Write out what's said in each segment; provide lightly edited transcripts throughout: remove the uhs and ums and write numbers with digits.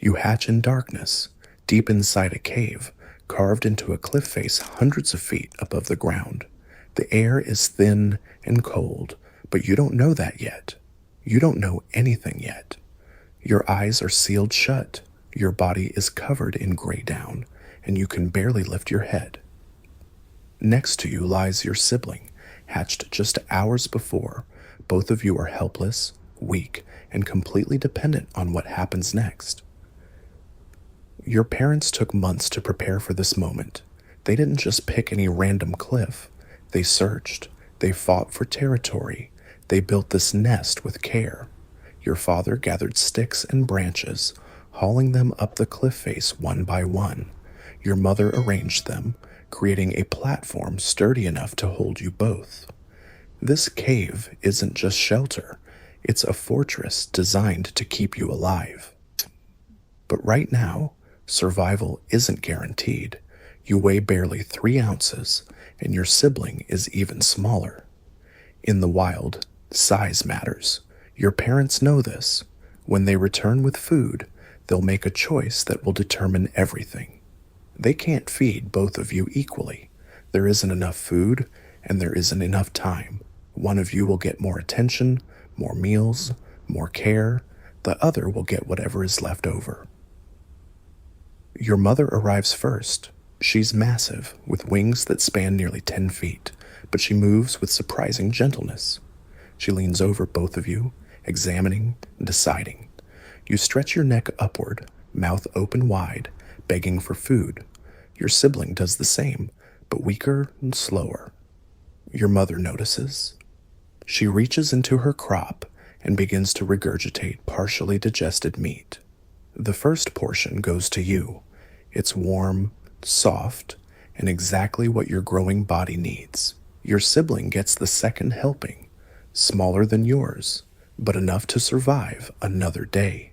You hatch in darkness, deep inside a cave, carved into a cliff face hundreds of feet above the ground. The air is thin and cold, but you don't know that yet. You don't know anything yet. Your eyes are sealed shut, your body is covered in gray down, and you can barely lift your head. Next to you lies your sibling, hatched just hours before. Both of you are helpless, weak, and completely dependent on what happens next. Your parents took months to prepare for this moment. They didn't just pick any random cliff. They searched. They fought for territory. They built this nest with care. Your father gathered sticks and branches, hauling them up the cliff face one by one. Your mother arranged them, creating a platform sturdy enough to hold you both. This cave isn't just shelter. It's a fortress designed to keep you alive. But right now, survival isn't guaranteed. You weigh barely 3 ounces, and your sibling is even smaller. In the wild, size matters. Your parents know this. When they return with food, they'll make a choice that will determine everything. They can't feed both of you equally. There isn't enough food, and there isn't enough time. One of you will get more attention, more meals, more care. The other will get whatever is left over. Your mother arrives first. She's massive, with wings that span nearly 10 feet, but she moves with surprising gentleness. She leans over both of you, examining, deciding. You stretch your neck upward, mouth open wide, begging for food. Your sibling does the same, but weaker and slower. Your mother notices. She reaches into her crop and begins to regurgitate partially digested meat. The first portion goes to you. It's warm, soft, and exactly what your growing body needs. Your sibling gets the second helping, smaller than yours, but enough to survive another day.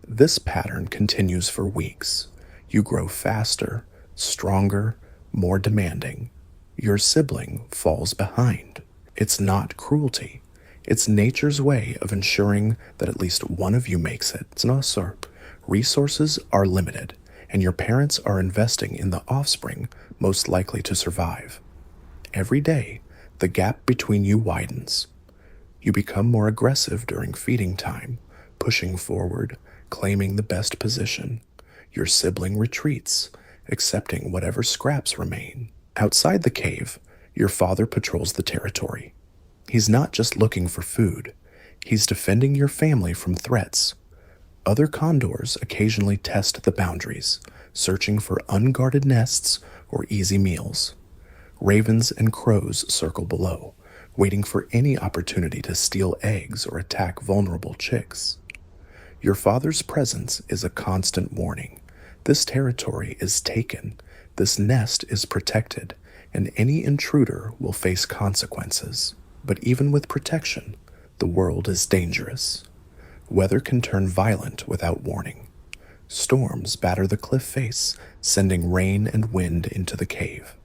This pattern continues for weeks. You grow faster, stronger, more demanding. Your sibling falls behind. It's not cruelty. It's nature's way of ensuring that at least one of you makes it. It's not so. Resources are limited, and your parents are investing in the offspring most likely to survive. Every day, the gap between you widens. You become more aggressive during feeding time, pushing forward, claiming the best position. Your sibling retreats, accepting whatever scraps remain. Outside the cave, your father patrols the territory. He's not just looking for food. He's defending your family from threats. Other condors occasionally test the boundaries, searching for unguarded nests or easy meals. Ravens and crows circle below, waiting for any opportunity to steal eggs or attack vulnerable chicks. Your father's presence is a constant warning. This territory is taken, this nest is protected, and any intruder will face consequences. But even with protection, the world is dangerous. Weather can turn violent without warning. Storms batter the cliff face, sending rain and wind into the cave.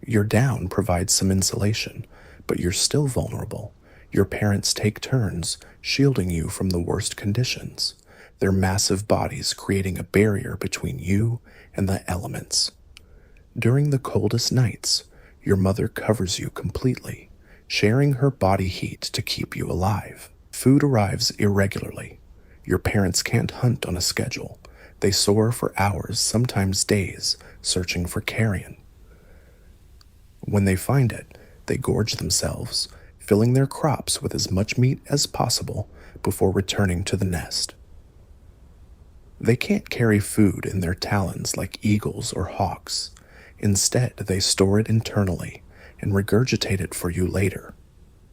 Your down provides some insulation, but you're still vulnerable. Your parents take turns, shielding you from the worst conditions, their massive bodies creating a barrier between you and the elements. During the coldest nights, your mother covers you completely, sharing her body heat to keep you alive. Food arrives irregularly. Your parents can't hunt on a schedule. They soar for hours, sometimes days, searching for carrion. When they find it, they gorge themselves, filling their crops with as much meat as possible before returning to the nest. They can't carry food in their talons like eagles or hawks. Instead, they store it internally and regurgitate it for you later.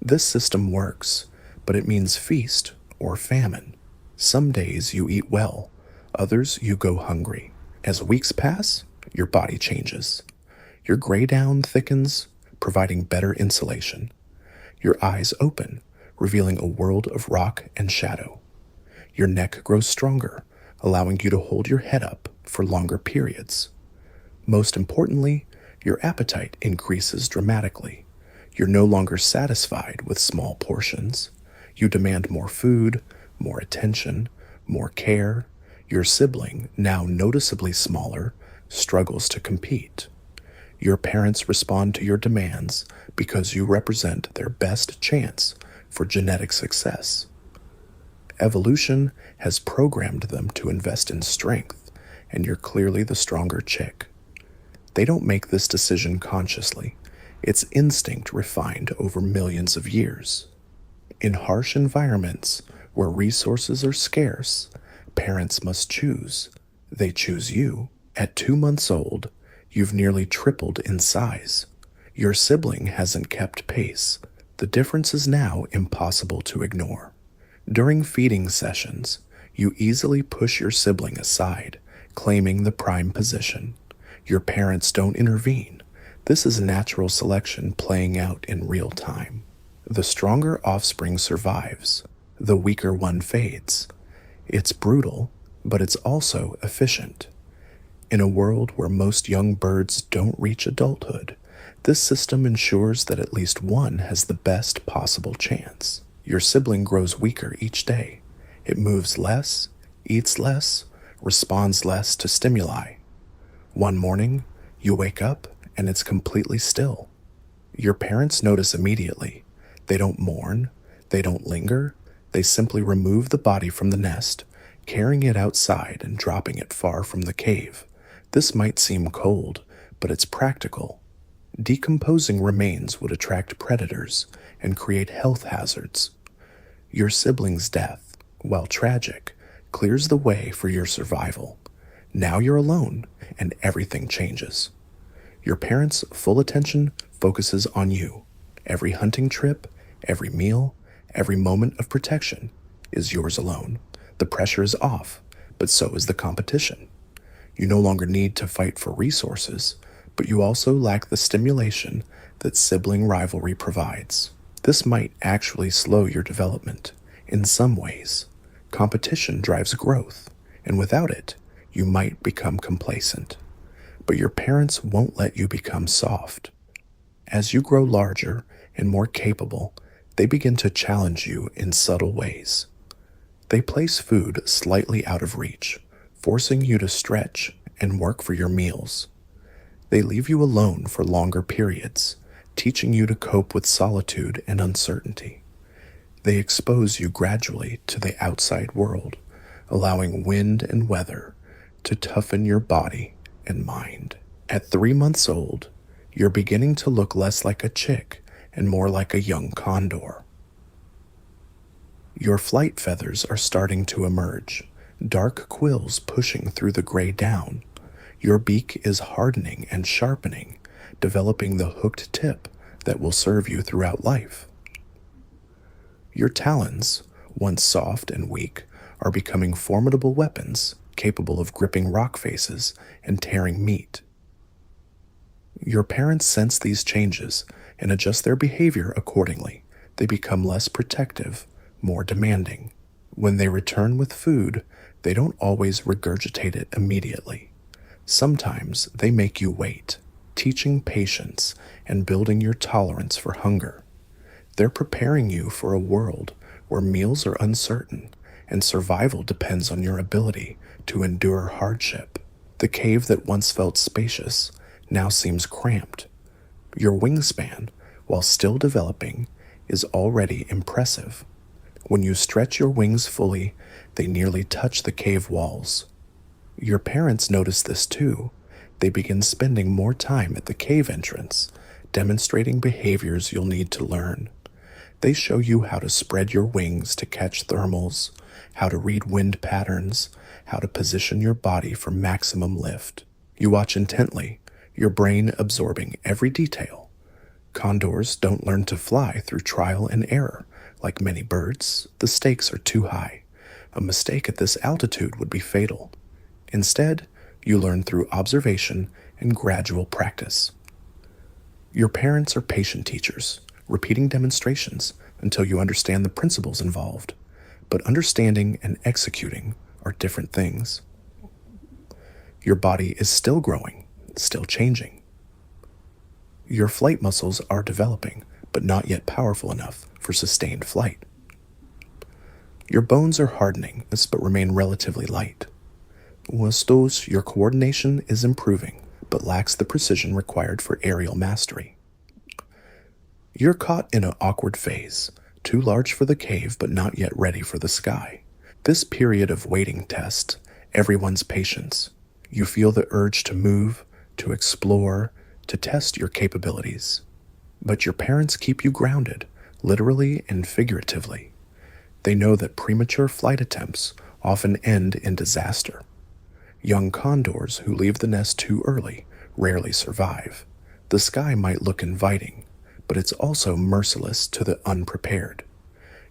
This system works, but it means feast or famine. Some days you eat well, others you go hungry. As weeks pass, your body changes. Your gray down thickens, providing better insulation. Your eyes open, revealing a world of rock and shadow. Your neck grows stronger, allowing you to hold your head up for longer periods. Most importantly, your appetite increases dramatically. You're no longer satisfied with small portions. You demand more food, more attention, More care, your sibling, now noticeably smaller, struggles to compete. Your parents respond to your demands because you represent their best chance for genetic success. Evolution has programmed them to invest in strength, and you're clearly the stronger chick. They don't make this decision consciously. It's instinct refined over millions of years. In harsh environments where resources are scarce, parents must choose. They choose you. At 2 months old, you've nearly tripled in size. Your sibling hasn't kept pace. The difference is now impossible to ignore. During feeding sessions, you easily push your sibling aside, claiming the prime position. Your parents don't intervene. This is natural selection playing out in real time. The stronger offspring survives. The weaker one fades. It's brutal, but it's also efficient. In a world where most young birds don't reach adulthood, this system ensures that at least one has the best possible chance. Your sibling grows weaker each day. It moves less, eats less, responds less to stimuli. One morning, you wake up and it's completely still. Your parents notice immediately. They don't mourn, they don't linger, they simply remove the body from the nest, carrying it outside and dropping it far from the cave. This might seem cold, but it's practical. Decomposing remains would attract predators and create health hazards. Your sibling's death, while tragic, clears the way for your survival. Now you're alone, and everything changes. Your parents' full attention focuses on you. Every hunting trip, every meal, every moment of protection is yours alone. The pressure is off, but so is the competition. You no longer need to fight for resources, but you also lack the stimulation that sibling rivalry provides. This might actually slow your development. In some ways, competition drives growth, and without it, you might become complacent. But your parents won't let you become soft. As you grow larger and more capable, they begin to challenge you in subtle ways. They place food slightly out of reach, forcing you to stretch and work for your meals. They leave you alone for longer periods, teaching you to cope with solitude and uncertainty. They expose you gradually to the outside world, allowing wind and weather to toughen your body and mind. At 3 months old, you're beginning to look less like a chick and more like a young condor. Your flight feathers are starting to emerge, dark quills pushing through the gray down. Your beak is hardening and sharpening, developing the hooked tip that will serve you throughout life. Your talons, once soft and weak, are becoming formidable weapons capable of gripping rock faces and tearing meat. Your parents sense these changes and adjust their behavior accordingly. They become less protective, more demanding. When they return with food, they don't always regurgitate it immediately. Sometimes they make you wait, teaching patience and building your tolerance for hunger. They're preparing you for a world where meals are uncertain and survival depends on your ability to endure hardship. The cave that once felt spacious now seems cramped. Your wingspan, while still developing, is already impressive. When you stretch your wings fully, they nearly touch the cave walls. Your parents notice this too. They begin spending more time at the cave entrance, demonstrating behaviors you'll need to learn. They show you how to spread your wings to catch thermals, how to read wind patterns, how to position your body for maximum lift. You watch intently, your brain absorbing every detail. Condors don't learn to fly through trial and error. Like many birds, the stakes are too high. A mistake at this altitude would be fatal. Instead, you learn through observation and gradual practice. Your parents are patient teachers, repeating demonstrations until you understand the principles involved. But understanding and executing are different things. Your body is still growing, still changing. Your flight muscles are developing, but not yet powerful enough for sustained flight. Your bones are hardening, but remain relatively light. Wastos, your coordination is improving, but lacks the precision required for aerial mastery. You're caught in an awkward phase, too large for the cave but not yet ready for the sky. This period of waiting tests everyone's patience. You feel the urge to move, to explore, to test your capabilities. But your parents keep you grounded, literally and figuratively. They know that premature flight attempts often end in disaster. Young condors who leave the nest too early rarely survive. The sky might look inviting, but it's also merciless to the unprepared.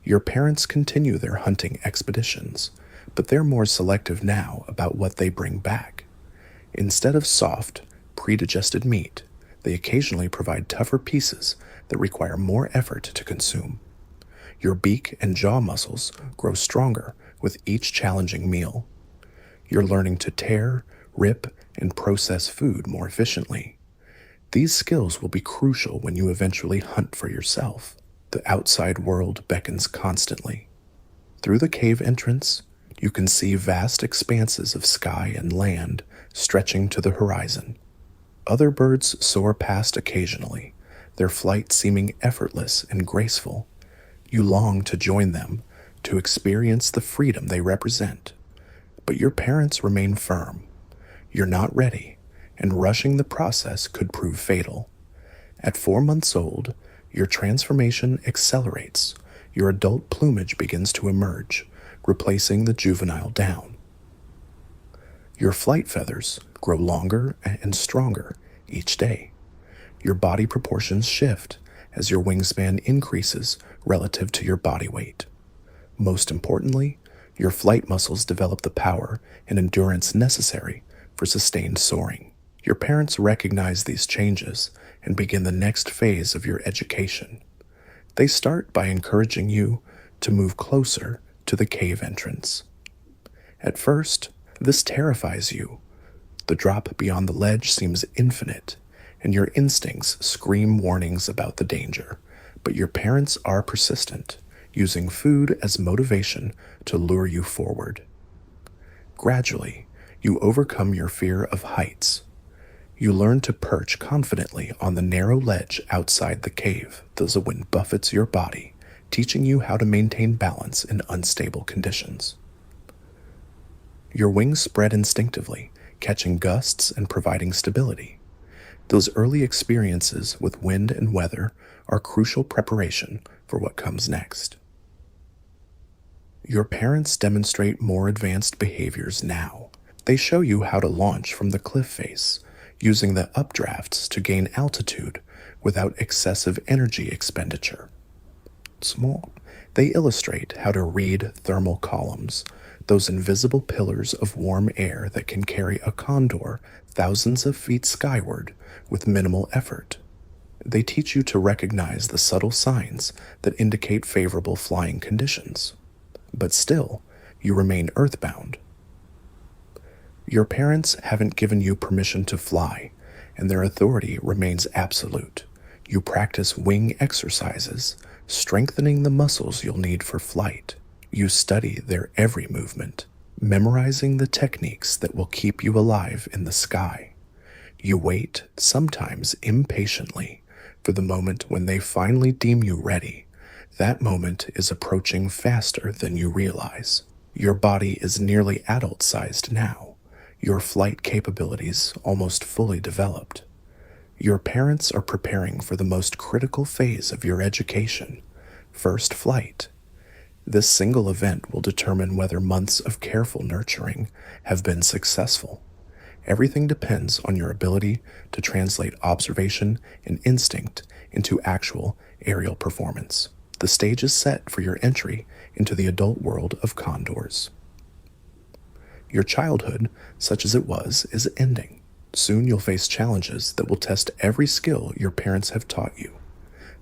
Your parents continue their hunting expeditions, but they're more selective now about what they bring back. Instead of soft, pre-digested meat, they occasionally provide tougher pieces that require more effort to consume. Your beak and jaw muscles grow stronger with each challenging meal. You're learning to tear, rip, and process food more efficiently. These skills will be crucial when you eventually hunt for yourself. The outside world beckons constantly. Through the cave entrance, you can see vast expanses of sky and land stretching to the horizon. Other birds soar past occasionally, their flight seeming effortless and graceful. You long to join them, to experience the freedom they represent. But your parents remain firm. You're not ready, and rushing the process could prove fatal. At 4 months old, your transformation accelerates. Your adult plumage begins to emerge, replacing the juvenile down. Your flight feathers grow longer and stronger each day. Your body proportions shift as your wingspan increases relative to your body weight. Most importantly, your flight muscles develop the power and endurance necessary for sustained soaring. Your parents recognize these changes and begin the next phase of your education. They start by encouraging you to move closer to the cave entrance. At first, this terrifies you. The drop beyond the ledge seems infinite, and your instincts scream warnings about the danger. But your parents are persistent, using food as motivation to lure you forward. Gradually, you overcome your fear of heights. You learn to perch confidently on the narrow ledge outside the cave as the wind buffets your body, teaching you how to maintain balance in unstable conditions. Your wings spread instinctively, catching gusts and providing stability. Those early experiences with wind and weather are crucial preparation for what comes next. Your parents demonstrate more advanced behaviors now. They show you how to launch from the cliff face, using the updrafts to gain altitude without excessive energy expenditure. Small. They illustrate how to read thermal columns, those invisible pillars of warm air that can carry a condor thousands of feet skyward with minimal effort. They teach you to recognize the subtle signs that indicate favorable flying conditions. But still, you remain earthbound. Your parents haven't given you permission to fly, and their authority remains absolute. You practice wing exercises, strengthening the muscles you'll need for flight. You study their every movement, memorizing the techniques that will keep you alive in the sky. You wait, sometimes impatiently, for the moment when they finally deem you ready. That moment is approaching faster than you realize. Your body is nearly adult-sized now, your flight capabilities almost fully developed. Your parents are preparing for the most critical phase of your education, first flight. This single event will determine whether months of careful nurturing have been successful. Everything depends on your ability to translate observation and instinct into actual aerial performance. The stage is set for your entry into the adult world of condors. Your childhood, such as it was, is ending. Soon you'll face challenges that will test every skill your parents have taught you.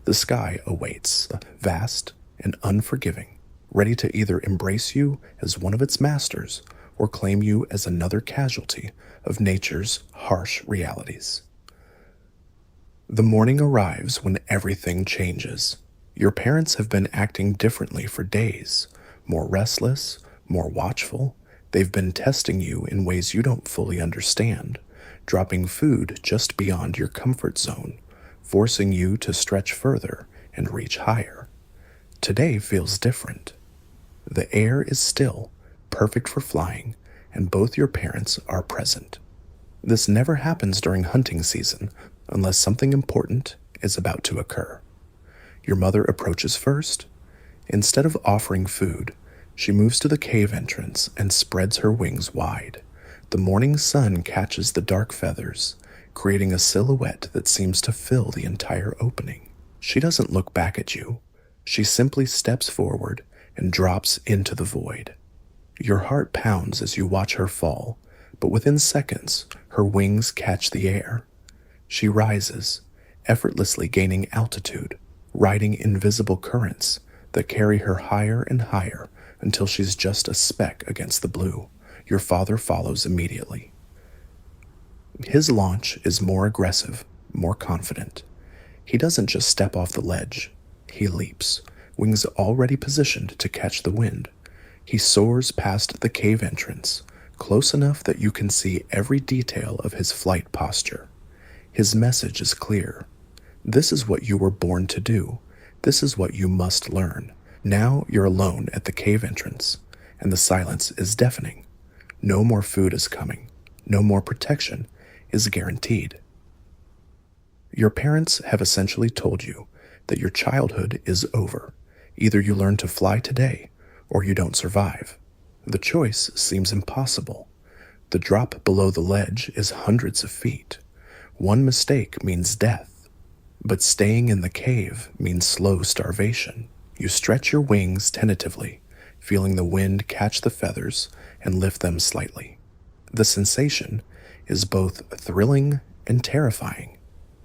The sky awaits, vast and unforgiving, ready to either embrace you as one of its masters or claim you as another casualty of nature's harsh realities. The morning arrives when everything changes. Your parents have been acting differently for days. more restless, more watchful. They've been testing you in ways you don't fully understand, dropping food just beyond your comfort zone, forcing you to stretch further and reach higher. Today feels different. The air is still, perfect for flying, and both your parents are present. This never happens during hunting season unless something important is about to occur. Your mother approaches first. Instead of offering food, she moves to the cave entrance and spreads her wings wide. The morning sun catches the dark feathers, creating a silhouette that seems to fill the entire opening. She doesn't look back at you. She simply steps forward and drops into the void. Your heart pounds as you watch her fall, but within seconds, her wings catch the air. She rises, effortlessly gaining altitude, riding invisible currents that carry her higher and higher until she's just a speck against the blue. Your father follows immediately. His launch is more aggressive, more confident. He doesn't just step off the ledge. He leaps, wings already positioned to catch the wind. He soars past the cave entrance, close enough that you can see every detail of his flight posture. His message is clear. This is what you were born to do. This is what you must learn. Now you're alone at the cave entrance, and the silence is deafening. No more food is coming. No more protection is guaranteed. Your parents have essentially told you that your childhood is over. Either you learn to fly today, or you don't survive. The choice seems impossible. The drop below the ledge is hundreds of feet. One mistake means death, but staying in the cave means slow starvation. You stretch your wings tentatively, feeling the wind catch the feathers and lift them slightly. The sensation is both thrilling and terrifying.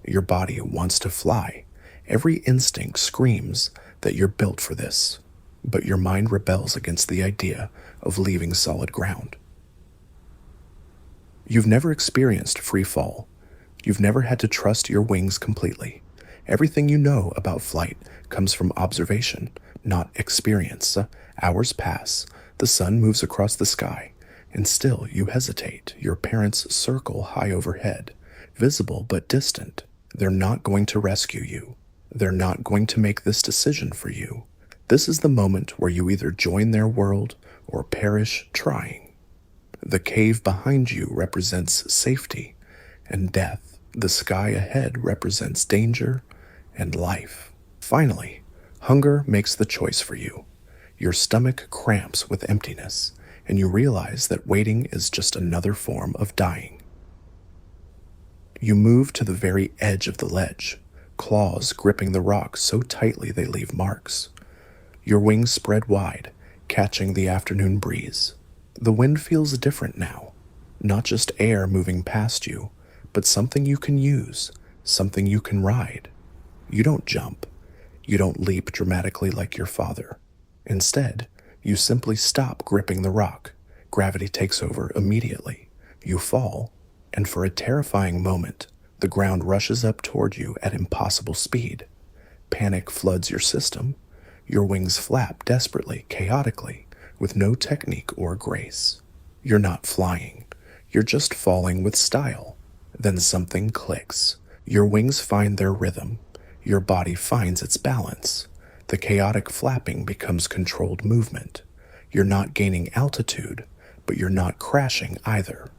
Your body wants to fly. Every instinct screams that you're built for this, but your mind rebels against the idea of leaving solid ground. You've never experienced free fall. You've never had to trust your wings completely. Everything you know about flight comes from observation, not experience. Hours pass, the sun moves across the sky, and still you hesitate. Your parents circle high overhead, visible but distant. They're not going to rescue you. They're not going to make this decision for you. This is the moment where you either join their world or perish trying. The cave behind you represents safety and death. The sky ahead represents danger and life. Finally, hunger makes the choice for you. Your stomach cramps with emptiness, and you realize that waiting is just another form of dying. You move to the very edge of the ledge, claws gripping the rock so tightly they leave marks. Your wings spread wide, catching the afternoon breeze. The wind feels different now, not just air moving past you, but something you can use, something you can ride. You don't jump. You don't leap dramatically like your father. Instead, you simply stop gripping the rock. Gravity takes over immediately. You fall, and for a terrifying moment, the ground rushes up toward you at impossible speed. Panic floods your system. Your wings flap desperately, chaotically, with no technique or grace. You're not flying. You're just falling with style. Then something clicks. Your wings find their rhythm. Your body finds its balance. The chaotic flapping becomes controlled movement. You're not gaining altitude, but you're not crashing either.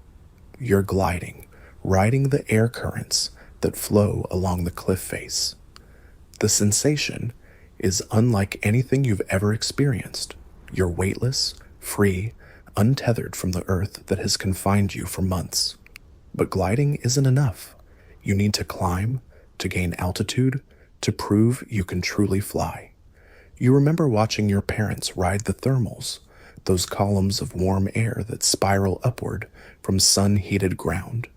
You're gliding, riding the air currents that flow along the cliff face. The sensation is unlike anything you've ever experienced. You're weightless, free, untethered from the earth that has confined you for months. But gliding isn't enough. You need to climb, to gain altitude, to prove you can truly fly. You remember watching your parents ride the thermals, those columns of warm air that spiral upward from sun-heated ground.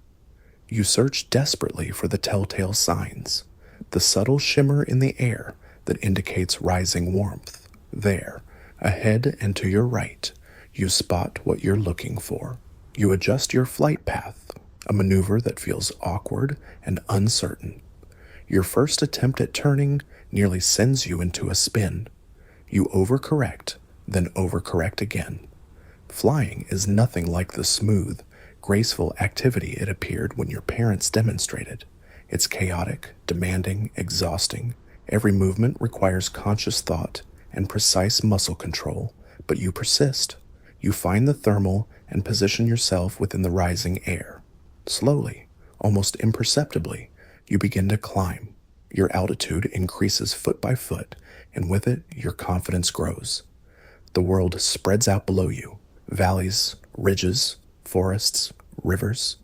You search desperately for the telltale signs, the subtle shimmer in the air that indicates rising warmth. There, ahead and to your right, you spot what you're looking for. You adjust your flight path, a maneuver that feels awkward and uncertain. Your first attempt at turning nearly sends you into a spin. You overcorrect, then overcorrect again. Flying is nothing like the smooth, graceful activity it appeared when your parents demonstrated. It's chaotic, demanding, exhausting. Every movement requires conscious thought and precise muscle control, but you persist. You find the thermal and position yourself within the rising air. Slowly, almost imperceptibly, you begin to climb. Your altitude increases foot by foot, and with it, your confidence grows. The world spreads out below you: valleys, ridges, forests, rivers.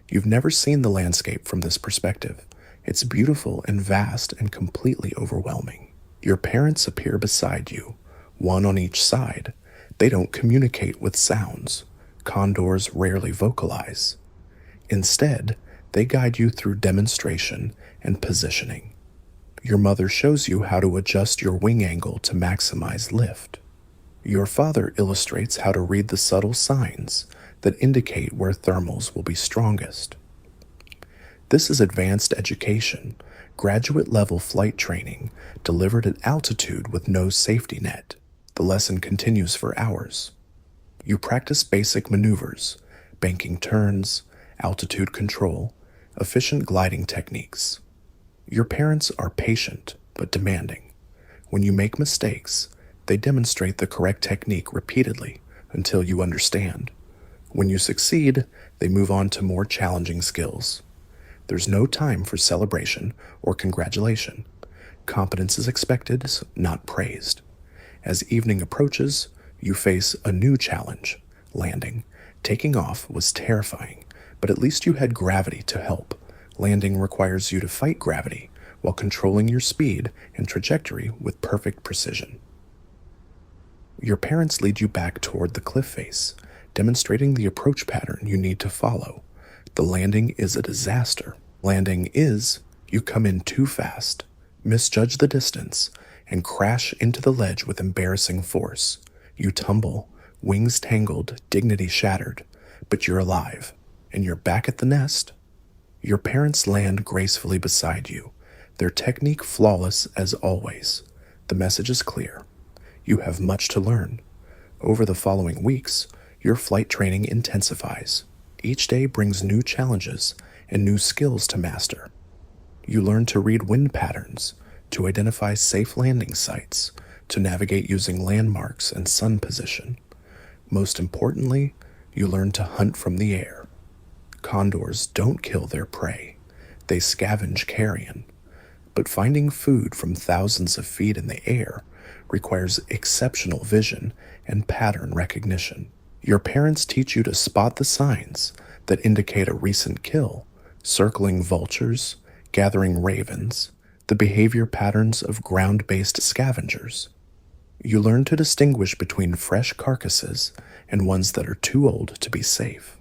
You've never seen the landscape from this perspective. It's beautiful and vast and completely overwhelming. Your parents appear beside you, one on each side. They don't communicate with sounds. Condors rarely vocalize. Instead, they guide you through demonstration and positioning. Your mother shows you how to adjust your wing angle to maximize lift. Your father illustrates how to read the subtle signs that indicate where thermals will be strongest. This is advanced education, graduate-level flight training delivered at altitude with no safety net. The lesson continues for hours. You practice basic maneuvers, banking turns, altitude control, efficient gliding techniques. Your parents are patient but demanding. When you make mistakes, they demonstrate the correct technique repeatedly until you understand. When you succeed, they move on to more challenging skills. There's no time for celebration or congratulation. Competence is expected, not praised. As evening approaches, you face a new challenge: landing. Taking off was terrifying, but at least you had gravity to help. Landing requires you to fight gravity while controlling your speed and trajectory with perfect precision. Your parents lead you back toward the cliff face, demonstrating the approach pattern you need to follow. The landing is a disaster. Landing is, you come in too fast, misjudge the distance, and crash into the ledge with embarrassing force. You tumble, wings tangled, dignity shattered, but you're alive, and you're back at the nest. Your parents land gracefully beside you, their technique flawless as always. The message is clear. You have much to learn. Over the following weeks, your flight training intensifies. Each day brings new challenges and new skills to master. You learn to read wind patterns, to identify safe landing sites, to navigate using landmarks and sun position. Most importantly, you learn to hunt from the air. Condors don't kill their prey. They scavenge carrion. But finding food from thousands of feet in the air requires exceptional vision and pattern recognition. Your parents teach you to spot the signs that indicate a recent kill: circling vultures, gathering ravens, the behavior patterns of ground-based scavengers. You learn to distinguish between fresh carcasses and ones that are too old to be safe.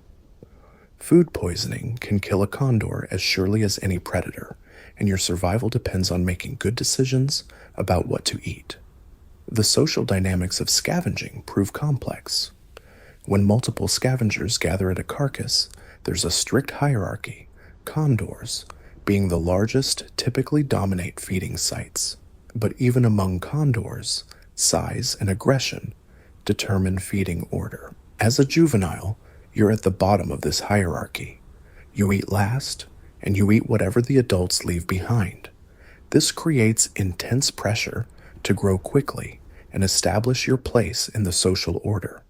Food poisoning can kill a condor as surely as any predator, and your survival depends on making good decisions about what to eat. The social dynamics of scavenging prove complex. When multiple scavengers gather at a carcass, there's a strict hierarchy. Condors, being the largest, typically dominate feeding sites. But even among condors, size and aggression determine feeding order. As a juvenile, you're at the bottom of this hierarchy. You eat last, and you eat whatever the adults leave behind. This creates intense pressure to grow quickly and establish your place in the social order.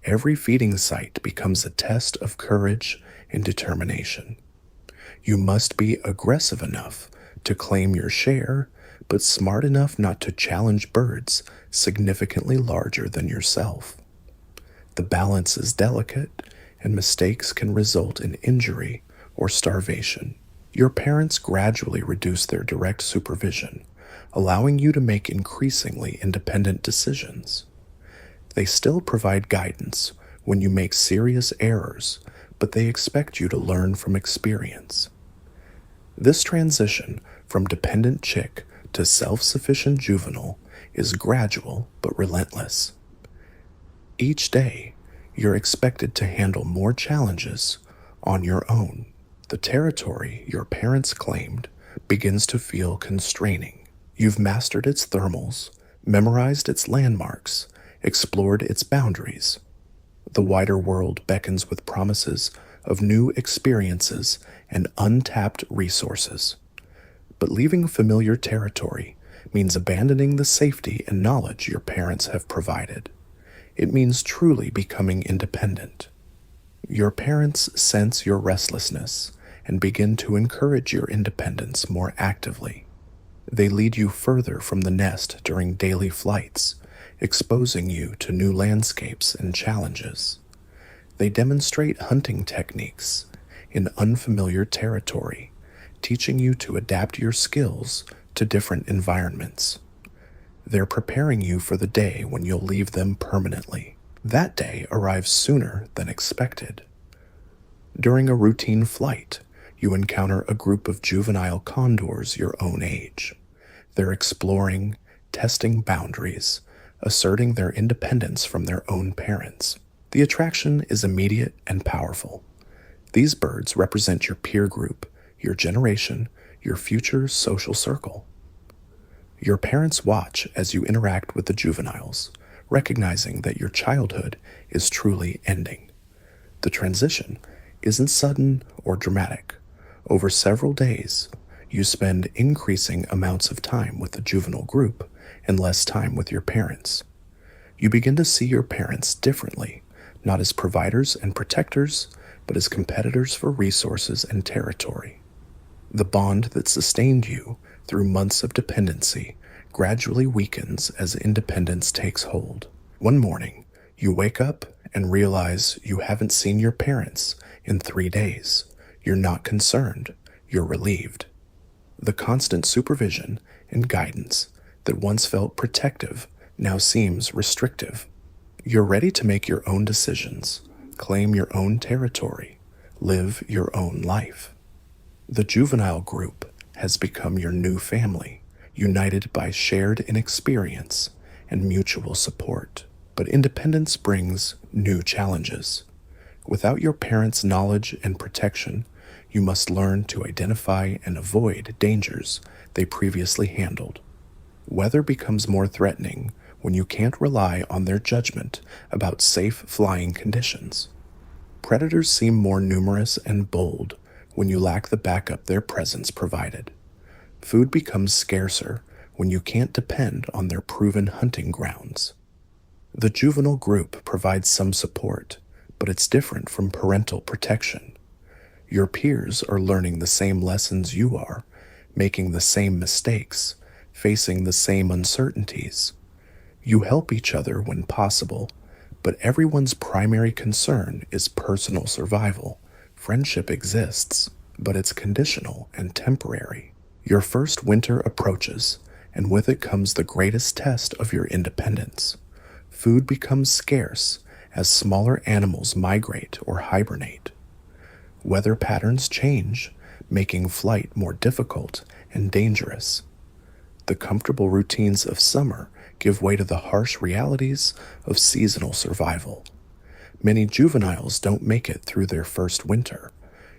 Every feeding site becomes a test of courage and determination. You must be aggressive enough to claim your share, but smart enough not to challenge birds significantly larger than yourself. The balance is delicate, and mistakes can result in injury or starvation. Your parents gradually reduce their direct supervision, allowing you to make increasingly independent decisions. They still provide guidance when you make serious errors, but they expect you to learn from experience. This transition from dependent chick to self-sufficient juvenile is gradual but relentless. Each day, you're expected to handle more challenges on your own. The territory your parents claimed begins to feel constraining. You've mastered its thermals, memorized its landmarks, explored its boundaries. The wider world beckons with promises of new experiences and untapped resources. But leaving familiar territory means abandoning the safety and knowledge your parents have provided. It means truly becoming independent. Your parents sense your restlessness and begin to encourage your independence more actively. They lead you further from the nest during daily flights, exposing you to new landscapes and challenges. They demonstrate hunting techniques in unfamiliar territory, teaching you to adapt your skills to different environments. They're preparing you for the day when you'll leave them permanently. That day arrives sooner than expected. During a routine flight, you encounter a group of juvenile condors your own age. They're exploring, testing boundaries, asserting their independence from their own parents. The attraction is immediate and powerful. These birds represent your peer group, your generation, your future social circle. Your parents watch as you interact with the juveniles, recognizing that your childhood is truly ending. The transition isn't sudden or dramatic. Over several days, you spend increasing amounts of time with the juvenile group and less time with your parents. You begin to see your parents differently, not as providers and protectors, but as competitors for resources and territory. The bond that sustained you through months of dependency gradually weakens as independence takes hold. One morning, you wake up and realize you haven't seen your parents in 3 days. You're not concerned, you're relieved. The constant supervision and guidance that once felt protective now seems restrictive. You're ready to make your own decisions, claim your own territory, live your own life. The juvenile group has become your new family, united by shared inexperience and mutual support. But independence brings new challenges. Without your parents' knowledge and protection, you must learn to identify and avoid dangers they previously handled. Weather becomes more threatening when you can't rely on their judgment about safe flying conditions. Predators seem more numerous and bold when you lack the backup their presence provided. Food becomes scarcer when you can't depend on their proven hunting grounds. The juvenile group provides some support, but it's different from parental protection. Your peers are learning the same lessons you are, making the same mistakes, facing the same uncertainties. You help each other when possible, but everyone's primary concern is personal survival. Friendship exists, but it's conditional and temporary. Your first winter approaches, and with it comes the greatest test of your independence. Food becomes scarce as smaller animals migrate or hibernate. Weather patterns change, making flight more difficult and dangerous. The comfortable routines of summer give way to the harsh realities of seasonal survival. Many juveniles don't make it through their first winter.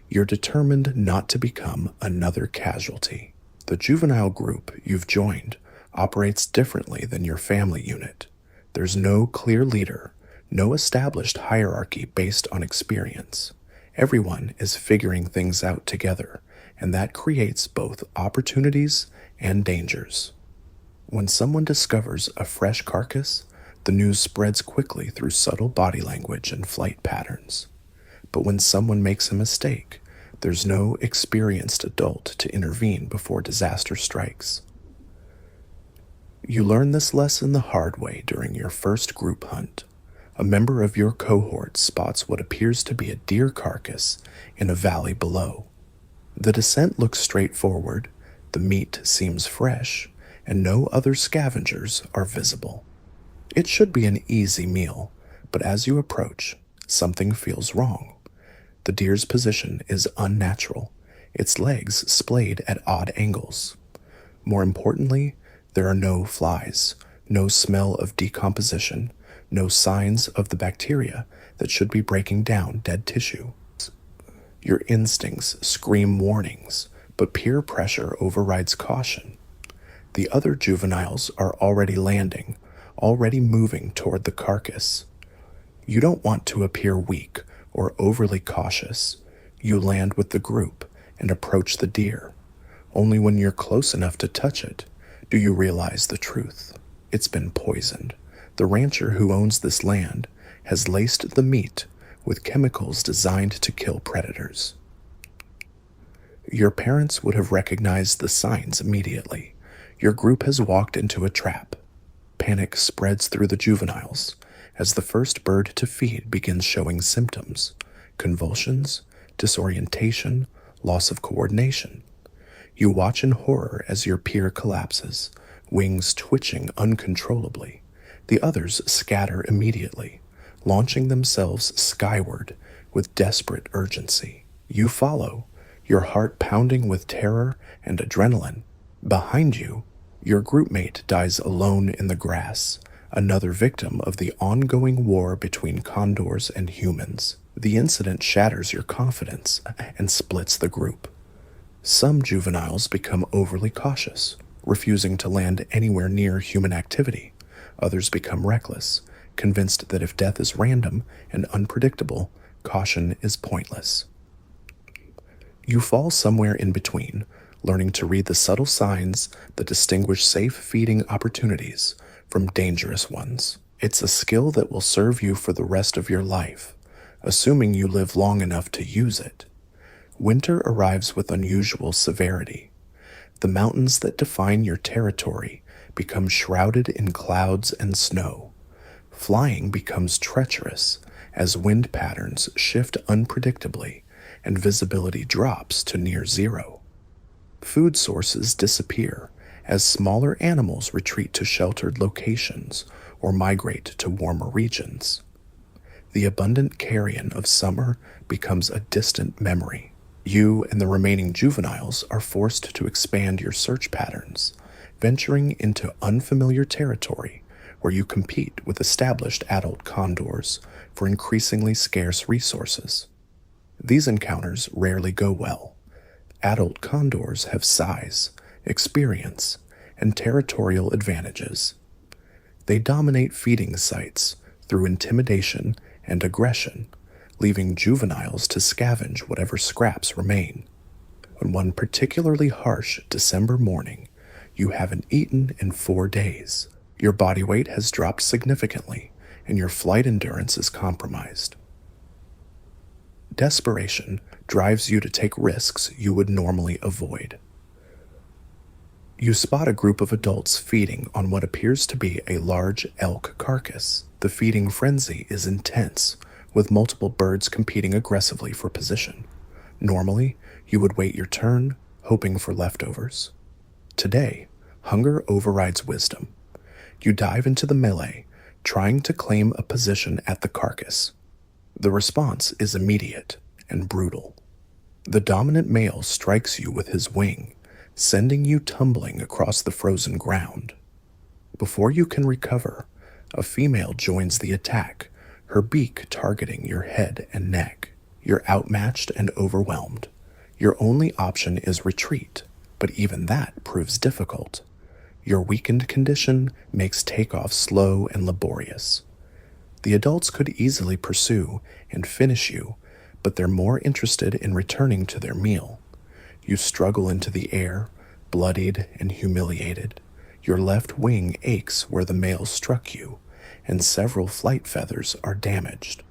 You're determined not to become another casualty. The juvenile group you've joined operates differently than your family unit. There's no clear leader, no established hierarchy based on experience. Everyone is figuring things out together, and that creates both opportunities and dangers. When someone discovers a fresh carcass, the news spreads quickly through subtle body language and flight patterns. But when someone makes a mistake, there's no experienced adult to intervene before disaster strikes. You learn this lesson the hard way during your first group hunt. A member of your cohort spots what appears to be a deer carcass in a valley below. The descent looks straightforward, the meat seems fresh, and no other scavengers are visible. It should be an easy meal, but as you approach, something feels wrong. The deer's position is unnatural, its legs splayed at odd angles. More importantly, there are no flies, no smell of decomposition, no signs of the bacteria that should be breaking down dead tissue. Your instincts scream warnings, but peer pressure overrides caution. The other juveniles are already landing, already moving toward the carcass. You don't want to appear weak or overly cautious. You land with the group and approach the deer. Only when you're close enough to touch it do you realize the truth. It's been poisoned. The rancher who owns this land has laced the meat with chemicals designed to kill predators. Your parents would have recognized the signs immediately. Your group has walked into a trap. Panic spreads through the juveniles as the first bird to feed begins showing symptoms: convulsions, disorientation, loss of coordination. You watch in horror as your peer collapses, wings twitching uncontrollably. The others scatter immediately, launching themselves skyward with desperate urgency. You follow, your heart pounding with terror and adrenaline. Behind you, your groupmate dies alone in the grass, another victim of the ongoing war between condors and humans. The incident shatters your confidence and splits the group. Some juveniles become overly cautious, refusing to land anywhere near human activity. Others become reckless, convinced that if death is random and unpredictable, caution is pointless. You fall somewhere in between, learning to read the subtle signs that distinguish safe feeding opportunities from dangerous ones. It's a skill that will serve you for the rest of your life, assuming you live long enough to use it. Winter arrives with unusual severity. The mountains that define your territory become shrouded in clouds and snow. Flying becomes treacherous as wind patterns shift unpredictably and visibility drops to near zero. Food sources disappear as smaller animals retreat to sheltered locations or migrate to warmer regions. The abundant carrion of summer becomes a distant memory. You and the remaining juveniles are forced to expand your search patterns, venturing into unfamiliar territory where you compete with established adult condors for increasingly scarce resources. These encounters rarely go well. Adult condors have size, experience, and territorial advantages. They dominate feeding sites through intimidation and aggression, leaving juveniles to scavenge whatever scraps remain. On one particularly harsh December morning, you haven't eaten in 4 days. Your body weight has dropped significantly, and your flight endurance is compromised. Desperation drives you to take risks you would normally avoid. You spot a group of adults feeding on what appears to be a large elk carcass. The feeding frenzy is intense, with multiple birds competing aggressively for position. Normally, you would wait your turn, hoping for leftovers. Today, hunger overrides wisdom. You dive into the melee, trying to claim a position at the carcass. The response is immediate and brutal. The dominant male strikes you with his wing, sending you tumbling across the frozen ground. Before you can recover, a female joins the attack, her beak targeting your head and neck. You're outmatched and overwhelmed. Your only option is retreat, but even that proves difficult. Your weakened condition makes takeoff slow and laborious. The adults could easily pursue and finish you, but they're more interested in returning to their meal. You struggle into the air, bloodied and humiliated. Your left wing aches where the male struck you, and several flight feathers are damaged.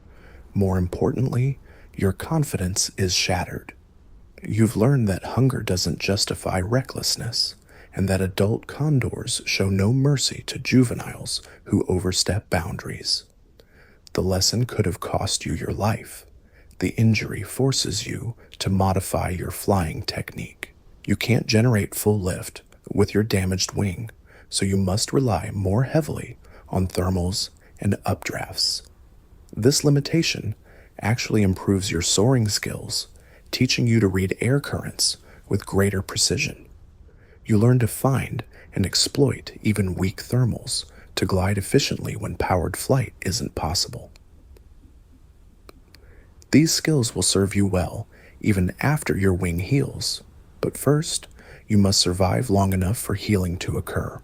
More importantly, your confidence is shattered. You've learned that hunger doesn't justify recklessness, and that adult condors show no mercy to juveniles who overstep boundaries. The lesson could have cost you your life. The injury forces you to modify your flying technique. You can't generate full lift with your damaged wing, so you must rely more heavily on thermals and updrafts. This limitation actually improves your soaring skills, teaching you to read air currents with greater precision. You learn to find and exploit even weak thermals to glide efficiently when powered flight isn't possible. These skills will serve you well even after your wing heals, but first, you must survive long enough for healing to occur.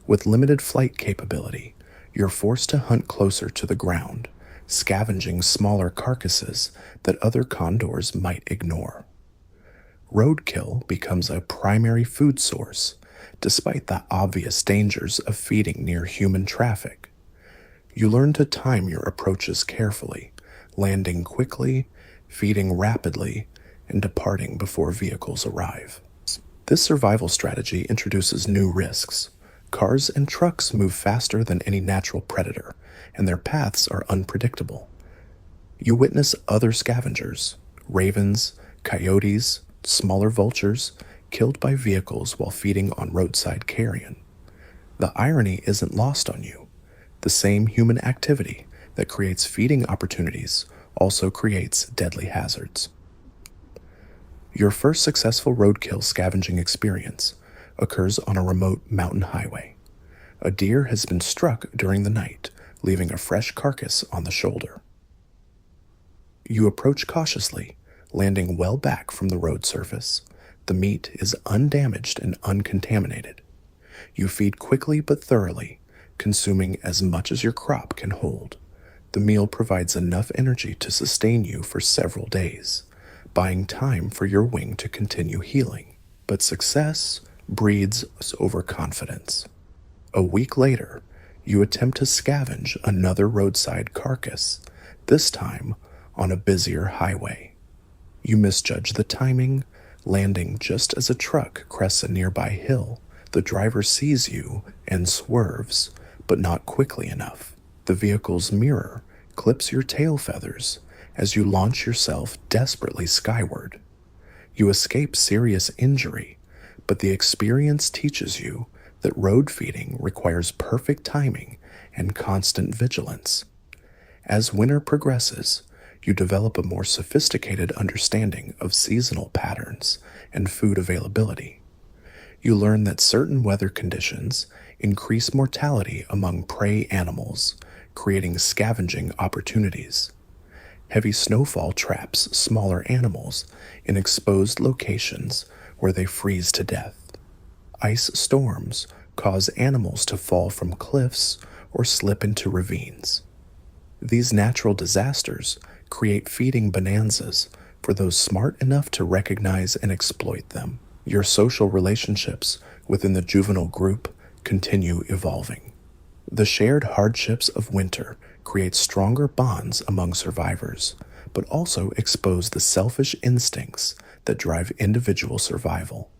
With limited flight capability, You're forced to hunt closer to the ground, scavenging smaller carcasses that other condors might ignore. Roadkill becomes a primary food source, despite the obvious dangers of feeding near human traffic. You learn to time your approaches carefully, landing quickly, feeding rapidly, and departing before vehicles arrive. This survival strategy introduces new risks. Cars and trucks move faster than any natural predator, and their paths are unpredictable. You witness other scavengers, ravens, coyotes, smaller vultures, killed by vehicles while feeding on roadside carrion. The irony isn't lost on you. The same human activity that creates feeding opportunities also creates deadly hazards. Your first successful roadkill scavenging experience occurs on a remote mountain highway. A deer has been struck during the night, leaving a fresh carcass on the shoulder. You approach cautiously, landing well back from the road surface. The meat is undamaged and uncontaminated. You feed quickly but thoroughly, consuming as much as your crop can hold. The meal provides enough energy to sustain you for several days, buying time for your wing to continue healing. But success breeds overconfidence. A week later, you attempt to scavenge another roadside carcass, this time on a busier highway. You misjudge the timing, landing just as a truck crests a nearby hill. The driver sees you and swerves, but not quickly enough. The vehicle's mirror clips your tail feathers as you launch yourself desperately skyward. You escape serious injury, but the experience teaches you that road feeding requires perfect timing and constant vigilance. As winter progresses, you develop a more sophisticated understanding of seasonal patterns and food availability. You learn that certain weather conditions increase mortality among prey animals, creating scavenging opportunities. Heavy snowfall traps smaller animals in exposed locations where they freeze to death. Ice storms cause animals to fall from cliffs or slip into ravines. These natural disasters create feeding bonanzas for those smart enough to recognize and exploit them. Your social relationships within the juvenile group continue evolving. The shared hardships of winter create stronger bonds among survivors, but also expose the selfish instincts that drive individual survival.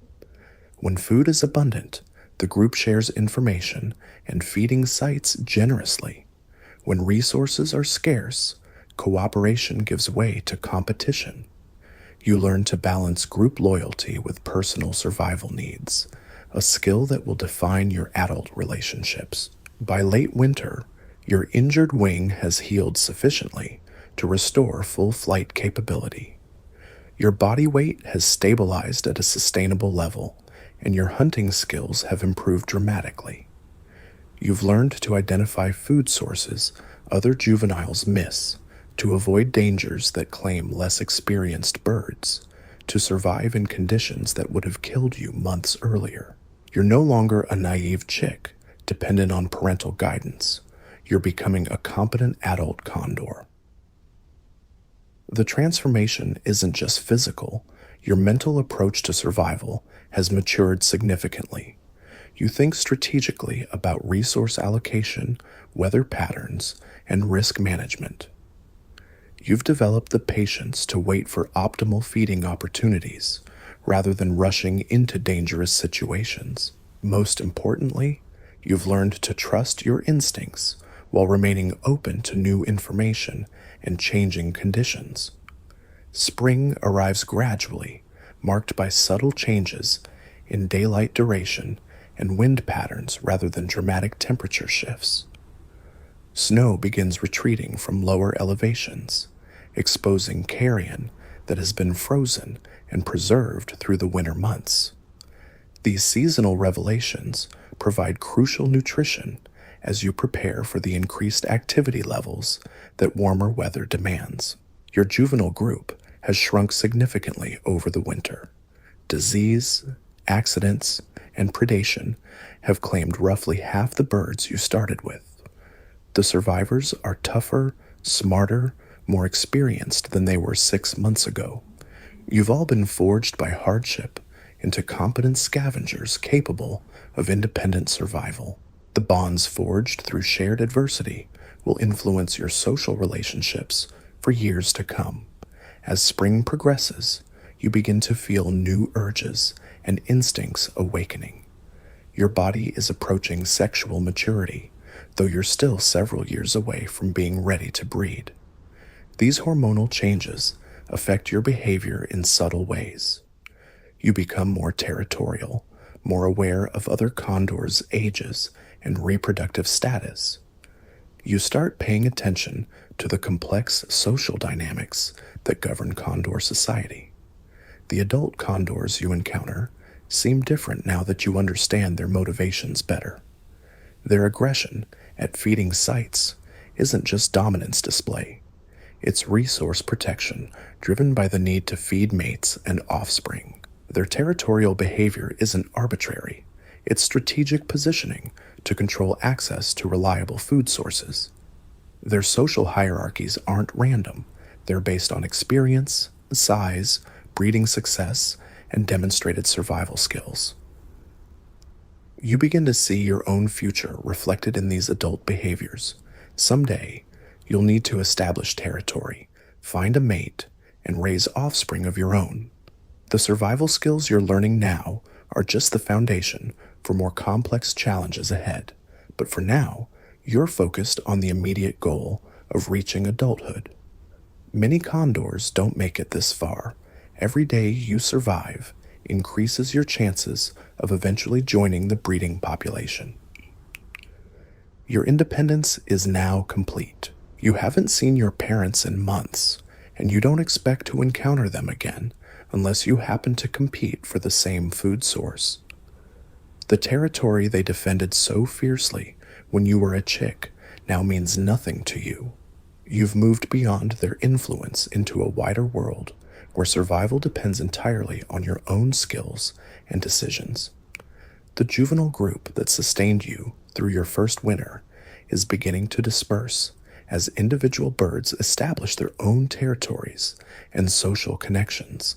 When food is abundant, the group shares information and feeding sites generously. When resources are scarce, cooperation gives way to competition. You learn to balance group loyalty with personal survival needs, a skill that will define your adult relationships. By late winter, your injured wing has healed sufficiently to restore full flight capability. Your body weight has stabilized at a sustainable level, and your hunting skills have improved dramatically. You've learned to identify food sources other juveniles miss, to avoid dangers that claim less experienced birds, to survive in conditions that would have killed you months earlier. You're no longer a naive chick, dependent on parental guidance. You're becoming a competent adult condor. The transformation isn't just physical. Your mental approach to survival has matured significantly. You think strategically about resource allocation, weather patterns, and risk management. You've developed the patience to wait for optimal feeding opportunities rather than rushing into dangerous situations. Most importantly, you've learned to trust your instincts while remaining open to new information and changing conditions. Spring arrives gradually, marked by subtle changes in daylight duration and wind patterns rather than dramatic temperature shifts. Snow begins retreating from lower elevations, exposing carrion that has been frozen and preserved through the winter months. These seasonal revelations provide crucial nutrition as you prepare for the increased activity levels that warmer weather demands. Your juvenile group has shrunk significantly over the winter. Disease, accidents, and predation have claimed roughly half the birds you started with. The survivors are tougher, smarter, more experienced than they were 6 months ago. You've all been forged by hardship into competent scavengers capable of independent survival. The bonds forged through shared adversity will influence your social relationships for years to come. As spring progresses, you begin to feel new urges and instincts awakening. Your body is approaching sexual maturity, though you're still several years away from being ready to breed. These hormonal changes affect your behavior in subtle ways. You become more territorial, more aware of other condors' ages and reproductive status. You start paying attention to the complex social dynamics that govern condor society. The adult condors you encounter seem different now that you understand their motivations better. Their aggression at feeding sites isn't just dominance display. It's resource protection driven by the need to feed mates and offspring. Their territorial behavior isn't arbitrary. It's strategic positioning to control access to reliable food sources. Their social hierarchies aren't random. They're based on experience, size, breeding success, and demonstrated survival skills. You begin to see your own future reflected in these adult behaviors. Someday, you'll need to establish territory, find a mate, and raise offspring of your own. The survival skills you're learning now are just the foundation for more complex challenges ahead. But for now, you're focused on the immediate goal of reaching adulthood. Many condors don't make it this far. Every day you survive increases your chances of eventually joining the breeding population. Your independence is now complete. You haven't seen your parents in months, and you don't expect to encounter them again unless you happen to compete for the same food source. The territory they defended so fiercely when you were a chick now means nothing to you. You've moved beyond their influence into a wider world where survival depends entirely on your own skills and decisions. The juvenile group that sustained you through your first winter is beginning to disperse as individual birds establish their own territories and social connections.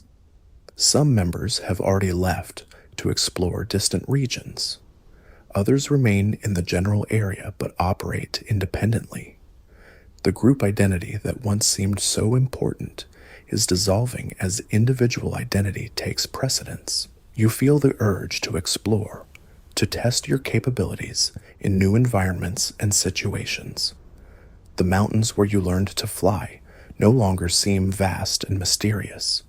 Some members have already left to explore distant regions. Others remain in the general area but operate independently. The group identity that once seemed so important is dissolving as individual identity takes precedence. You feel the urge to explore, to test your capabilities in new environments and situations. The mountains where you learned to fly no longer seem vast and mysterious.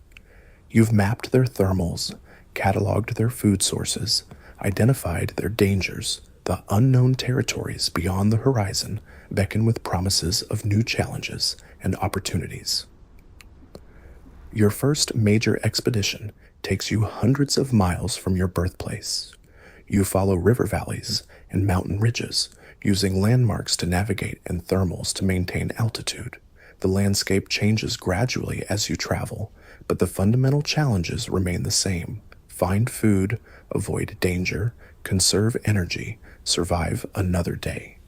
You've mapped their thermals, cataloged their food sources, identified their dangers. The unknown territories beyond the horizon beckon with promises of new challenges and opportunities. Your first major expedition takes you hundreds of miles from your birthplace. You follow river valleys and mountain ridges, using landmarks to navigate and thermals to maintain altitude. The landscape changes gradually as you travel, but the fundamental challenges remain the same. Find food, avoid danger, conserve energy, survive another day.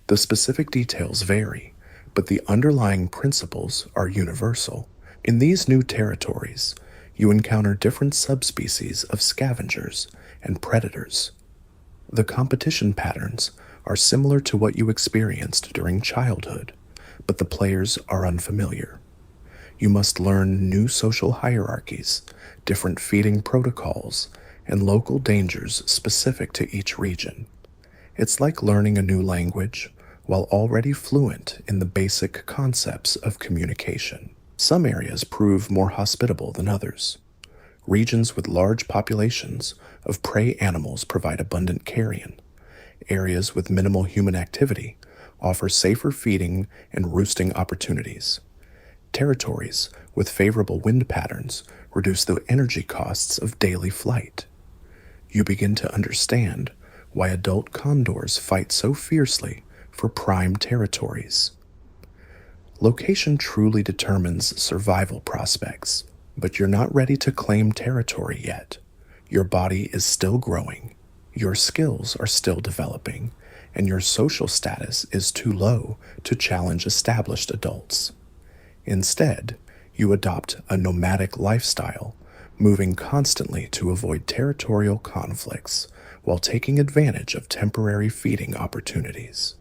The specific details vary, but the underlying principles are universal. In these new territories, you encounter different subspecies of scavengers and predators. The competition patterns are similar to what you experienced during childhood, but the players are unfamiliar. You must learn new social hierarchies, different feeding protocols, and local dangers specific to each region. It's like learning a new language while already fluent in the basic concepts of communication. Some areas prove more hospitable than others. Regions with large populations of prey animals provide abundant carrion. Areas with minimal human activity offer safer feeding and roosting opportunities. Territories with favorable wind patterns reduce the energy costs of daily flight. You begin to understand why adult condors fight so fiercely for prime territories. Location truly determines survival prospects, but you're not ready to claim territory yet. Your body is still growing, your skills are still developing, and your social status is too low to challenge established adults. Instead, you adopt a nomadic lifestyle, moving constantly to avoid territorial conflicts while taking advantage of temporary feeding opportunities.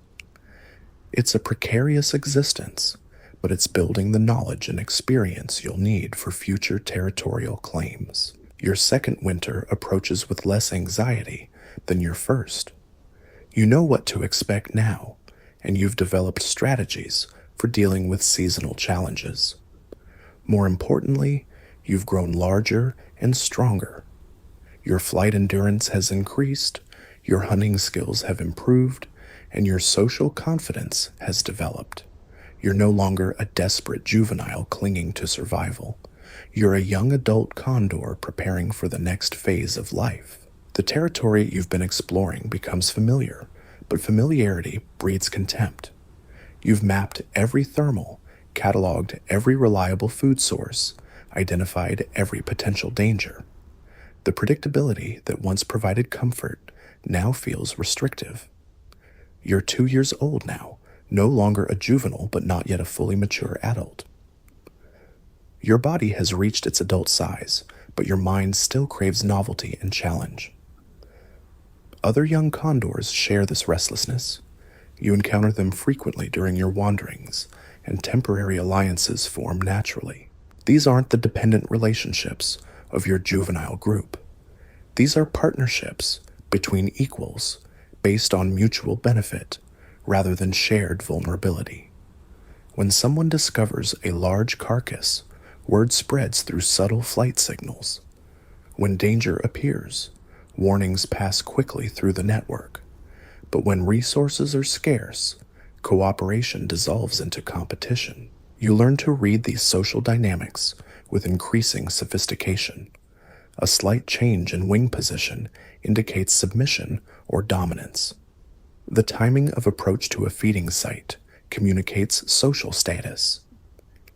It's a precarious existence, but it's building the knowledge and experience you'll need for future territorial claims. Your second winter approaches with less anxiety than your first. You know what to expect now, and you've developed strategies for dealing with seasonal challenges. More importantly, you've grown larger and stronger. Your flight endurance has increased, your hunting skills have improved, and your social confidence has developed. You're no longer a desperate juvenile clinging to survival. You're a young adult condor preparing for the next phase of life. The territory you've been exploring becomes familiar, but familiarity breeds contempt. You've mapped every thermal, cataloged every reliable food source, identified every potential danger. The predictability that once provided comfort now feels restrictive. You're 2 years old now, no longer a juvenile but not yet a fully mature adult. Your body has reached its adult size, but your mind still craves novelty and challenge. Other young condors share this restlessness. You encounter them frequently during your wanderings, and temporary alliances form naturally. These aren't the dependent relationships of your juvenile group. These are partnerships between equals, based on mutual benefit rather than shared vulnerability. When someone discovers a large carcass, word spreads through subtle flight signals. When danger appears, warnings pass quickly through the network. But when resources are scarce, cooperation dissolves into competition. You learn to read these social dynamics with increasing sophistication. A slight change in wing position indicates submission or dominance. The timing of approach to a feeding site communicates social status.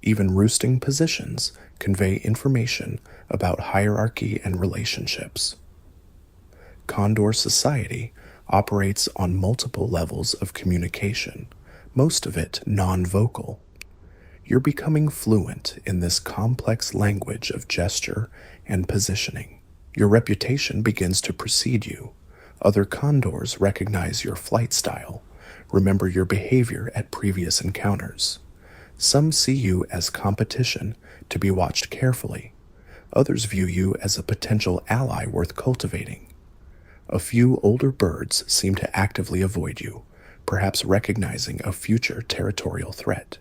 Even roosting positions convey information about hierarchy and relationships. Condor society operates on multiple levels of communication, most of it non-vocal. You're becoming fluent in this complex language of gesture and positioning. Your reputation begins to precede you. Other condors recognize your flight style, remember your behavior at previous encounters. Some see you as competition to be watched carefully. Others view you as a potential ally worth cultivating. A few older birds seem to actively avoid you, perhaps recognizing a future territorial threat.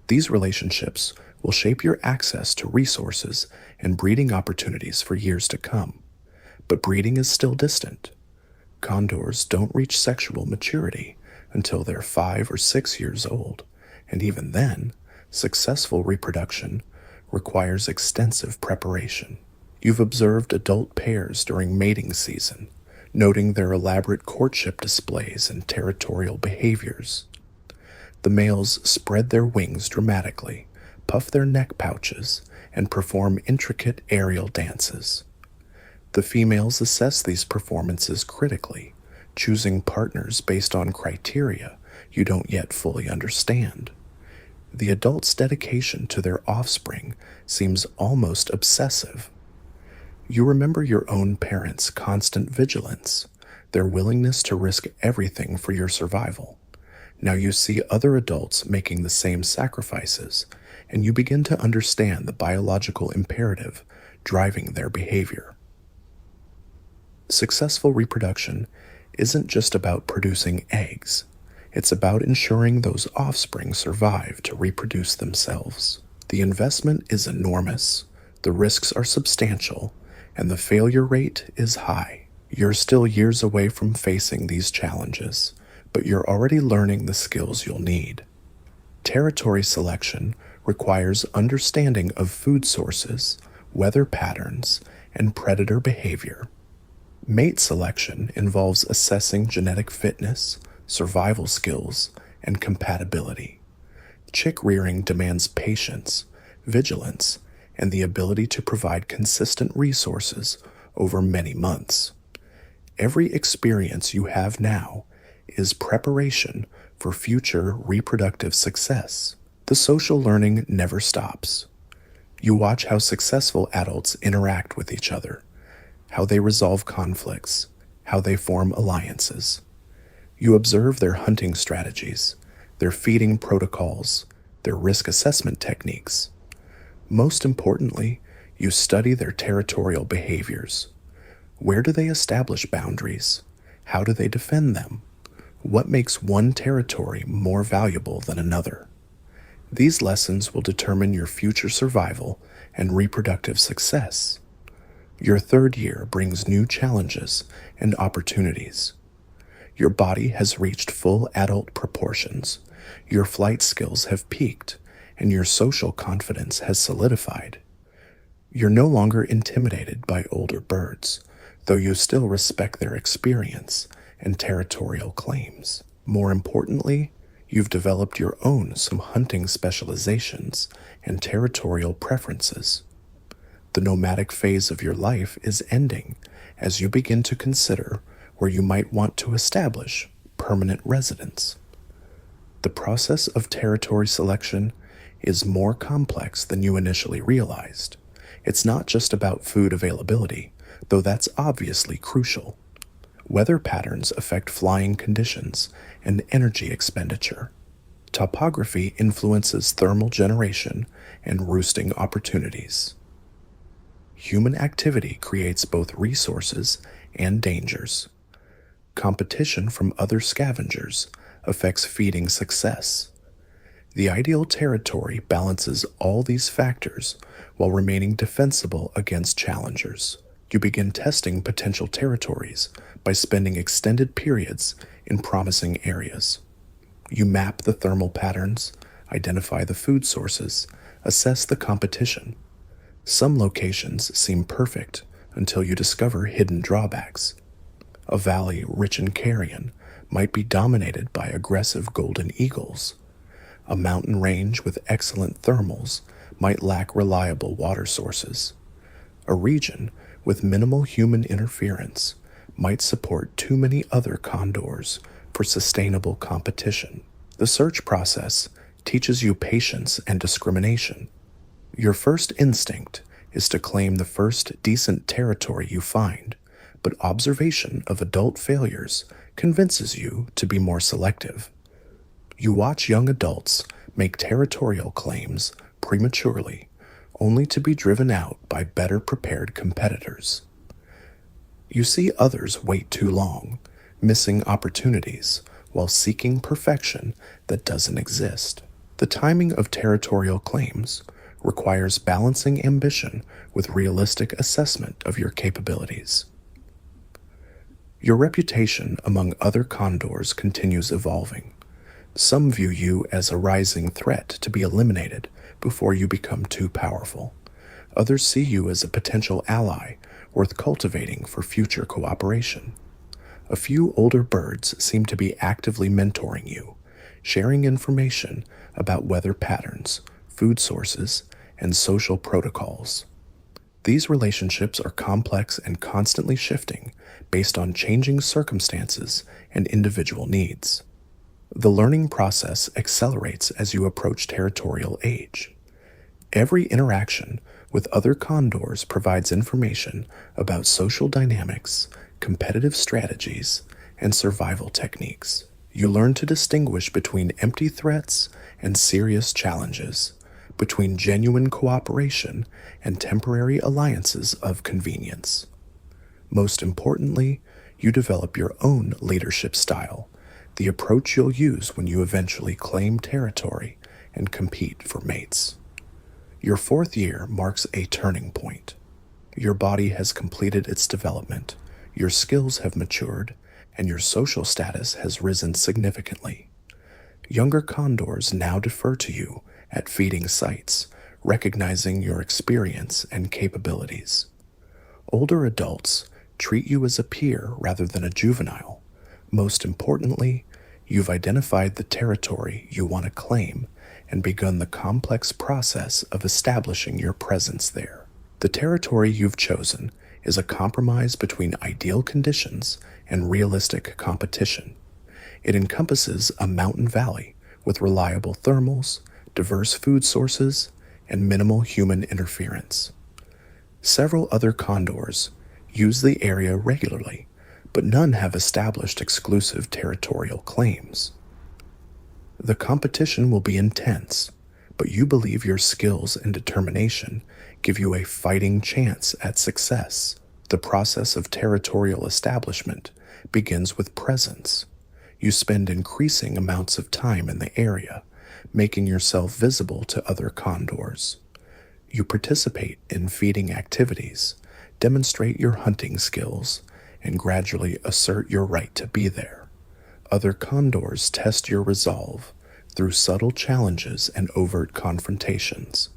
These relationships will shape your access to resources and breeding opportunities for years to come. But breeding is still distant. Condors don't reach sexual maturity until they're 5 or 6 years old, and even then, successful reproduction requires extensive preparation. You've observed adult pairs during mating season, noting their elaborate courtship displays and territorial behaviors. The males spread their wings dramatically, puff their neck pouches, and perform intricate aerial dances. The females assess these performances critically, choosing partners based on criteria you don't yet fully understand. The adult's dedication to their offspring seems almost obsessive. You remember your own parents' constant vigilance, their willingness to risk everything for your survival. Now you see other adults making the same sacrifices, and you begin to understand the biological imperative driving their behavior. Successful reproduction isn't just about producing eggs. It's about ensuring those offspring survive to reproduce themselves. The investment is enormous, the risks are substantial, and the failure rate is high. You're still years away from facing these challenges, but you're already learning the skills you'll need. Territory selection requires understanding of food sources, weather patterns, and predator behavior. Mate selection involves assessing genetic fitness, survival skills, and compatibility. Chick rearing demands patience, vigilance, and the ability to provide consistent resources over many months. Every experience you have now is preparation for future reproductive success. The social learning never stops. You watch how successful adults interact with each other, how they resolve conflicts, how they form alliances. You observe their hunting strategies, their feeding protocols, their risk assessment techniques. Most importantly, you study their territorial behaviors. Where do they establish boundaries? How do they defend them? What makes one territory more valuable than another? These lessons will determine your future survival and reproductive success. Your third year brings new challenges and opportunities. Your body has reached full adult proportions, your flight skills have peaked, and your social confidence has solidified. You're no longer intimidated by older birds, though you still respect their experience and territorial claims. More importantly, you've developed your own some hunting specializations and territorial preferences. The nomadic phase of your life is ending as you begin to consider where you might want to establish permanent residence. The process of territory selection is more complex than you initially realized. It's not just about food availability, though that's obviously crucial. Weather patterns affect flying conditions and energy expenditure. Topography influences thermal generation and roosting opportunities. Human activity creates both resources and dangers. Competition from other scavengers affects feeding success. The ideal territory balances all these factors while remaining defensible against challengers. You begin testing potential territories by spending extended periods in promising areas. You map the thermal patterns, identify the food sources, assess the competition. Some locations seem perfect until you discover hidden drawbacks. A valley rich in carrion might be dominated by aggressive golden eagles. A mountain range with excellent thermals might lack reliable water sources. A region with minimal human interference might support too many other condors for sustainable competition. The search process teaches you patience and discrimination. Your first instinct is to claim the first decent territory you find, but observation of adult failures convinces you to be more selective. You watch young adults make territorial claims prematurely, only to be driven out by better prepared competitors. You see others wait too long, missing opportunities while seeking perfection that doesn't exist. The timing of territorial claims requires balancing ambition with realistic assessment of your capabilities. Your reputation among other condors continues evolving. Some view you as a rising threat to be eliminated before you become too powerful. Others see you as a potential ally worth cultivating for future cooperation. A few older birds seem to be actively mentoring you, sharing information about weather patterns, food sources, and social protocols. These relationships are complex and constantly shifting based on changing circumstances and individual needs. The learning process accelerates as you approach territorial age. Every interaction with other condors provides information about social dynamics, competitive strategies, and survival techniques. You learn to distinguish between empty threats and serious challenges, between genuine cooperation and temporary alliances of convenience. Most importantly, you develop your own leadership style, the approach you'll use when you eventually claim territory and compete for mates. Your fourth year marks a turning point. Your body has completed its development, your skills have matured, and your social status has risen significantly. Younger condors now defer to you at feeding sites, recognizing your experience and capabilities. Older adults treat you as a peer rather than a juvenile. Most importantly, you've identified the territory you want to claim and begun the complex process of establishing your presence there. The territory you've chosen is a compromise between ideal conditions and realistic competition. It encompasses a mountain valley with reliable thermals, diverse food sources, and minimal human interference. Several other condors use the area regularly, but none have established exclusive territorial claims. The competition will be intense, but you believe your skills and determination give you a fighting chance at success. The process of territorial establishment begins with presence. You spend increasing amounts of time in the area, making yourself visible to other condors. You participate in feeding activities, demonstrate your hunting skills, and gradually assert your right to be there. Other condors test your resolve through subtle challenges and overt confrontations.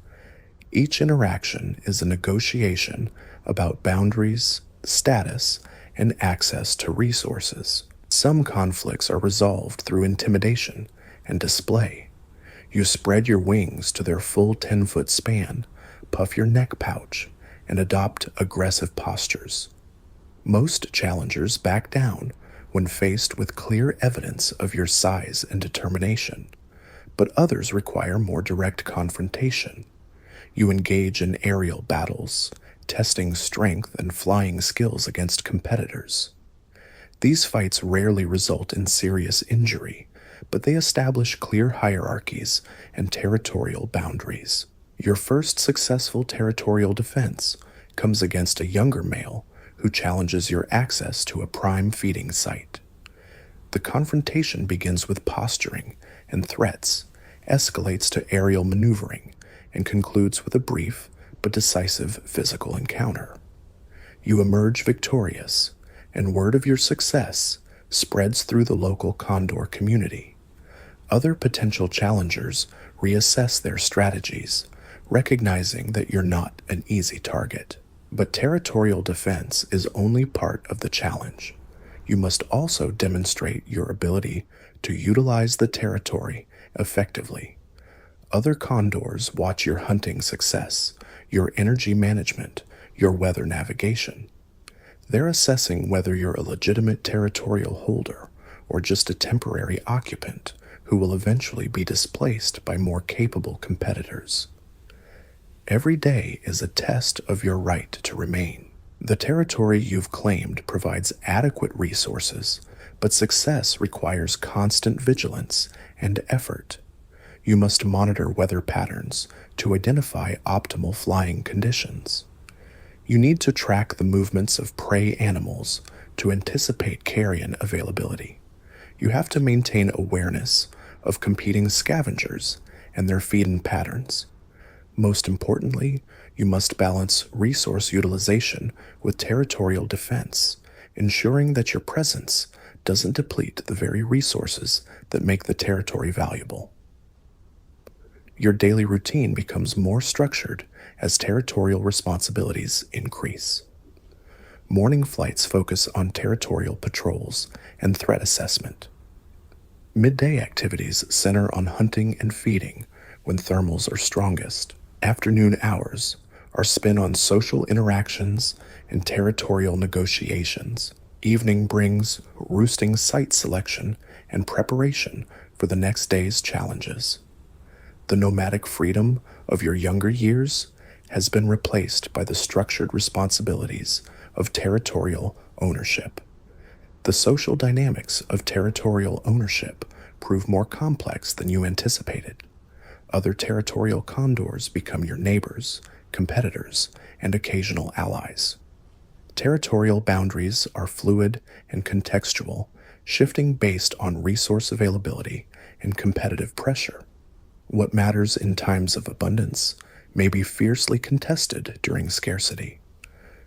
Each interaction is a negotiation about boundaries, status, and access to resources. Some conflicts are resolved through intimidation and display. You spread your wings to their full 10-foot span, puff your neck pouch, and adopt aggressive postures. Most challengers back down when faced with clear evidence of your size and determination, but others require more direct confrontation. You engage in aerial battles, testing strength and flying skills against competitors. These fights rarely result in serious injury, but they establish clear hierarchies and territorial boundaries. Your first successful territorial defense comes against a younger male who challenges your access to a prime feeding site. The confrontation begins with posturing and threats, escalates to aerial maneuvering, and concludes with a brief but decisive physical encounter. You emerge victorious, and word of your success spreads through the local condor community. Other potential challengers reassess their strategies, recognizing that you're not an easy target. But territorial defense is only part of the challenge. You must also demonstrate your ability to utilize the territory effectively. Other condors watch your hunting success, your energy management, your weather navigation. They're assessing whether you're a legitimate territorial holder or just a temporary occupant who will eventually be displaced by more capable competitors. Every day is a test of your right to remain. The territory you've claimed provides adequate resources, but success requires constant vigilance and effort. You must monitor weather patterns to identify optimal flying conditions. You need to track the movements of prey animals to anticipate carrion availability. You have to maintain awareness of competing scavengers and their feeding patterns. Most importantly, you must balance resource utilization with territorial defense, ensuring that your presence doesn't deplete the very resources that make the territory valuable. Your daily routine becomes more structured as territorial responsibilities increase. Morning flights focus on territorial patrols and threat assessment. Midday activities center on hunting and feeding when thermals are strongest. Afternoon hours are spent on social interactions and territorial negotiations. Evening brings roosting site selection and preparation for the next day's challenges. The nomadic freedom of your younger years has been replaced by the structured responsibilities of territorial ownership. The social dynamics of territorial ownership prove more complex than you anticipated. Other territorial condors become your neighbors, competitors, and occasional allies. Territorial boundaries are fluid and contextual, shifting based on resource availability and competitive pressure. What matters in times of abundance may be fiercely contested during scarcity.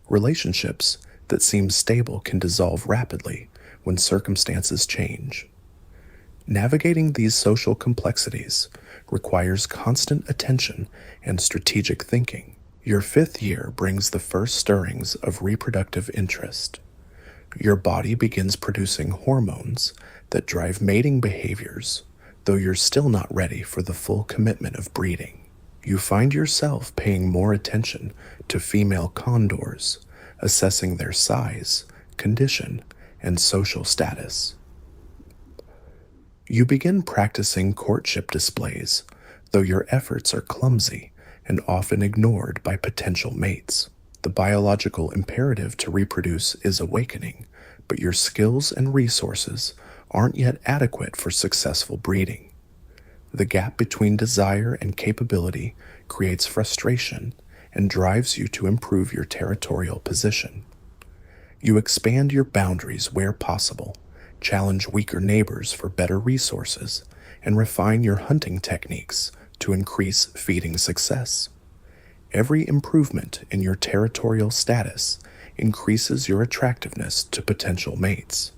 Relationships that seem stable can dissolve rapidly when circumstances change. Navigating these social complexities requires constant attention and strategic thinking. Your 5th year brings the first stirrings of reproductive interest. Your body begins producing hormones that drive mating behaviors, though you're still not ready for the full commitment of breeding. You find yourself paying more attention to female condors, assessing their size, condition, and social status. You begin practicing courtship displays, though your efforts are clumsy and often ignored by potential mates. The biological imperative to reproduce is awakening, but your skills and resources aren't yet adequate for successful breeding. The gap between desire and capability creates frustration and drives you to improve your territorial position. You expand your boundaries where possible, challenge weaker neighbors for better resources, and refine your hunting techniques to increase feeding success. Every improvement in your territorial status increases your attractiveness to potential mates.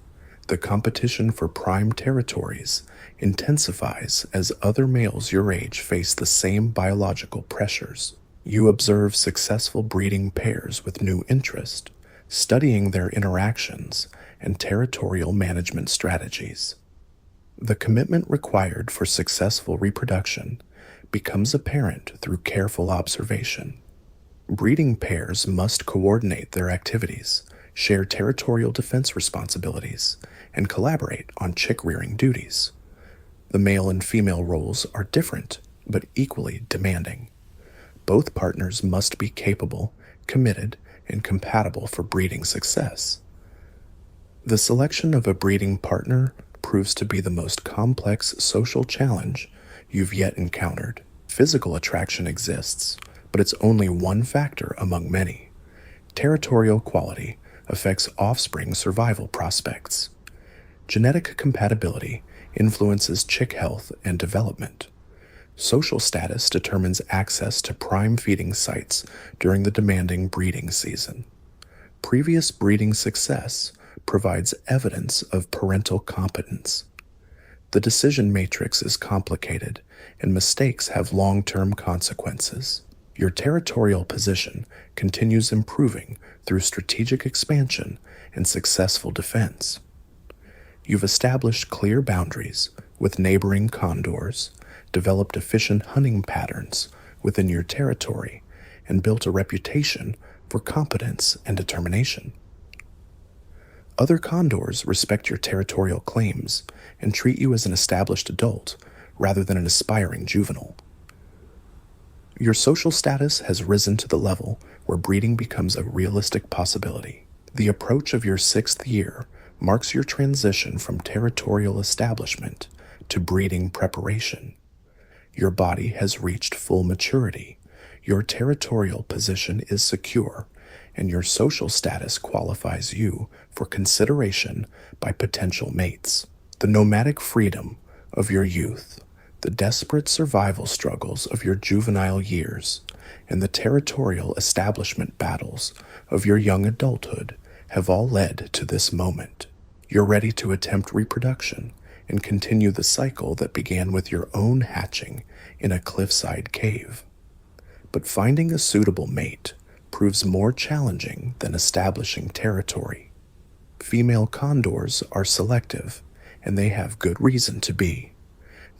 The competition for prime territories intensifies as other males your age face the same biological pressures. You observe successful breeding pairs with new interest, studying their interactions and territorial management strategies. The commitment required for successful reproduction becomes apparent through careful observation. Breeding pairs must coordinate their activities, share territorial defense responsibilities, and collaborate on chick-rearing duties. The male and female roles are different, but equally demanding. Both partners must be capable, committed, and compatible for breeding success. The selection of a breeding partner proves to be the most complex social challenge you've yet encountered. Physical attraction exists, but it's only one factor among many. Territorial quality affects offspring survival prospects. Genetic compatibility influences chick health and development. Social status determines access to prime feeding sites during the demanding breeding season. Previous breeding success provides evidence of parental competence. The decision matrix is complicated, and mistakes have long-term consequences. Your territorial position continues improving through strategic expansion and successful defense. You've established clear boundaries with neighboring condors, developed efficient hunting patterns within your territory, and built a reputation for competence and determination. Other condors respect your territorial claims and treat you as an established adult rather than an aspiring juvenile. Your social status has risen to the level where breeding becomes a realistic possibility. The approach of your 6th year marks your transition from territorial establishment to breeding preparation. Your body has reached full maturity, your territorial position is secure, and your social status qualifies you for consideration by potential mates. The nomadic freedom of your youth, the desperate survival struggles of your juvenile years, and the territorial establishment battles of your young adulthood have all led to this moment. You're ready to attempt reproduction and continue the cycle that began with your own hatching in a cliffside cave. But finding a suitable mate proves more challenging than establishing territory. Female condors are selective, and they have good reason to be.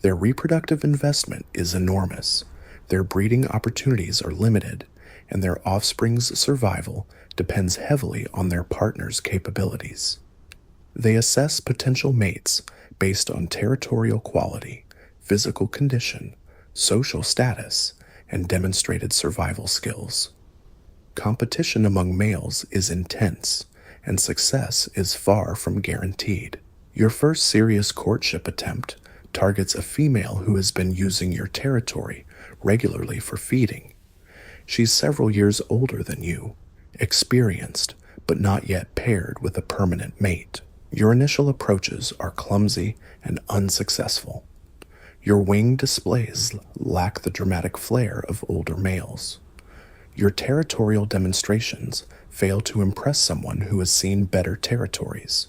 Their reproductive investment is enormous, their breeding opportunities are limited, and their offspring's survival depends heavily on their partner's capabilities. They assess potential mates based on territorial quality, physical condition, social status, and demonstrated survival skills. Competition among males is intense, and success is far from guaranteed. Your first serious courtship attempt targets a female who has been using your territory regularly for feeding. She's several years older than you, experienced, but not yet paired with a permanent mate. Your initial approaches are clumsy and unsuccessful. Your wing displays lack the dramatic flair of older males. Your territorial demonstrations fail to impress someone who has seen better territories.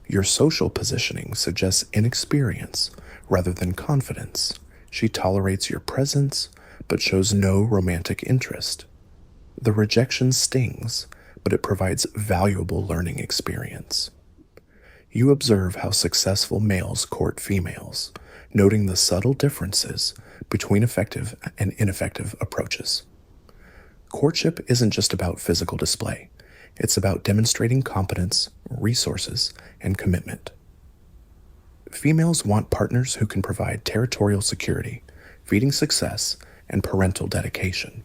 Your social positioning suggests inexperience rather than confidence. She tolerates your presence, but shows no romantic interest. The rejection stings, but it provides valuable learning experience. You observe how successful males court females, noting the subtle differences between effective and ineffective approaches. Courtship isn't just about physical display. It's about demonstrating competence, resources, and commitment. Females want partners who can provide territorial security, feeding success, and parental dedication.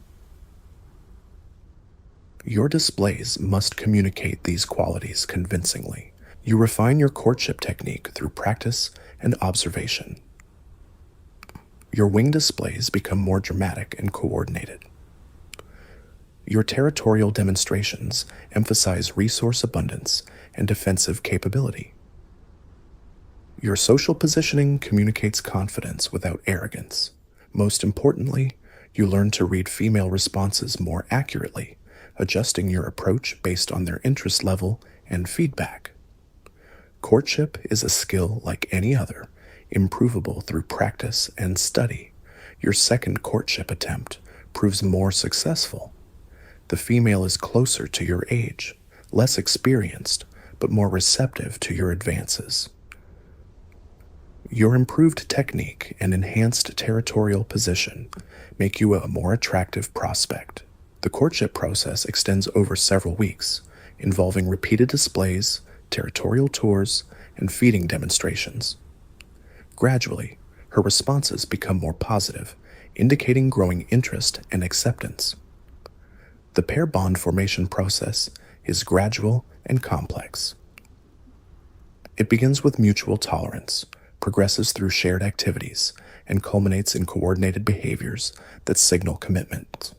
Your displays must communicate these qualities convincingly. You refine your courtship technique through practice and observation. Your wing displays become more dramatic and coordinated. Your territorial demonstrations emphasize resource abundance and defensive capability. Your social positioning communicates confidence without arrogance. Most importantly, you learn to read female responses more accurately, adjusting your approach based on their interest level and feedback. Courtship is a skill like any other, improvable through practice and study. Your second courtship attempt proves more successful. The female is closer to your age, less experienced, but more receptive to your advances. Your improved technique and enhanced territorial position make you a more attractive prospect. The courtship process extends over several weeks, involving repeated displays, territorial tours, and feeding demonstrations. Gradually, her responses become more positive, indicating growing interest and acceptance. The pair bond formation process is gradual and complex. It begins with mutual tolerance, progresses through shared activities, and culminates in coordinated behaviors that signal commitment.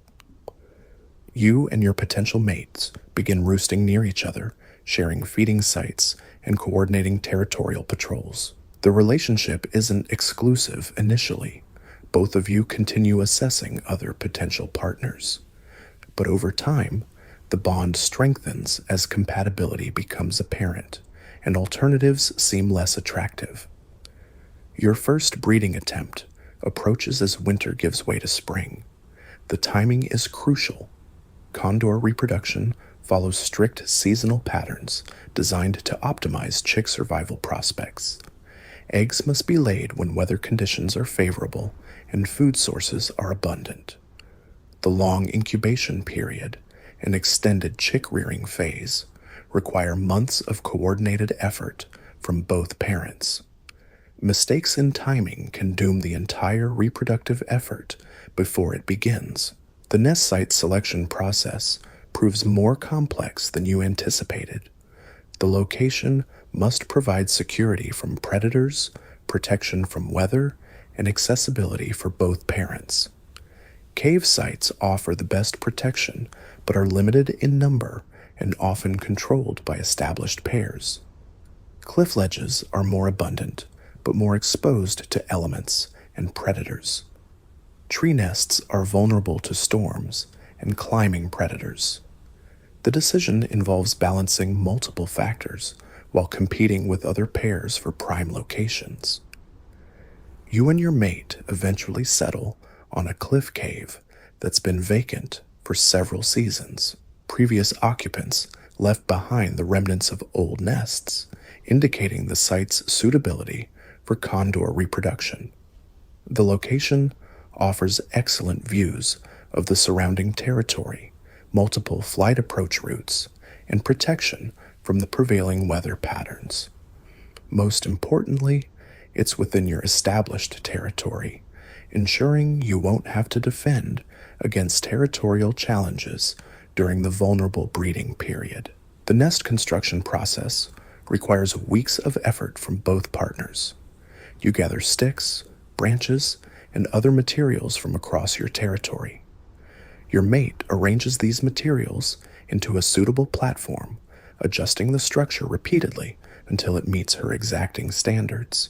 You and your potential mates begin roosting near each other, sharing feeding sites, and coordinating territorial patrols. The relationship isn't exclusive initially. Both of you continue assessing other potential partners. But over time, the bond strengthens as compatibility becomes apparent, and alternatives seem less attractive. Your first breeding attempt approaches as winter gives way to spring. The timing is crucial. Condor reproduction follows strict seasonal patterns designed to optimize chick survival prospects. Eggs must be laid when weather conditions are favorable and food sources are abundant. The long incubation period and extended chick rearing phase require months of coordinated effort from both parents. Mistakes in timing can doom the entire reproductive effort before it begins. The nest site selection process proves more complex than you anticipated. The location must provide security from predators, protection from weather, and accessibility for both parents. Cave sites offer the best protection, but are limited in number and often controlled by established pairs. Cliff ledges are more abundant, but more exposed to elements and predators. Tree nests are vulnerable to storms and climbing predators. The decision involves balancing multiple factors while competing with other pairs for prime locations. You and your mate eventually settle on a cliff cave that's been vacant for several seasons. Previous occupants left behind the remnants of old nests, indicating the site's suitability for condor reproduction. The location offers excellent views of the surrounding territory, multiple flight approach routes, and protection from the prevailing weather patterns. Most importantly, it's within your established territory, ensuring you won't have to defend against territorial challenges during the vulnerable breeding period. The nest construction process requires weeks of effort from both partners. You gather sticks, branches, and other materials from across your territory. Your mate arranges these materials into a suitable platform, adjusting the structure repeatedly until it meets her exacting standards.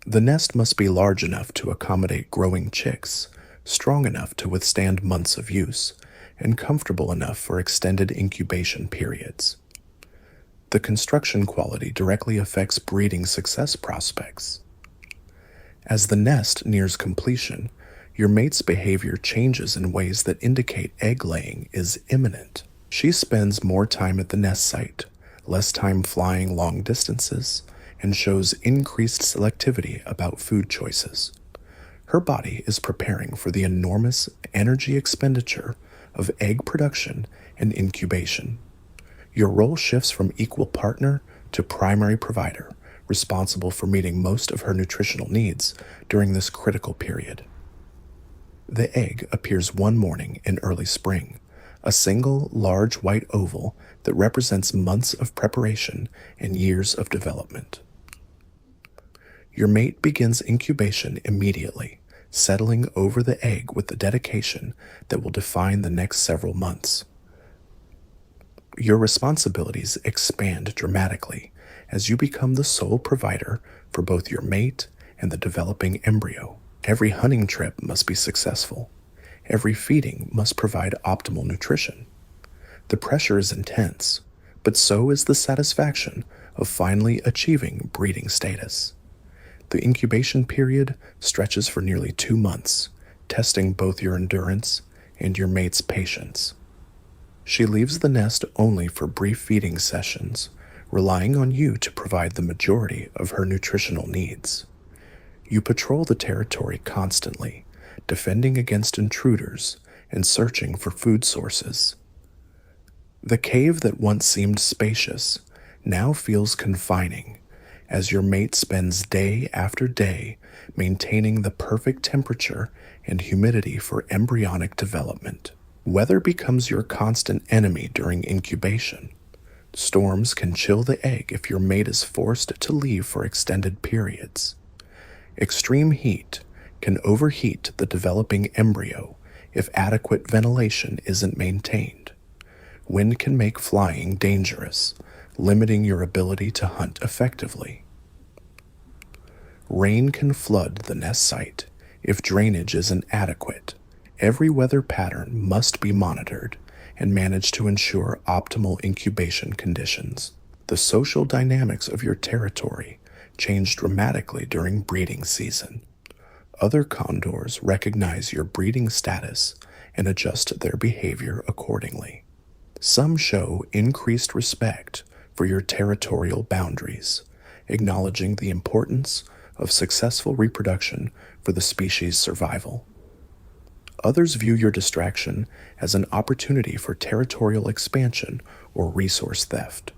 The nest must be large enough to accommodate growing chicks, strong enough to withstand months of use, and comfortable enough for extended incubation periods. The construction quality directly affects breeding success prospects. As the nest nears completion, your mate's behavior changes in ways that indicate egg laying is imminent. She spends more time at the nest site, less time flying long distances, and shows increased selectivity about food choices. Her body is preparing for the enormous energy expenditure of egg production and incubation. Your role shifts from equal partner to primary provider, responsible for meeting most of her nutritional needs during this critical period. The egg appears one morning in early spring, a single large white oval that represents months of preparation and years of development. Your mate begins incubation immediately, settling over the egg with the dedication that will define the next several months. Your responsibilities expand dramatically as you become the sole provider for both your mate and the developing embryo. Every hunting trip must be successful. Every feeding must provide optimal nutrition. The pressure is intense, but so is the satisfaction of finally achieving breeding status. The incubation period stretches for nearly 2 months, testing both your endurance and your mate's patience. She leaves the nest only for brief feeding sessions, relying on you to provide the majority of her nutritional needs. You patrol the territory constantly, defending against intruders and searching for food sources. The cave that once seemed spacious now feels confining, as your mate spends day after day maintaining the perfect temperature and humidity for embryonic development. Weather becomes your constant enemy during incubation. Storms can chill the egg if your mate is forced to leave for extended periods. Extreme heat can overheat the developing embryo if adequate ventilation isn't maintained. Wind can make flying dangerous, limiting your ability to hunt effectively. Rain can flood the nest site if drainage isn't adequate. Every weather pattern must be monitored and managed to ensure optimal incubation conditions. The social dynamics of your territory change dramatically during breeding season. Other condors recognize your breeding status and adjust their behavior accordingly. Some show increased respect for your territorial boundaries, acknowledging the importance of successful reproduction for the species' survival. Others view your distraction as an opportunity for territorial expansion or resource theft.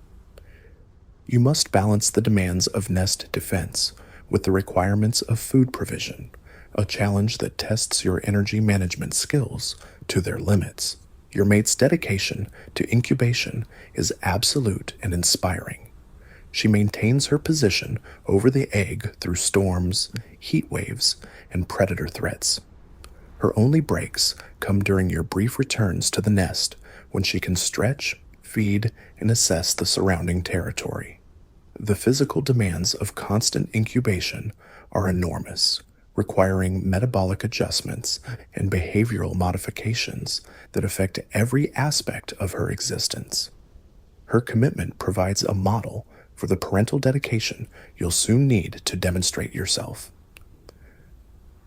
You must balance the demands of nest defense with the requirements of food provision, a challenge that tests your energy management skills to their limits. Your mate's dedication to incubation is absolute and inspiring. She maintains her position over the egg through storms, heat waves, and predator threats. Her only breaks come during your brief returns to the nest when she can stretch, feed, and assess the surrounding territory. The physical demands of constant incubation are enormous, requiring metabolic adjustments and behavioral modifications that affect every aspect of her existence. Her commitment provides a model for the parental dedication you'll soon need to demonstrate yourself.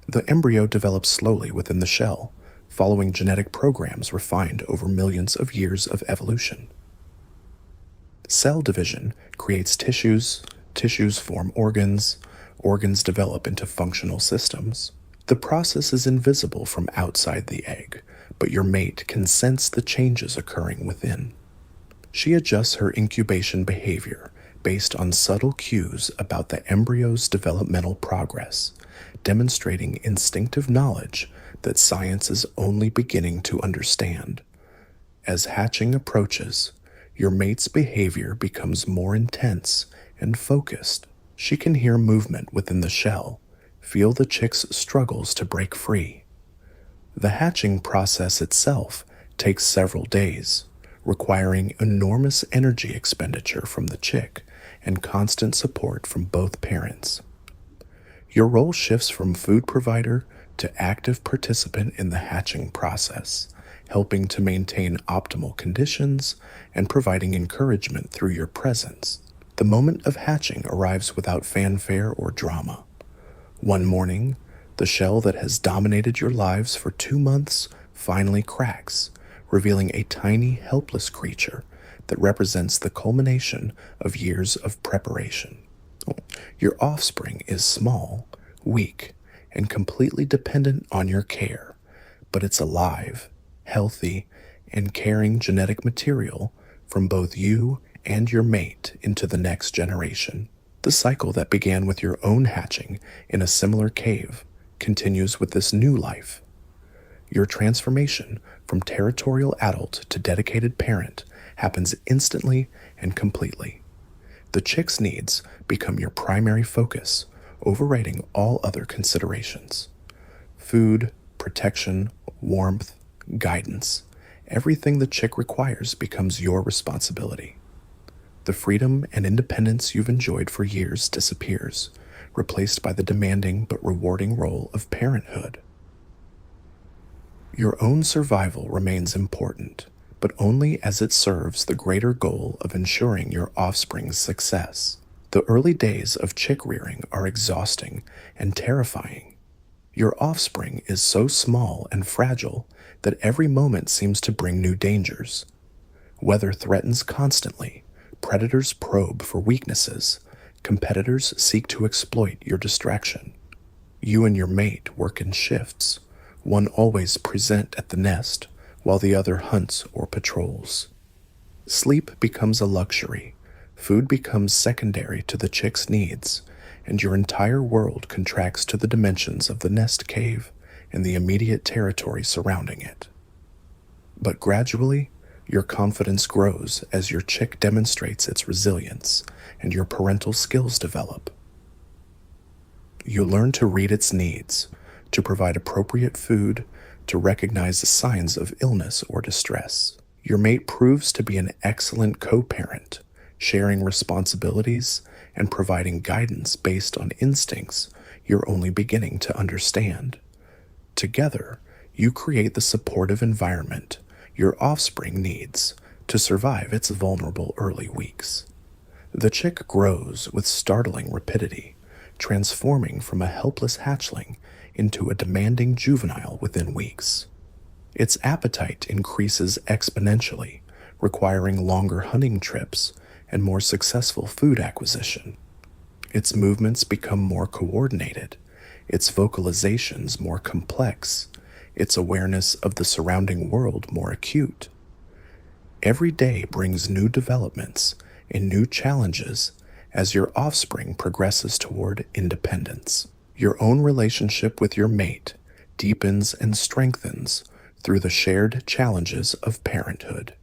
The embryo develops slowly within the shell, following genetic programs refined over millions of years of evolution. Cell division creates tissues, tissues form organs, organs develop into functional systems. The process is invisible from outside the egg, but your mate can sense the changes occurring within. She adjusts her incubation behavior based on subtle cues about the embryo's developmental progress, demonstrating instinctive knowledge that science is only beginning to understand. As hatching approaches, your mate's behavior becomes more intense and focused. She can hear movement within the shell, feel the chick's struggles to break free. The hatching process itself takes several days, requiring enormous energy expenditure from the chick and constant support from both parents. Your role shifts from food provider to active participant in the hatching process, helping to maintain optimal conditions and providing encouragement through your presence. The moment of hatching arrives without fanfare or drama. One morning, the shell that has dominated your lives for 2 months finally cracks, revealing a tiny, helpless creature that represents the culmination of years of preparation. Your offspring is small, weak, and completely dependent on your care, but it's alive, healthy, and carrying genetic material from both you and your mate into the next generation. The cycle that began with your own hatching in a similar cave continues with this new life. Your transformation from territorial adult to dedicated parent happens instantly and completely. The chick's needs become your primary focus, overriding all other considerations. Food, protection, warmth, guidance. Everything the chick requires becomes your responsibility. The freedom and independence you've enjoyed for years disappears, replaced by the demanding but rewarding role of parenthood. Your own survival remains important, but only as it serves the greater goal of ensuring your offspring's success. The early days of chick rearing are exhausting and terrifying. Your offspring is so small and fragile that every moment seems to bring new dangers. Weather threatens constantly, predators probe for weaknesses, competitors seek to exploit your distraction. You and your mate work in shifts, one always present at the nest, while the other hunts or patrols. Sleep becomes a luxury, food becomes secondary to the chick's needs, and your entire world contracts to the dimensions of the nest cave and the immediate territory surrounding it. But gradually, your confidence grows as your chick demonstrates its resilience and your parental skills develop. You learn to read its needs, to provide appropriate food, to recognize the signs of illness or distress. Your mate proves to be an excellent co-parent, sharing responsibilities and providing guidance based on instincts you're only beginning to understand. Together, you create the supportive environment your offspring needs to survive its vulnerable early weeks. The chick grows with startling rapidity, transforming from a helpless hatchling into a demanding juvenile within weeks. Its appetite increases exponentially, requiring longer hunting trips and more successful food acquisition. Its movements become more coordinated, its vocalizations more complex, its awareness of the surrounding world more acute. Every day brings new developments and new challenges as your offspring progresses toward independence. Your own relationship with your mate deepens and strengthens through the shared challenges of parenthood.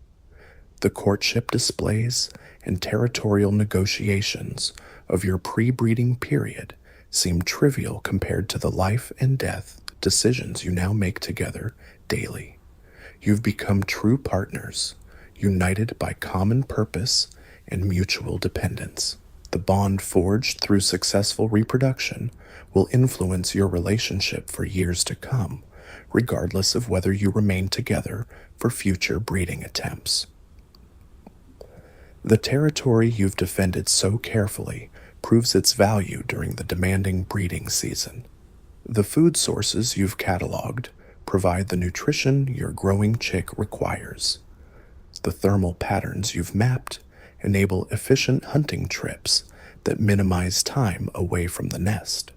The courtship displays and territorial negotiations of your pre-breeding period seem trivial compared to the life and death decisions you now make together daily. You've become true partners, united by common purpose and mutual dependence. The bond forged through successful reproduction will influence your relationship for years to come, regardless of whether you remain together for future breeding attempts. The territory you've defended so carefully proves its value during the demanding breeding season. The food sources you've cataloged provide the nutrition your growing chick requires. The thermal patterns you've mapped enable efficient hunting trips that minimize time away from the nest.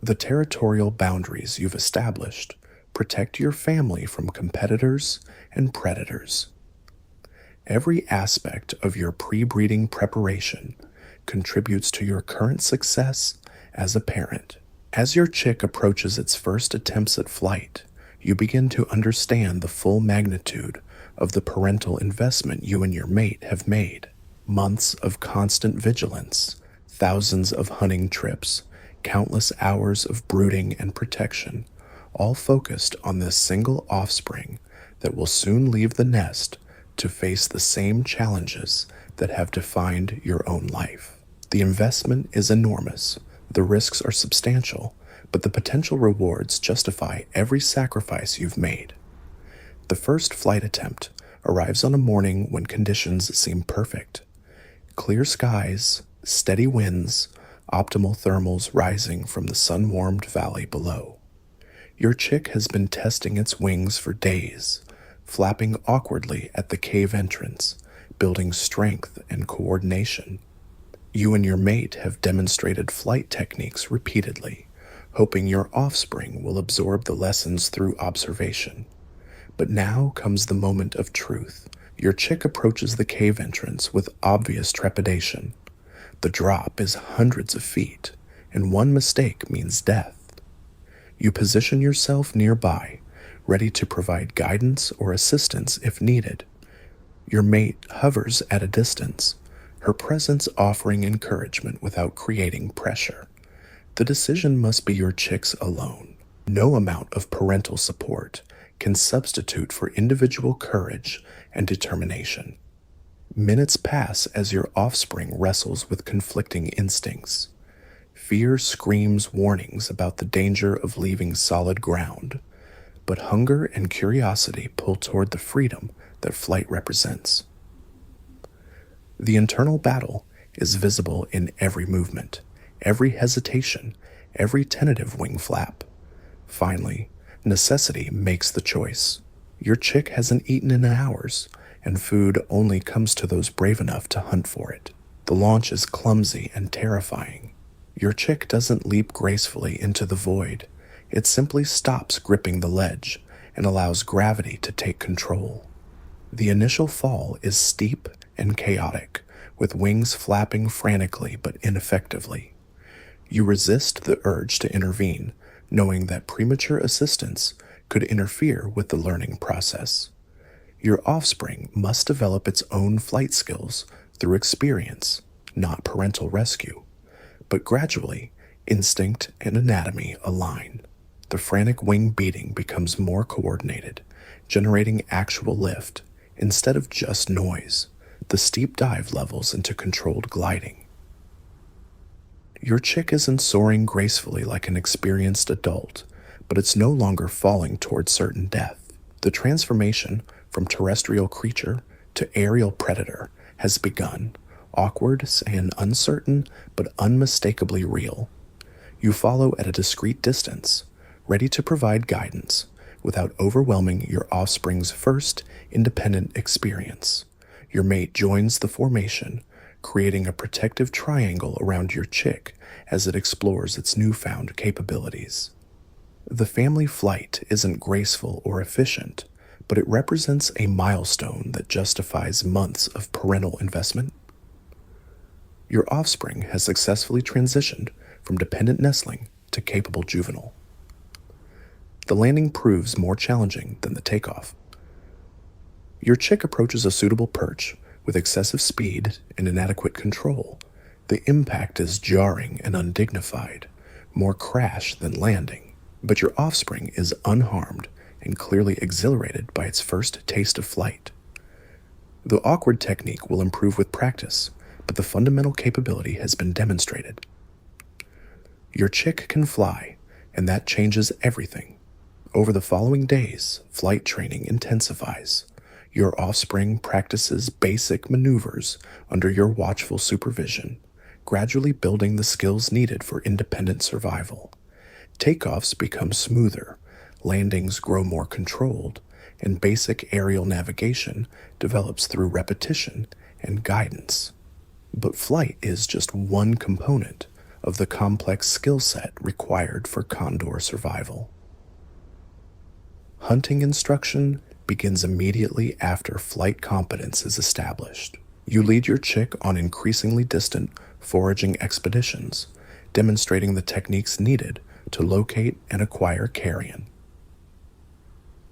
The territorial boundaries you've established protect your family from competitors and predators. Every aspect of your pre-breeding preparation contributes to your current success as a parent. As your chick approaches its first attempts at flight, you begin to understand the full magnitude of the parental investment you and your mate have made. Months of constant vigilance, thousands of hunting trips, countless hours of brooding and protection, all focused on this single offspring that will soon leave the nest to face the same challenges that have defined your own life. The investment is enormous, the risks are substantial, but the potential rewards justify every sacrifice you've made. The first flight attempt arrives on a morning when conditions seem perfect. Clear skies, steady winds, optimal thermals rising from the sun-warmed valley below. Your chick has been testing its wings for days, flapping awkwardly at the cave entrance, building strength and coordination. You and your mate have demonstrated flight techniques repeatedly, hoping your offspring will absorb the lessons through observation. But now comes the moment of truth. Your chick approaches the cave entrance with obvious trepidation. The drop is hundreds of feet, and one mistake means death. You position yourself nearby, ready to provide guidance or assistance if needed. Your mate hovers at a distance, her presence offering encouragement without creating pressure. The decision must be your chick's alone. No amount of parental support can substitute for individual courage and determination. Minutes pass as your offspring wrestles with conflicting instincts. Fear screams warnings about the danger of leaving solid ground, but hunger and curiosity pull toward the freedom that flight represents. The internal battle is visible in every movement, every hesitation, every tentative wing flap. Finally, necessity makes the choice. Your chick hasn't eaten in hours, and food only comes to those brave enough to hunt for it. The launch is clumsy and terrifying. Your chick doesn't leap gracefully into the void. It simply stops gripping the ledge and allows gravity to take control. The initial fall is steep and chaotic, with wings flapping frantically but ineffectively. You resist the urge to intervene, knowing that premature assistance could interfere with the learning process. Your offspring must develop its own flight skills through experience, not parental rescue. But gradually, instinct and anatomy align. The frantic wing beating becomes more coordinated, generating actual lift instead of just noise. The steep dive levels into controlled gliding. Your chick isn't soaring gracefully like an experienced adult, but it's no longer falling toward certain death. The transformation from terrestrial creature to aerial predator has begun, awkward and uncertain, but unmistakably real. You follow at a discreet distance, ready to provide guidance without overwhelming your offspring's first independent experience. Your mate joins the formation, creating a protective triangle around your chick as it explores its newfound capabilities. The family flight isn't graceful or efficient, but it represents a milestone that justifies months of parental investment. Your offspring has successfully transitioned from dependent nestling to capable juvenile. The landing proves more challenging than the takeoff. Your chick approaches a suitable perch with excessive speed and inadequate control. The impact is jarring and undignified, more crash than landing. But your offspring is unharmed and clearly exhilarated by its first taste of flight. The awkward technique will improve with practice, but the fundamental capability has been demonstrated. Your chick can fly, and that changes everything. Over the following days, flight training intensifies. Your offspring practices basic maneuvers under your watchful supervision, gradually building the skills needed for independent survival. Takeoffs become smoother, landings grow more controlled, and basic aerial navigation develops through repetition and guidance. But flight is just one component of the complex skill set required for condor survival. Hunting instruction begins immediately after flight competence is established. You lead your chick on increasingly distant foraging expeditions, demonstrating the techniques needed to locate and acquire carrion.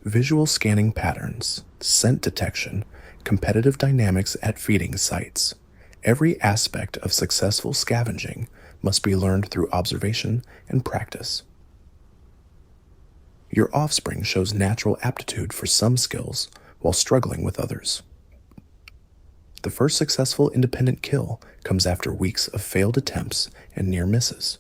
Visual scanning patterns, scent detection, competitive dynamics at feeding sites. Every aspect of successful scavenging must be learned through observation and practice. Your offspring shows natural aptitude for some skills while struggling with others. The first successful independent kill comes after weeks of failed attempts and near misses.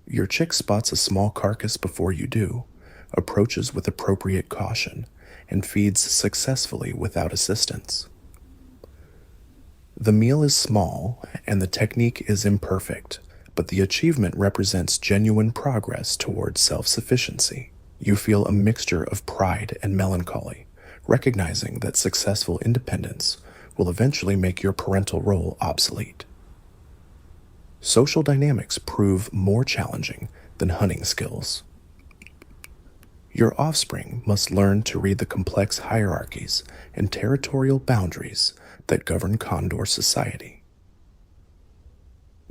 Your chick spots a small carcass before you do, approaches with appropriate caution, and feeds successfully without assistance. The meal is small and the technique is imperfect, but the achievement represents genuine progress towards self-sufficiency. You feel a mixture of pride and melancholy, recognizing that successful independence will eventually make your parental role obsolete. Social dynamics prove more challenging than hunting skills. Your offspring must learn to read the complex hierarchies and territorial boundaries that govern condor society.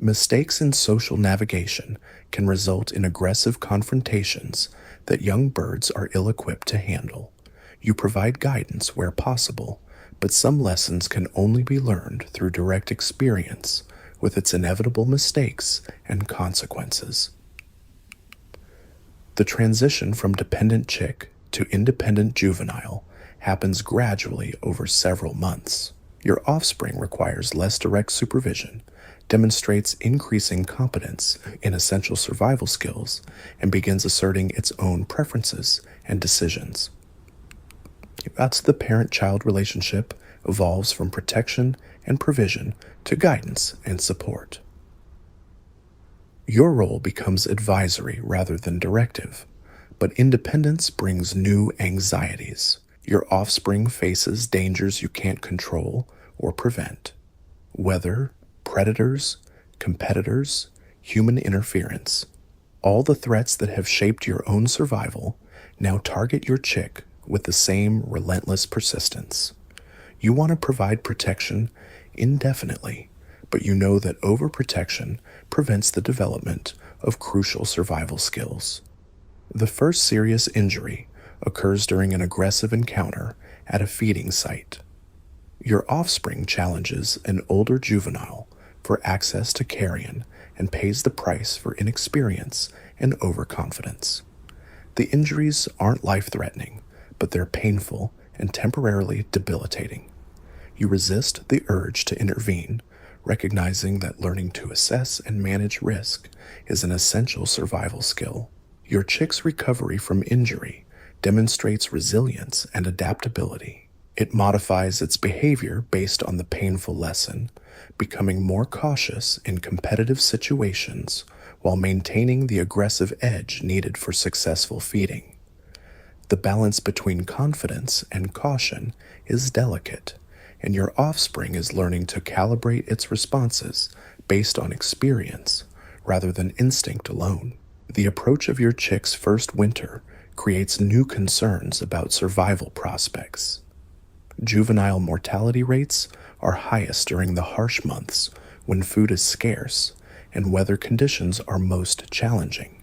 Mistakes in social navigation can result in aggressive confrontations that young birds are ill equipped to handle. You provide guidance where possible, but some lessons can only be learned through direct experience with its inevitable mistakes and consequences. The transition from dependent chick to independent juvenile happens gradually over several months. Your offspring requires less direct supervision, demonstrates increasing competence in essential survival skills, and begins asserting its own preferences and decisions. Thus, the parent-child relationship evolves from protection and provision to guidance and support. Your role becomes advisory rather than directive, but independence brings new anxieties. Your offspring faces dangers you can't control or prevent. Weather, predators, competitors, human interference. All the threats that have shaped your own survival now target your chick with the same relentless persistence. You want to provide protection indefinitely, but you know that overprotection prevents the development of crucial survival skills. The first serious injury occurs during an aggressive encounter at a feeding site. Your offspring challenges an older juvenile for access to carrion and pays the price for inexperience and overconfidence. The injuries aren't life-threatening, but they're painful and temporarily debilitating. You resist the urge to intervene, recognizing that learning to assess and manage risk is an essential survival skill. Your chick's recovery from injury demonstrates resilience and adaptability. It modifies its behavior based on the painful lesson, becoming more cautious in competitive situations while maintaining the aggressive edge needed for successful feeding. The balance between confidence and caution is delicate, and your offspring is learning to calibrate its responses based on experience rather than instinct alone. The approach of your chick's first winter creates new concerns about survival prospects. Juvenile mortality rates are highest during the harsh months when food is scarce and weather conditions are most challenging.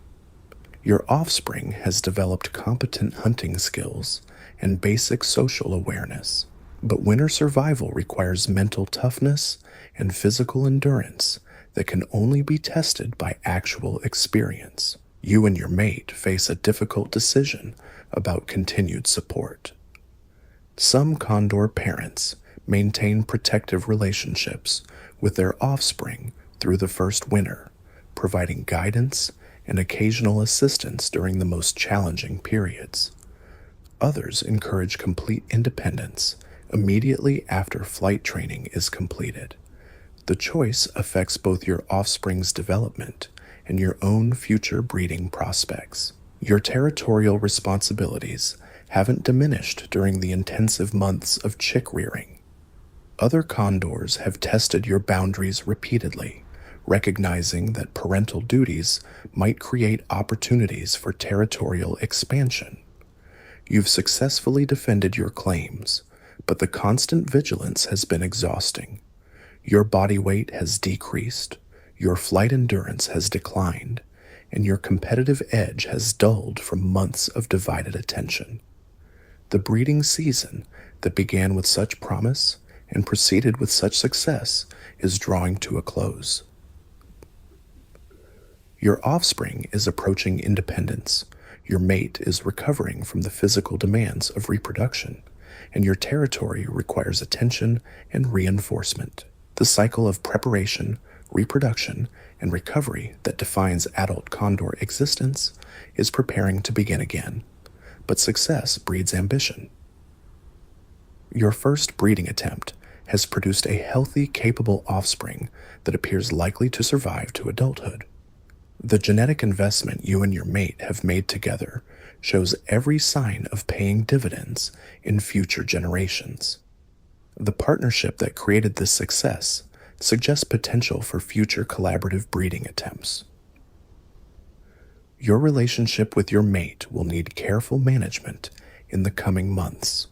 Your offspring has developed competent hunting skills and basic social awareness, but winter survival requires mental toughness and physical endurance that can only be tested by actual experience. You and your mate face a difficult decision about continued support. Some condor parents maintain protective relationships with their offspring through the first winter, providing guidance and occasional assistance during the most challenging periods. Others encourage complete independence immediately after flight training is completed. The choice affects both your offspring's development and your own future breeding prospects. Your territorial responsibilities haven't diminished during the intensive months of chick rearing. Other condors have tested your boundaries repeatedly, recognizing that parental duties might create opportunities for territorial expansion. You've successfully defended your claims, but the constant vigilance has been exhausting. Your body weight has decreased, your flight endurance has declined, and your competitive edge has dulled from months of divided attention. The breeding season that began with such promise and proceeded with such success is drawing to a close. Your offspring is approaching independence, your mate is recovering from the physical demands of reproduction, and your territory requires attention and reinforcement. The cycle of preparation, reproduction, and recovery that defines adult condor existence is preparing to begin again, but success breeds ambition. Your first breeding attempt has produced a healthy, capable offspring that appears likely to survive to adulthood. The genetic investment you and your mate have made together shows every sign of paying dividends in future generations. The partnership that created this success suggests potential for future collaborative breeding attempts. Your relationship with your mate will need careful management in the coming months.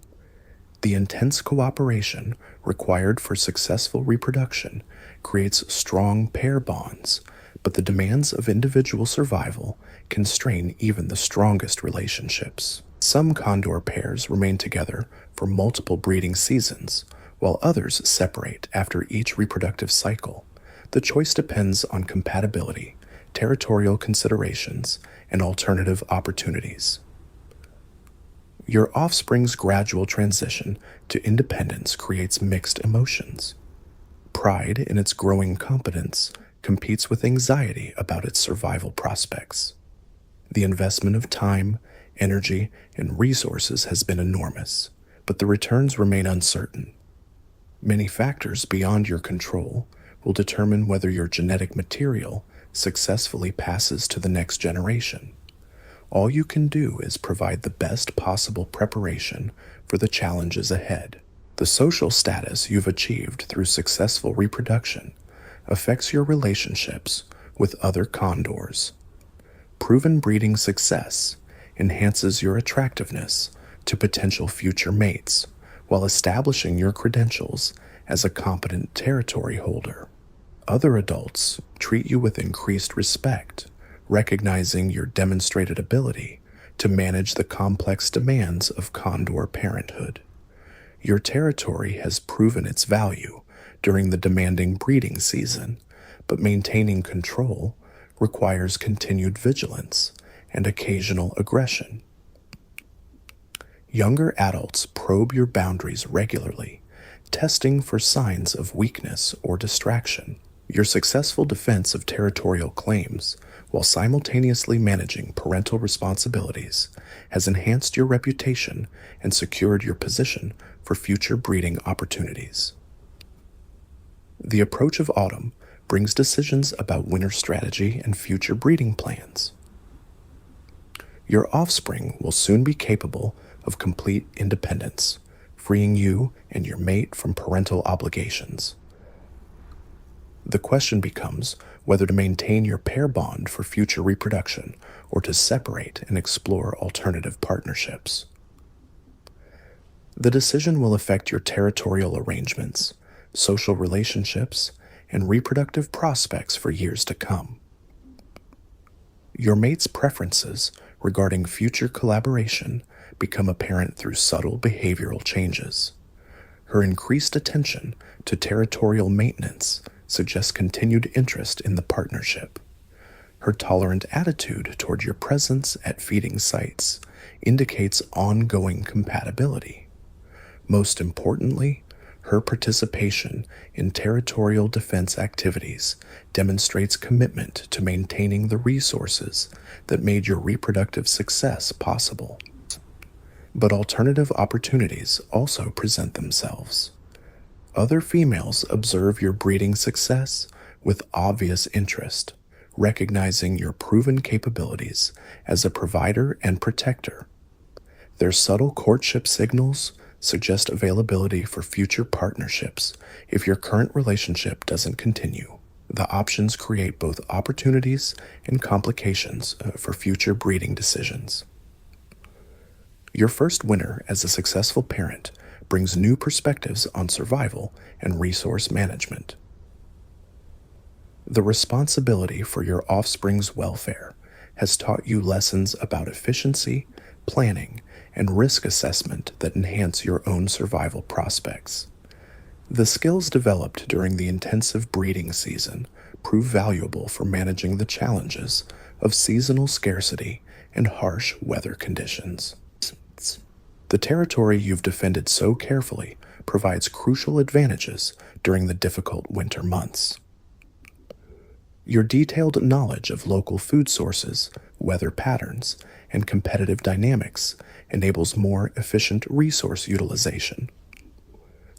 The intense cooperation required for successful reproduction creates strong pair bonds, but the demands of individual survival constrain even the strongest relationships. Some condor pairs remain together for multiple breeding seasons, while others separate after each reproductive cycle. The choice depends on compatibility, territorial considerations, and alternative opportunities. Your offspring's gradual transition to independence creates mixed emotions. Pride in its growing competence competes with anxiety about its survival prospects. The investment of time, energy, and resources has been enormous, but the returns remain uncertain. Many factors beyond your control will determine whether your genetic material successfully passes to the next generation. All you can do is provide the best possible preparation for the challenges ahead. The social status you've achieved through successful reproduction affects your relationships with other condors. Proven breeding success enhances your attractiveness to potential future mates while establishing your credentials as a competent territory holder. Other adults treat you with increased respect, recognizing your demonstrated ability to manage the complex demands of condor parenthood. Your territory has proven its value during the demanding breeding season, but maintaining control requires continued vigilance and occasional aggression. Younger adults probe your boundaries regularly, testing for signs of weakness or distraction. Your successful defense of territorial claims, while simultaneously managing parental responsibilities, has enhanced your reputation and secured your position for future breeding opportunities. The approach of autumn brings decisions about winter strategy and future breeding plans. Your offspring will soon be capable of complete independence, freeing you and your mate from parental obligations. The question becomes whether to maintain your pair bond for future reproduction or to separate and explore alternative partnerships. The decision will affect your territorial arrangements, social relationships, and reproductive prospects for years to come. Your mate's preferences regarding future collaboration become apparent through subtle behavioral changes. Her increased attention to territorial maintenance suggests continued interest in the partnership. Her tolerant attitude toward your presence at feeding sites indicates ongoing compatibility. Most importantly, her participation in territorial defense activities demonstrates commitment to maintaining the resources that made your reproductive success possible. But alternative opportunities also present themselves. Other females observe your breeding success with obvious interest, recognizing your proven capabilities as a provider and protector. Their subtle courtship signals suggest availability for future partnerships if your current relationship doesn't continue. The options create both opportunities and complications for future breeding decisions. Your first winter as a successful parent brings new perspectives on survival and resource management. The responsibility for your offspring's welfare has taught you lessons about efficiency, planning, and risk assessment that enhance your own survival prospects. The skills developed during the intensive breeding season prove valuable for managing the challenges of seasonal scarcity and harsh weather conditions. The territory you've defended so carefully provides crucial advantages during the difficult winter months. Your detailed knowledge of local food sources, weather patterns, and competitive dynamics enables more efficient resource utilization.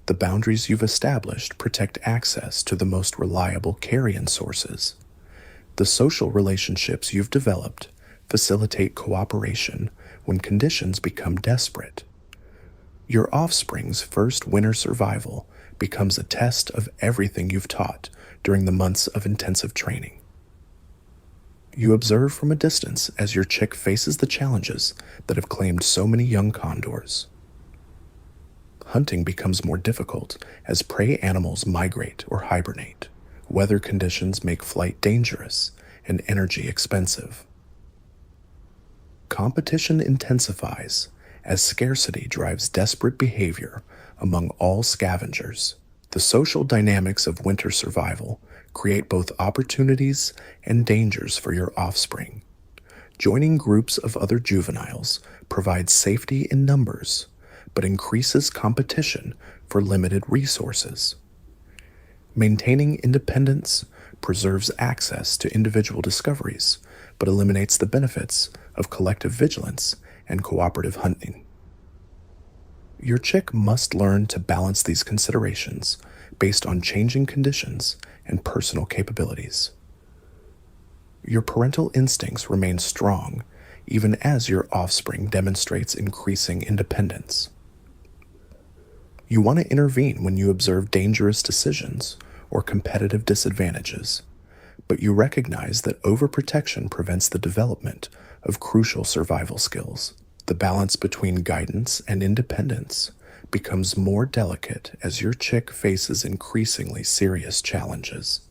The boundaries you've established protect access to the most reliable carrion sources. The social relationships you've developed facilitate cooperation when conditions become desperate. Your offspring's first winter survival becomes a test of everything you've taught during the months of intensive training. You observe from a distance as your chick faces the challenges that have claimed so many young condors. hunting becomes more difficult as prey animals migrate or hibernate. Weather conditions make flight dangerous and energy expensive. Competition intensifies as scarcity drives desperate behavior among all scavengers. The social dynamics of winter survival create both opportunities and dangers for your offspring. Joining groups of other juveniles provides safety in numbers, but increases competition for limited resources. Maintaining independence preserves access to individual discoveries, but eliminates the benefits of collective vigilance and cooperative hunting. Your chick must learn to balance these considerations based on changing conditions and personal capabilities. Your parental instincts remain strong even as your offspring demonstrates increasing independence. You want to intervene when you observe dangerous decisions or competitive disadvantages, but you recognize that overprotection prevents the development of crucial survival skills. The balance between guidance and independence becomes more delicate as your chick faces increasingly serious challenges.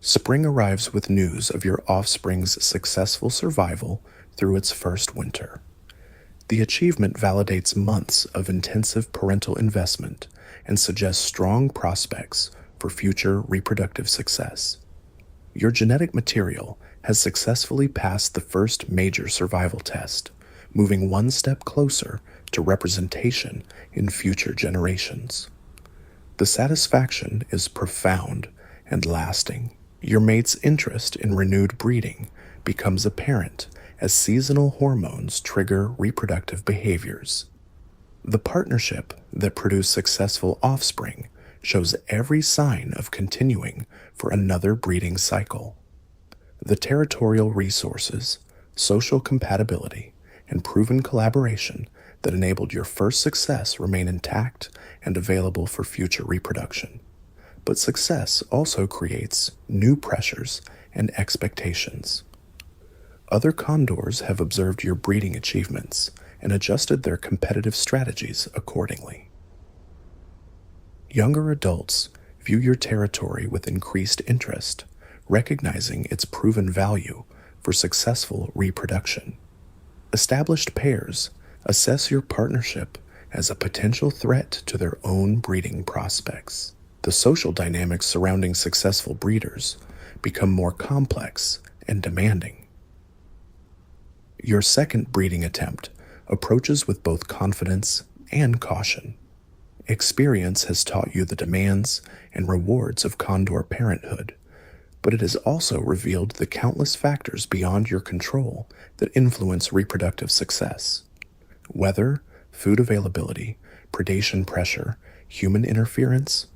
Spring arrives with news of your offspring's successful survival through its first winter. The achievement validates months of intensive parental investment and suggests strong prospects for future reproductive success. Your genetic material has successfully passed the first major survival test, moving one step closer to representation in future generations. The satisfaction is profound and lasting. Your mate's interest in renewed breeding becomes apparent as seasonal hormones trigger reproductive behaviors. The partnership that produced successful offspring shows every sign of continuing for another breeding cycle. The territorial resources, social compatibility, and proven collaboration that enabled your first success remain intact and available for future reproduction. But success also creates new pressures and expectations. Other condors have observed your breeding achievements and adjusted their competitive strategies accordingly. Younger adults view your territory with increased interest, recognizing its proven value for successful reproduction. Established pairs assess your partnership as a potential threat to their own breeding prospects. The social dynamics surrounding successful breeders become more complex and demanding. Your second breeding attempt approaches with both confidence and caution. Experience has taught you the demands and rewards of condor parenthood, but it has also revealed the countless factors beyond your control that influence reproductive success. Weather, food availability, predation pressure, human interference,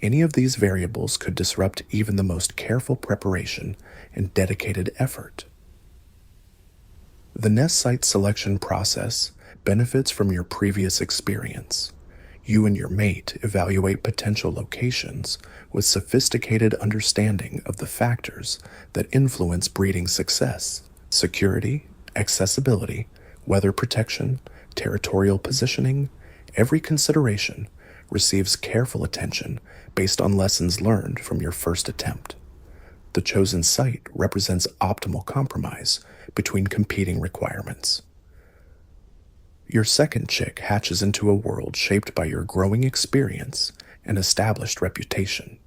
any of these variables could disrupt even the most careful preparation and dedicated effort. The nest site selection process benefits from your previous experience. You and your mate evaluate potential locations with sophisticated understanding of the factors that influence breeding success: security, accessibility, weather protection, territorial positioning. Every consideration receives careful attention based on lessons learned from your first attempt. The chosen site represents optimal compromise between competing requirements. Your second chick hatches into a world shaped by your growing experience and established reputation.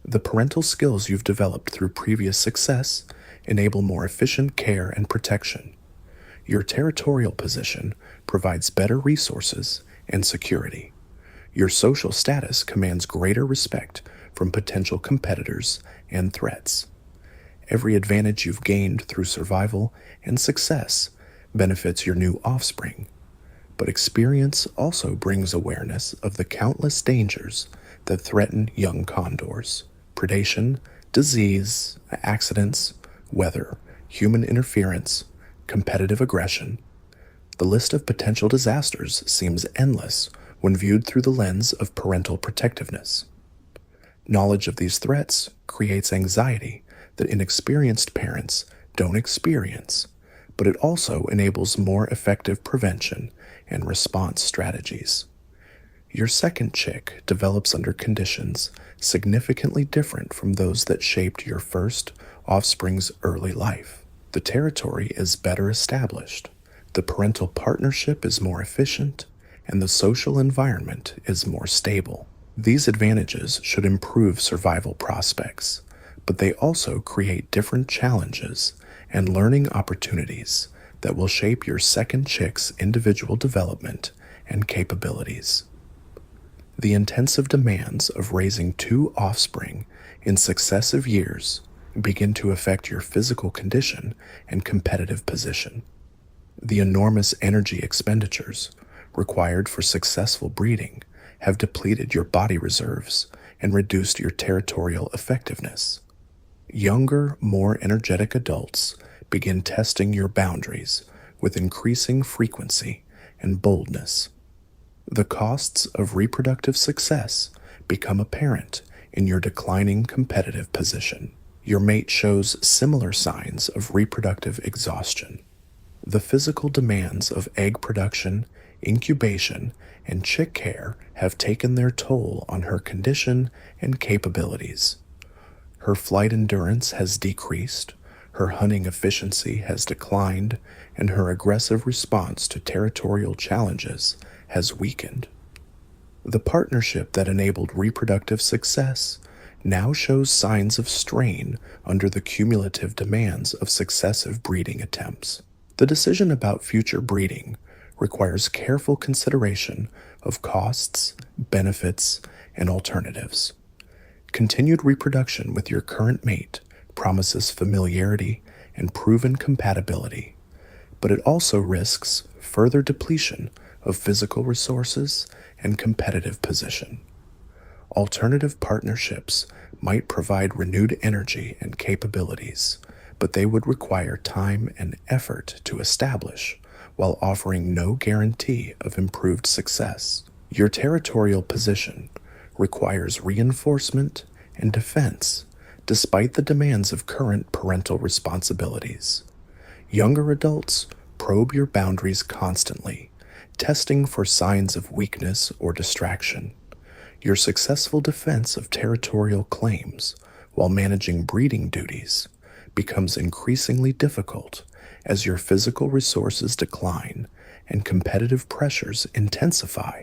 The parental skills you've developed through previous success enable more efficient care and protection. Your territorial position provides better resources and security. Your social status commands greater respect from potential competitors and threats. Every advantage you've gained through survival and success benefits your new offspring, but experience also brings awareness of the countless dangers that threaten young condors: predation, disease, accidents, weather, human interference, competitive aggression. The list of potential disasters seems endless when viewed through the lens of parental protectiveness. Knowledge of these threats creates anxiety that inexperienced parents don't experience, but it also enables more effective prevention and response strategies. Your second chick develops under conditions significantly different from those that shaped your first offspring's early life. The territory is better established, the parental partnership is more efficient, and the social environment is more stable. These advantages should improve survival prospects, but they also create different challenges and learning opportunities that will shape your second chick's individual development and capabilities. The intensive demands of raising two offspring in successive years begin to affect your physical condition and competitive position. The enormous energy expenditures required for successful breeding have depleted your body reserves and reduced your territorial effectiveness. Younger, more energetic adults begin testing your boundaries with increasing frequency and boldness. The costs of reproductive success become apparent in your declining competitive position. Your mate shows similar signs of reproductive exhaustion. The physical demands of egg production, incubation, and chick care have taken their toll on her condition and capabilities. Her flight endurance has decreased, her hunting efficiency has declined, and her aggressive response to territorial challenges has weakened. The partnership that enabled reproductive success now shows signs of strain under the cumulative demands of successive breeding attempts. The decision about future breeding requires careful consideration of costs, benefits, and alternatives. Continued reproduction with your current mate promises familiarity and proven compatibility, but it also risks further depletion of physical resources and competitive position. Alternative partnerships might provide renewed energy and capabilities, but they would require time and effort to establish while offering no guarantee of improved success. Your territorial position requires reinforcement and defense despite the demands of current parental responsibilities. Younger adults probe your boundaries constantly, testing for signs of weakness or distraction. Your successful defense of territorial claims while managing breeding duties becomes increasingly difficult as your physical resources decline and competitive pressures intensify.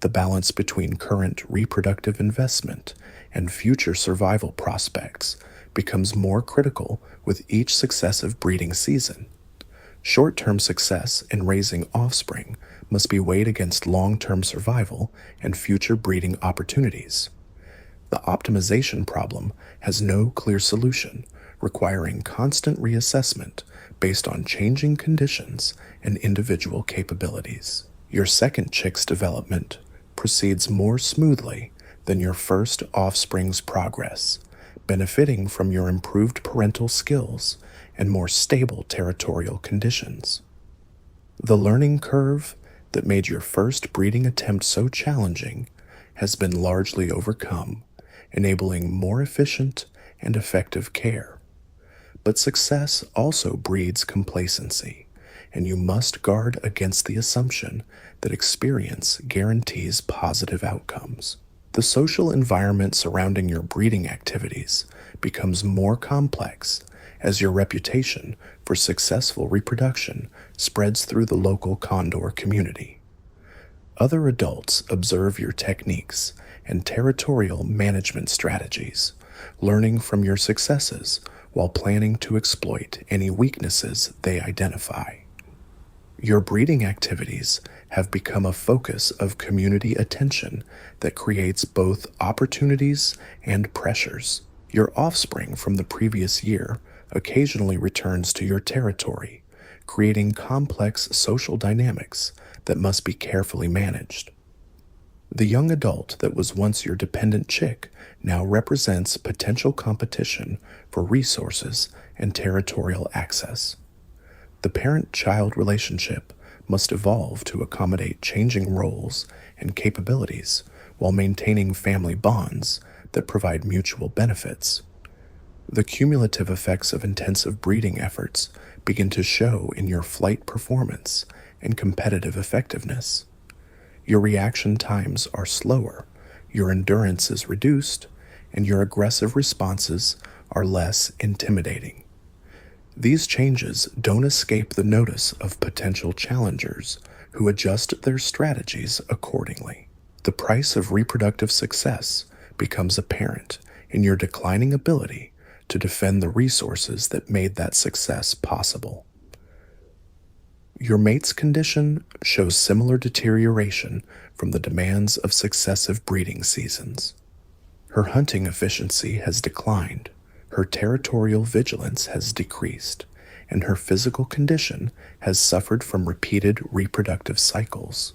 The balance between current reproductive investment and future survival prospects becomes more critical with each successive breeding season. Short-term success in raising offspring must be weighed against long-term survival and future breeding opportunities. The optimization problem has no clear solution, requiring constant reassessment based on changing conditions and individual capabilities. Your second chick's development proceeds more smoothly than your first offspring's progress, benefiting from your improved parental skills and more stable territorial conditions. The learning curve that made your first breeding attempt so challenging has been largely overcome, enabling more efficient and effective care. But success also breeds complacency, and you must guard against the assumption that experience guarantees positive outcomes. The social environment surrounding your breeding activities becomes more complex as your reputation for successful reproduction spreads through the local condor community. Other adults observe your techniques and territorial management strategies, learning from your successes while planning to exploit any weaknesses they identify. Your breeding activities have become a focus of community attention that creates both opportunities and pressures. Your offspring from the previous year occasionally returns to your territory, creating complex social dynamics that must be carefully managed. The young adult that was once your dependent chick now represents potential competition for resources and territorial access. The parent-child relationship must evolve to accommodate changing roles and capabilities while maintaining family bonds that provide mutual benefits. The cumulative effects of intensive breeding efforts begin to show in your flight performance and competitive effectiveness. Your reaction times are slower, your endurance is reduced, and your aggressive responses are less intimidating. These changes don't escape the notice of potential challengers who adjust their strategies accordingly. The price of reproductive success becomes apparent in your declining ability to defend the resources that made that success possible. Your mate's condition shows similar deterioration from the demands of successive breeding seasons. Her hunting efficiency has declined, her territorial vigilance has decreased, and her physical condition has suffered from repeated reproductive cycles.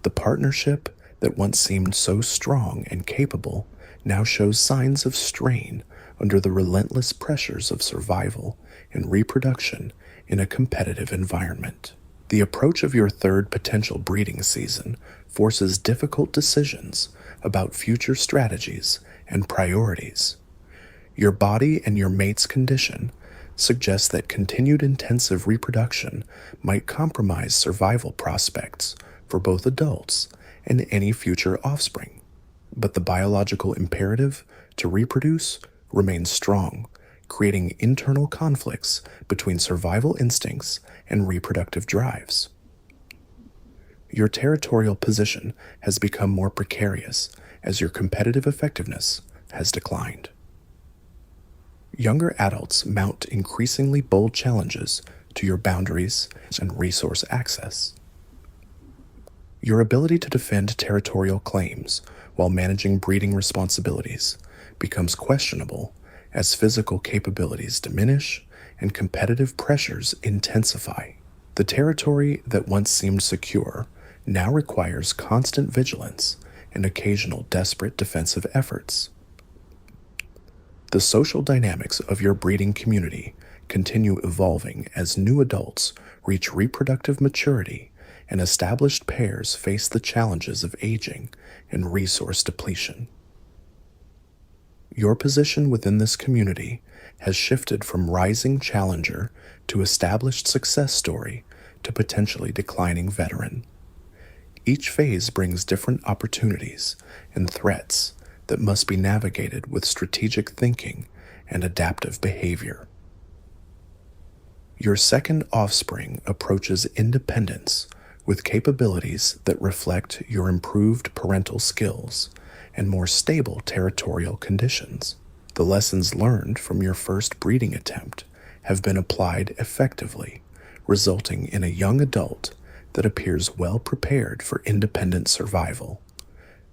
The partnership that once seemed so strong and capable now shows signs of strain under the relentless pressures of survival and reproduction in a competitive environment. The approach of your third potential breeding season forces difficult decisions about future strategies and priorities. Your body and your mate's condition suggest that continued intensive reproduction might compromise survival prospects for both adults and any future offspring. But the biological imperative to reproduce remains strong, creating internal conflicts between survival instincts and reproductive drives. Your territorial position has become more precarious as your competitive effectiveness has declined. Younger adults mount increasingly bold challenges to your boundaries and resource access. Your ability to defend territorial claims while managing breeding responsibilities becomes questionable as physical capabilities diminish and competitive pressures intensify. The territory that once seemed secure now requires constant vigilance and occasional desperate defensive efforts. The social dynamics of your breeding community continue evolving as new adults reach reproductive maturity and established pairs face the challenges of aging and resource depletion. Your position within this community has shifted from rising challenger to established success story to potentially declining veteran. Each phase brings different opportunities and threats that must be navigated with strategic thinking and adaptive behavior. Your second offspring approaches independence with capabilities that reflect your improved parental skills and more stable territorial conditions. The lessons learned from your first breeding attempt have been applied effectively, resulting in a young adult that appears well prepared for independent survival.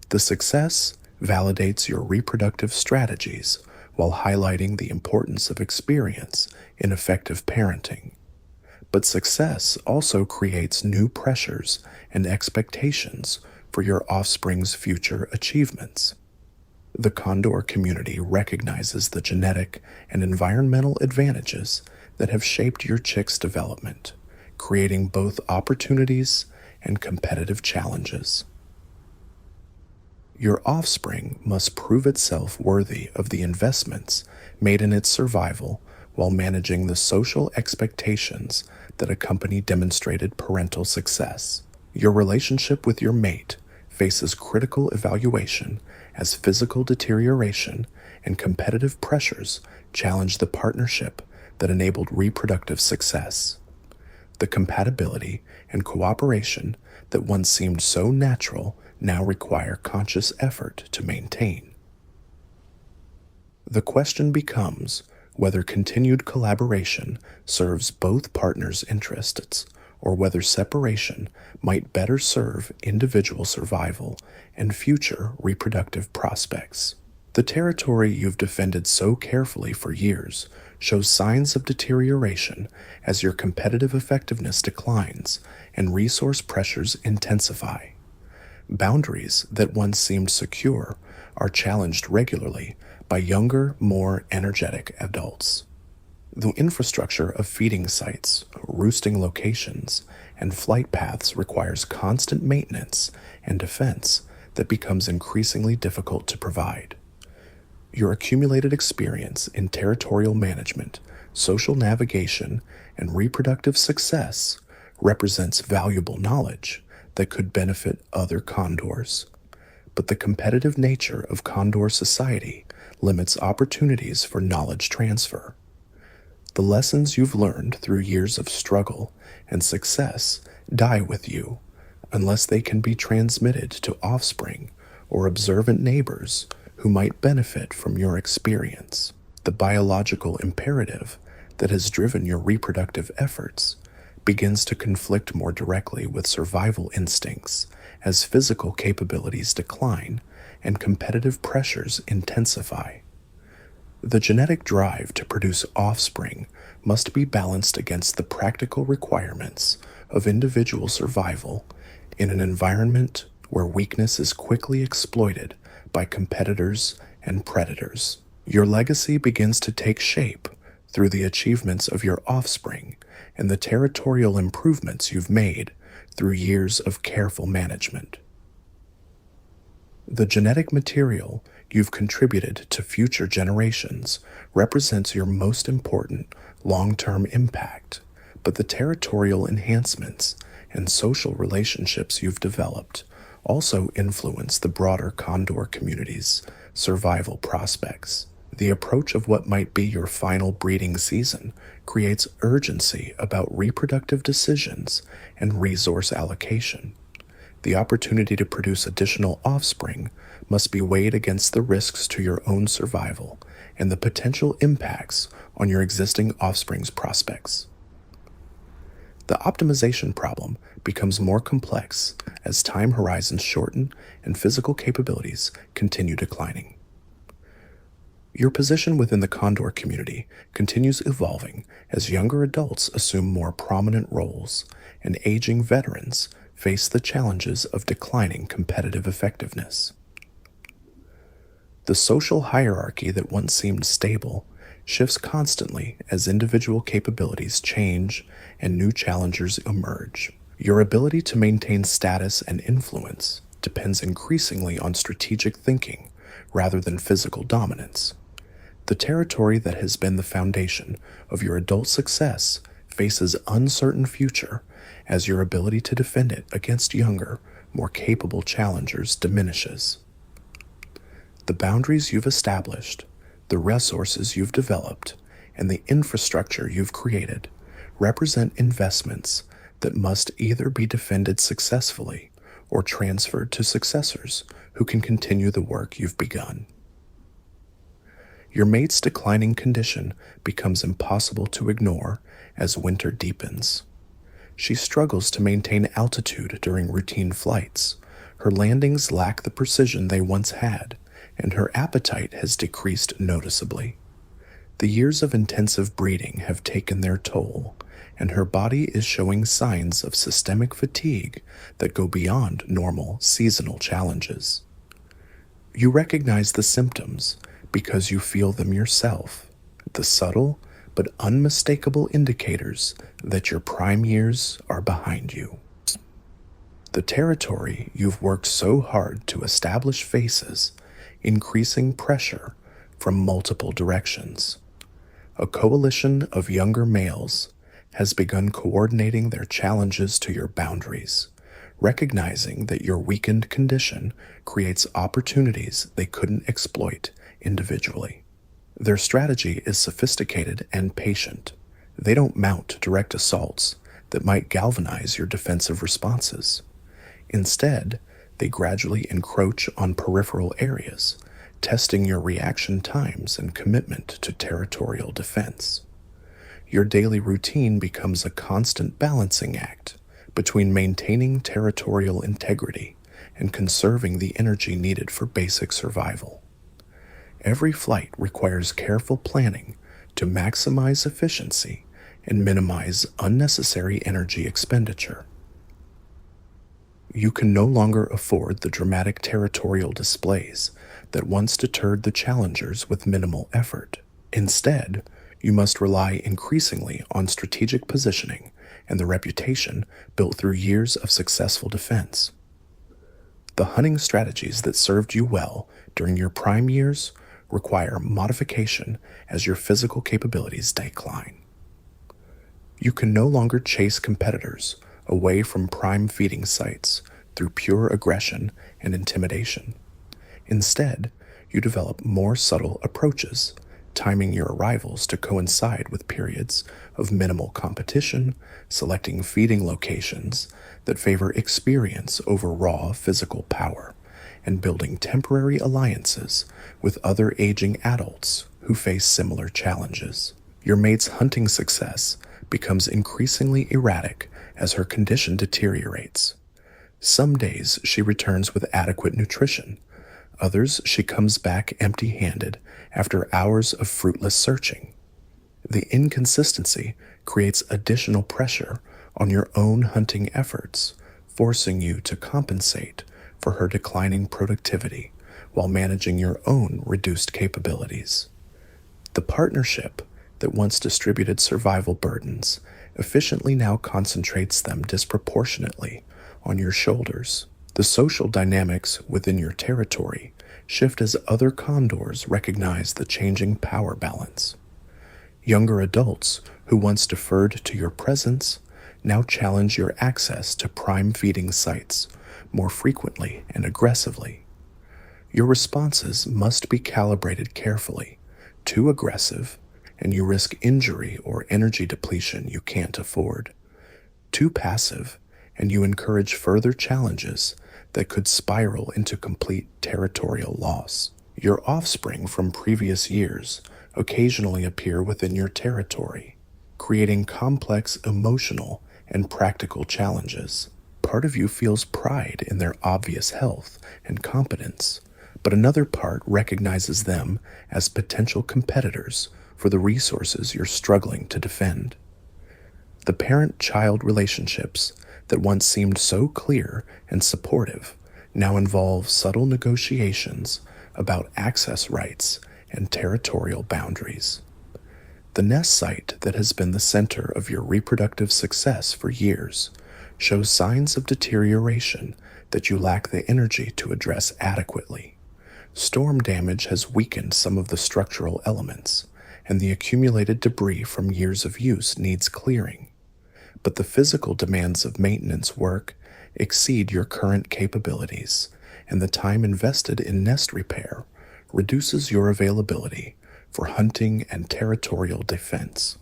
The success validates your reproductive strategies while highlighting the importance of experience in effective parenting. But success also creates new pressures and expectations for your offspring's future achievements. The condor community recognizes the genetic and environmental advantages that have shaped your chick's development, creating both opportunities and competitive challenges. Your offspring must prove itself worthy of the investments made in its survival while managing the social expectations that accompany demonstrated parental success. Your relationship with your mate faces critical evaluation as physical deterioration and competitive pressures challenge the partnership that enabled reproductive success. The compatibility and cooperation that once seemed so natural now require conscious effort to maintain. The question becomes whether continued collaboration serves both partners' interests or whether separation might better serve individual survival and future reproductive prospects. The territory you've defended so carefully for years shows signs of deterioration as your competitive effectiveness declines and resource pressures intensify. Boundaries that once seemed secure are challenged regularly by younger, more energetic adults. The infrastructure of feeding sites, roosting locations, and flight paths requires constant maintenance and defense that becomes increasingly difficult to provide. Your accumulated experience in territorial management, social navigation, and reproductive success represents valuable knowledge that could benefit other condors. But the competitive nature of condor society limits opportunities for knowledge transfer. The lessons you've learned through years of struggle and success die with you unless they can be transmitted to offspring or observant neighbors who might benefit from your experience. The biological imperative that has driven your reproductive efforts begins to conflict more directly with survival instincts as physical capabilities decline and competitive pressures intensify. The genetic drive to produce offspring must be balanced against the practical requirements of individual survival in an environment where weakness is quickly exploited by competitors and predators. Your legacy begins to take shape through the achievements of your offspring and the territorial improvements you've made through years of careful management. The genetic material you've contributed to future generations represents your most important long-term impact, but the territorial enhancements and social relationships you've developed also influence the broader condor community's survival prospects. The approach of what might be your final breeding season creates urgency about reproductive decisions and resource allocation. The opportunity to produce additional offspring must be weighed against the risks to your own survival and the potential impacts on your existing offspring's prospects. The optimization problem becomes more complex as time horizons shorten and physical capabilities continue declining. Your position within the condor community continues evolving as younger adults assume more prominent roles and aging veterans face the challenges of declining competitive effectiveness. The social hierarchy that once seemed stable shifts constantly as individual capabilities change and new challengers emerge. Your ability to maintain status and influence depends increasingly on strategic thinking rather than physical dominance. The territory that has been the foundation of your adult success faces uncertain future as your ability to defend it against younger, more capable challengers diminishes. The boundaries you've established, the resources you've developed, and the infrastructure you've created represent investments that must either be defended successfully or transferred to successors who can continue the work you've begun. Your mate's declining condition becomes impossible to ignore as winter deepens. She struggles to maintain altitude during routine flights. Her landings lack the precision they once had, and her appetite has decreased noticeably. The years of intensive breeding have taken their toll, and her body is showing signs of systemic fatigue that go beyond normal seasonal challenges. You recognize the symptoms because you feel them yourself, the subtle but unmistakable indicators that your prime years are behind you. The territory you've worked so hard to establish faces increasing pressure from multiple directions. A coalition of younger males has begun coordinating their challenges to your boundaries, recognizing that your weakened condition creates opportunities they couldn't exploit individually. Their strategy is sophisticated and patient. They don't mount direct assaults that might galvanize your defensive responses. Instead, they gradually encroach on peripheral areas, testing your reaction times and commitment to territorial defense. Your daily routine becomes a constant balancing act between maintaining territorial integrity and conserving the energy needed for basic survival. Every flight requires careful planning to maximize efficiency and minimize unnecessary energy expenditure. You can no longer afford the dramatic territorial displays that once deterred the challengers with minimal effort. Instead, you must rely increasingly on strategic positioning and the reputation built through years of successful defense. The hunting strategies that served you well during your prime years require modification as your physical capabilities decline. You can no longer chase competitors away from prime feeding sites through pure aggression and intimidation. Instead, you develop more subtle approaches, timing your arrivals to coincide with periods of minimal competition, selecting feeding locations that favor experience over raw physical power, and building temporary alliances with other aging adults who face similar challenges. Your mate's hunting success becomes increasingly erratic as her condition deteriorates. Some days she returns with adequate nutrition. Others she comes back empty-handed after hours of fruitless searching. The inconsistency creates additional pressure on your own hunting efforts, forcing you to compensate for her declining productivity while managing your own reduced capabilities. The partnership that once distributed survival burdens efficiently now concentrates them disproportionately on your shoulders. The social dynamics within your territory shift as other condors recognize the changing power balance. Younger adults who once deferred to your presence now challenge your access to prime feeding sites more frequently and aggressively. Your responses must be calibrated carefully. Too aggressive, and you risk injury or energy depletion you can't afford. Too passive, and you encourage further challenges that could spiral into complete territorial loss. Your offspring from previous years occasionally appear within your territory, creating complex emotional and practical challenges. Part of you feels pride in their obvious health and competence, but another part recognizes them as potential competitors for the resources you're struggling to defend. The parent-child relationships that once seemed so clear and supportive now involve subtle negotiations about access rights and territorial boundaries. The nest site that has been the center of your reproductive success for years shows signs of deterioration that you lack the energy to address adequately. Storm damage has weakened some of the structural elements, and the accumulated debris from years of use needs clearing. But the physical demands of maintenance work exceed your current capabilities, and the time invested in nest repair reduces your availability for hunting and territorial defense.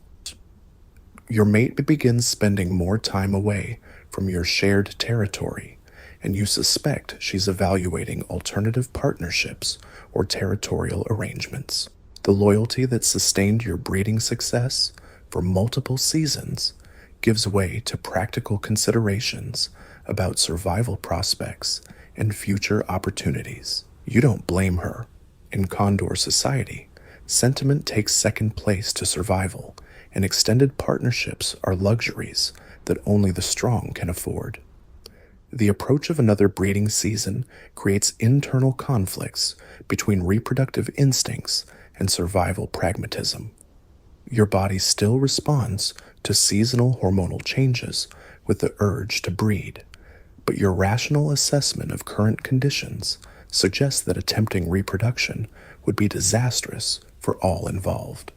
Your mate begins spending more time away from your shared territory, and you suspect she's evaluating alternative partnerships or territorial arrangements. The loyalty that sustained your breeding success for multiple seasons gives way to practical considerations about survival prospects and future opportunities. You don't blame her. In Condor society, sentiment takes second place to survival, and extended partnerships are luxuries that only the strong can afford. The approach of another breeding season creates internal conflicts between reproductive instincts and survival pragmatism. Your body still responds to seasonal hormonal changes with the urge to breed, but your rational assessment of current conditions suggests that attempting reproduction would be disastrous for all involved.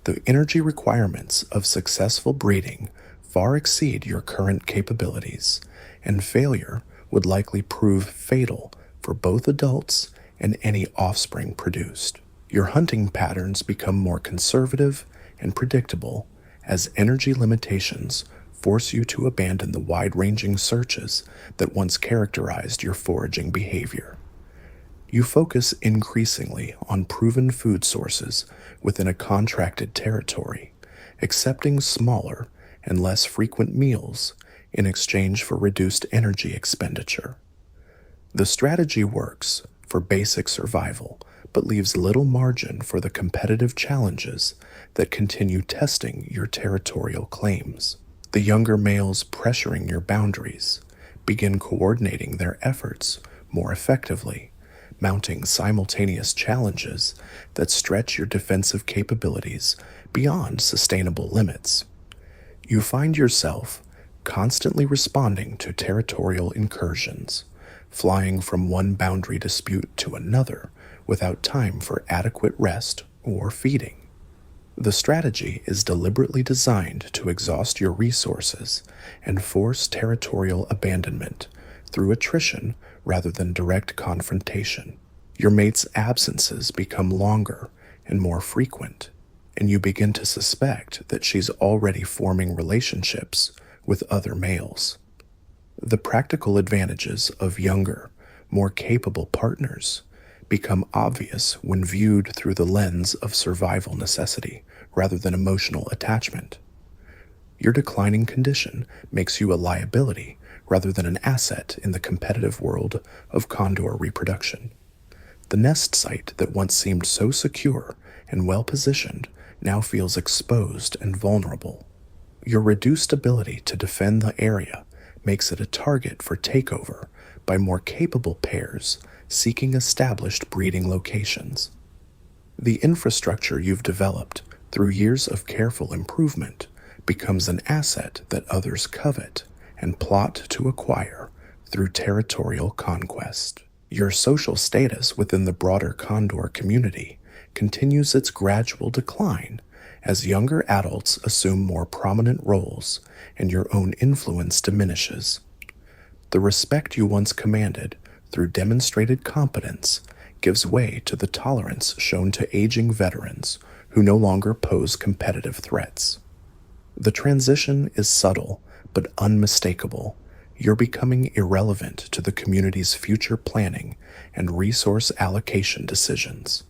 The energy requirements of successful breeding far exceed your current capabilities, and failure would likely prove fatal for both adults and any offspring produced. Your hunting patterns become more conservative and predictable as energy limitations force you to abandon the wide-ranging searches that once characterized your foraging behavior. You focus increasingly on proven food sources within a contracted territory, accepting smaller and less frequent meals in exchange for reduced energy expenditure. The strategy works for basic survival, but leaves little margin for the competitive challenges that continue testing your territorial claims. The younger males pressuring your boundaries begin coordinating their efforts more effectively, mounting simultaneous challenges that stretch your defensive capabilities beyond sustainable limits. You find yourself constantly responding to territorial incursions, flying from one boundary dispute to another without time for adequate rest or feeding. The strategy is deliberately designed to exhaust your resources and force territorial abandonment through attrition rather than direct confrontation. Your mate's absences become longer and more frequent, and you begin to suspect that she's already forming relationships with other males. The practical advantages of younger, more capable partners become obvious when viewed through the lens of survival necessity rather than emotional attachment. Your declining condition makes you a liability rather than an asset in the competitive world of condor reproduction. The nest site that once seemed so secure and well positioned now feels exposed and vulnerable. Your reduced ability to defend the area makes it a target for takeover by more capable pairs seeking established breeding locations. The infrastructure you've developed through years of careful improvement becomes an asset that others covet and plot to acquire through territorial conquest. Your social status within the broader condor community continues its gradual decline as younger adults assume more prominent roles and your own influence diminishes. The respect you once commanded through demonstrated competence gives way to the tolerance shown to aging veterans who no longer pose competitive threats. The transition is subtle but unmistakable. You're becoming irrelevant to the community's future planning and resource allocation decisions.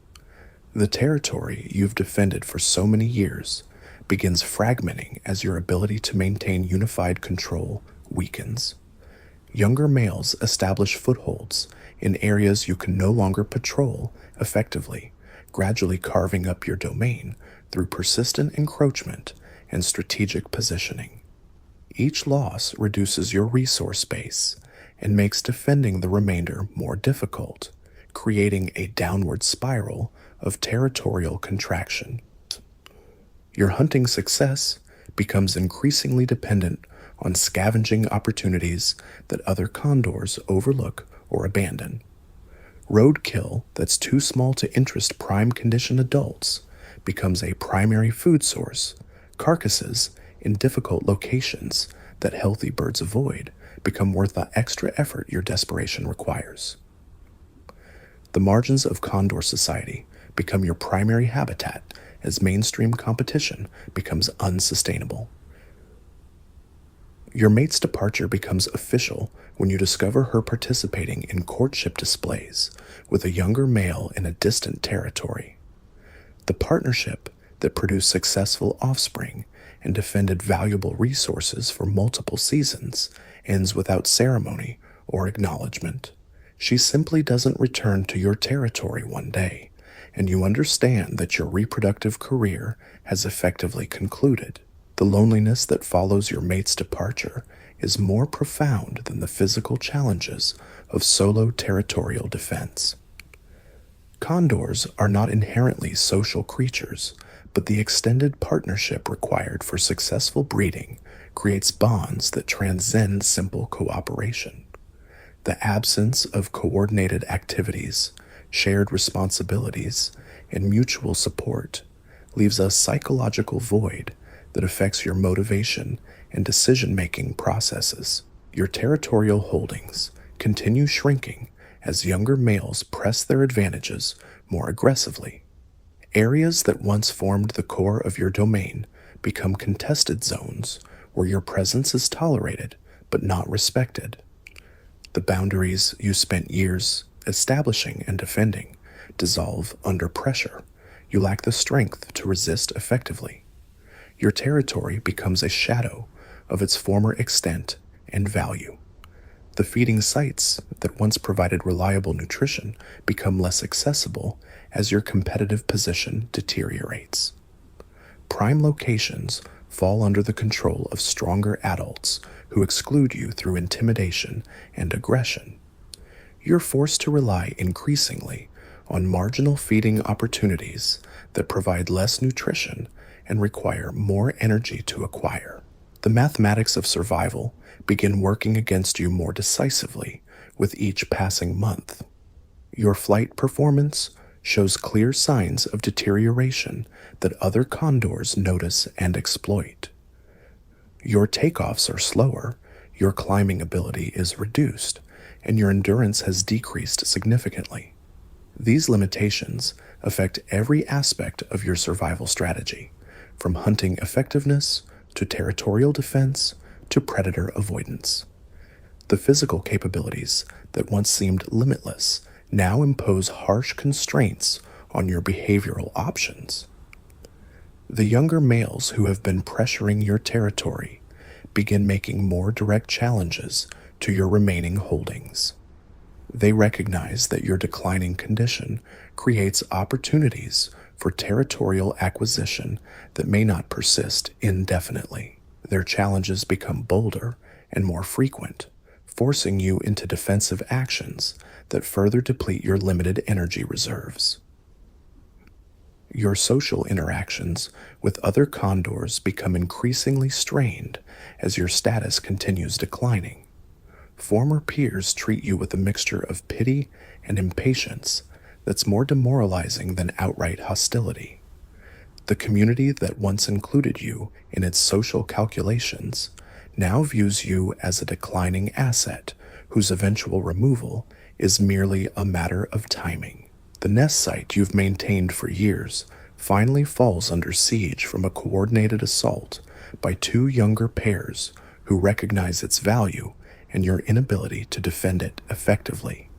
The territory you've defended for so many years begins fragmenting as your ability to maintain unified control weakens. Younger males establish footholds in areas you can no longer patrol effectively, gradually carving up your domain through persistent encroachment and strategic positioning. Each loss reduces your resource base and makes defending the remainder more difficult, creating a downward spiral of territorial contraction. Your hunting success becomes increasingly dependent on scavenging opportunities that other condors overlook or abandon. Roadkill that's too small to interest prime condition adults becomes a primary food source. Carcasses in difficult locations that healthy birds avoid become worth the extra effort your desperation requires. The margins of condor society become your primary habitat as mainstream competition becomes unsustainable. Your mate's departure becomes official when you discover her participating in courtship displays with a younger male in a distant territory. The partnership that produced successful offspring and defended valuable resources for multiple seasons ends without ceremony or acknowledgement. She simply doesn't return to your territory one day, and you understand that your reproductive career has effectively concluded. The loneliness that follows your mate's departure is more profound than the physical challenges of solo territorial defense. Condors are not inherently social creatures, but the extended partnership required for successful breeding creates bonds that transcend simple cooperation. The absence of coordinated activities, shared responsibilities, and mutual support leaves a psychological void that affects your motivation and decision-making processes. Your territorial holdings continue shrinking as younger males press their advantages more aggressively. Areas that once formed the core of your domain become contested zones where your presence is tolerated but not respected. The boundaries you spent years establishing and defending dissolve under pressure. You lack the strength to resist effectively. Your territory becomes a shadow of its former extent and value. The feeding sites that once provided reliable nutrition become less accessible as your competitive position deteriorates. Prime locations fall under the control of stronger adults who exclude you through intimidation and aggression. You're forced to rely increasingly on marginal feeding opportunities that provide less nutrition and require more energy to acquire. The mathematics of survival begin working against you more decisively with each passing month. Your flight performance, shows clear signs of deterioration that other condors notice and exploit. Your takeoffs are slower, your climbing ability is reduced, and your endurance has decreased significantly. These limitations affect every aspect of your survival strategy, from hunting effectiveness to territorial defense to predator avoidance. The physical capabilities that once seemed limitless now impose harsh constraints on your behavioral options. The younger males who have been pressuring your territory begin making more direct challenges to your remaining holdings. They recognize that your declining condition creates opportunities for territorial acquisition that may not persist indefinitely. Their challenges become bolder and more frequent, forcing you into defensive actions that further deplete your limited energy reserves. Your social interactions with other condors become increasingly strained as your status continues declining. Former peers treat you with a mixture of pity and impatience that's more demoralizing than outright hostility. The community that once included you in its social calculations now views you as a declining asset whose eventual removal is merely a matter of timing. The nest site you've maintained for years finally falls under siege from a coordinated assault by two younger pairs who recognize its value and your inability to defend it effectively.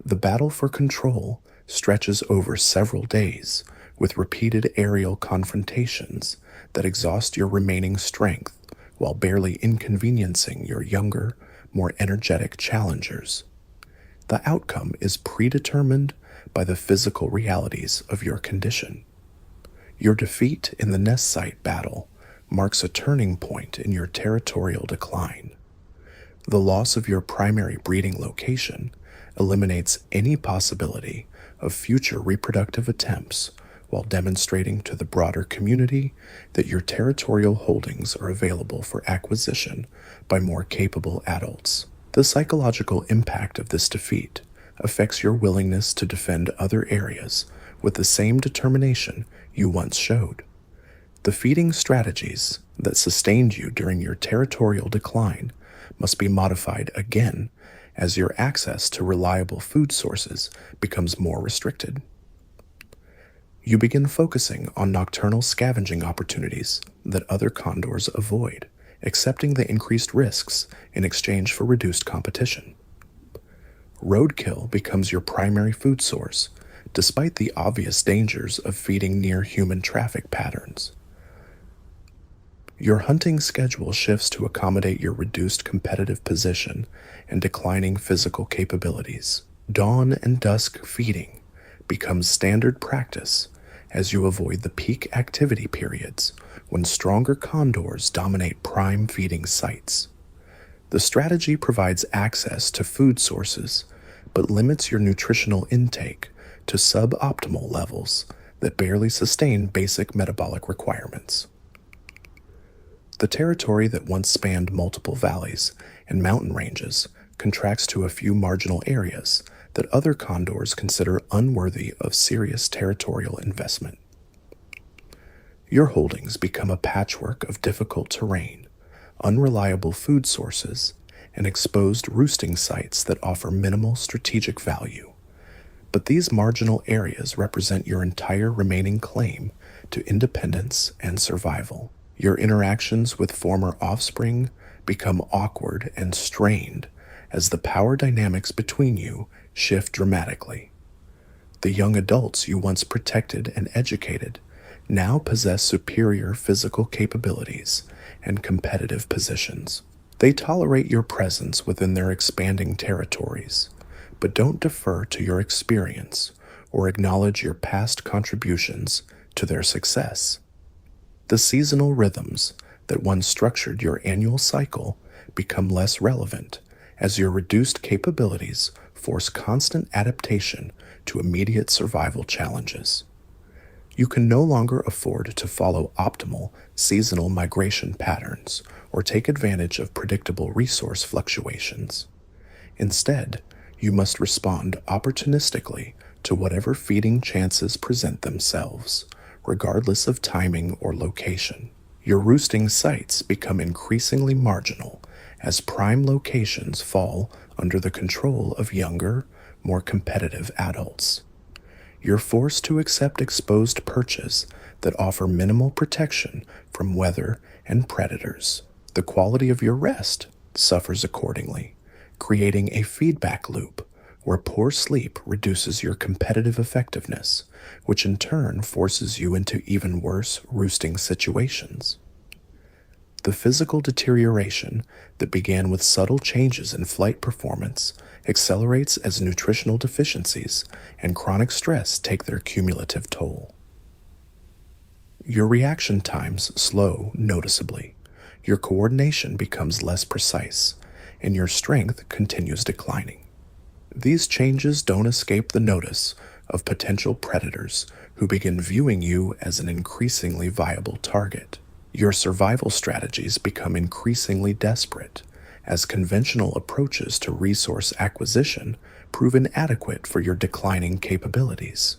The battle for control stretches over several days, with repeated aerial confrontations that exhaust your remaining strength while barely inconveniencing your younger, more energetic challengers. The outcome is predetermined by the physical realities of your condition. Your defeat in the nest site battle marks a turning point in your territorial decline. The loss of your primary breeding location eliminates any possibility of future reproductive attempts while demonstrating to the broader community that your territorial holdings are available for acquisition by more capable adults. The psychological impact of this defeat affects your willingness to defend other areas with the same determination you once showed. The feeding strategies that sustained you during your territorial decline must be modified again as your access to reliable food sources becomes more restricted. You begin focusing on nocturnal scavenging opportunities that other condors avoid, accepting the increased risks in exchange for reduced competition. Roadkill becomes your primary food source, despite the obvious dangers of feeding near human traffic patterns. Your hunting schedule shifts to accommodate your reduced competitive position and declining physical capabilities. Dawn and dusk feeding becomes standard practice as you avoid the peak activity periods when stronger condors dominate prime feeding sites. The strategy provides access to food sources, but limits your nutritional intake to suboptimal levels that barely sustain basic metabolic requirements. The territory that once spanned multiple valleys and mountain ranges contracts to a few marginal areas that other condors consider unworthy of serious territorial investment. Your holdings become a patchwork of difficult terrain, unreliable food sources, and exposed roosting sites that offer minimal strategic value. But these marginal areas represent your entire remaining claim to independence and survival. Your interactions with former offspring become awkward and strained as the power dynamics between you shift dramatically. The young adults you once protected and educated now possess superior physical capabilities and competitive positions. They tolerate your presence within their expanding territories, but don't defer to your experience or acknowledge your past contributions to their success. The seasonal rhythms that once structured your annual cycle become less relevant as your reduced capabilities force constant adaptation to immediate survival challenges. You can no longer afford to follow optimal seasonal migration patterns or take advantage of predictable resource fluctuations. Instead, you must respond opportunistically to whatever feeding chances present themselves, regardless of timing or location. Your roosting sites become increasingly marginal as prime locations fall under the control of younger, more competitive adults. You're forced to accept exposed perches that offer minimal protection from weather and predators. The quality of your rest suffers accordingly, creating a feedback loop where poor sleep reduces your competitive effectiveness, which in turn forces you into even worse roosting situations. The physical deterioration that began with subtle changes in flight performance accelerates as nutritional deficiencies and chronic stress take their cumulative toll. Your reaction times slow noticeably, your coordination becomes less precise, and your strength continues declining. These changes don't escape the notice of potential predators who begin viewing you as an increasingly viable target. Your survival strategies become increasingly desperate as conventional approaches to resource acquisition prove inadequate for your declining capabilities.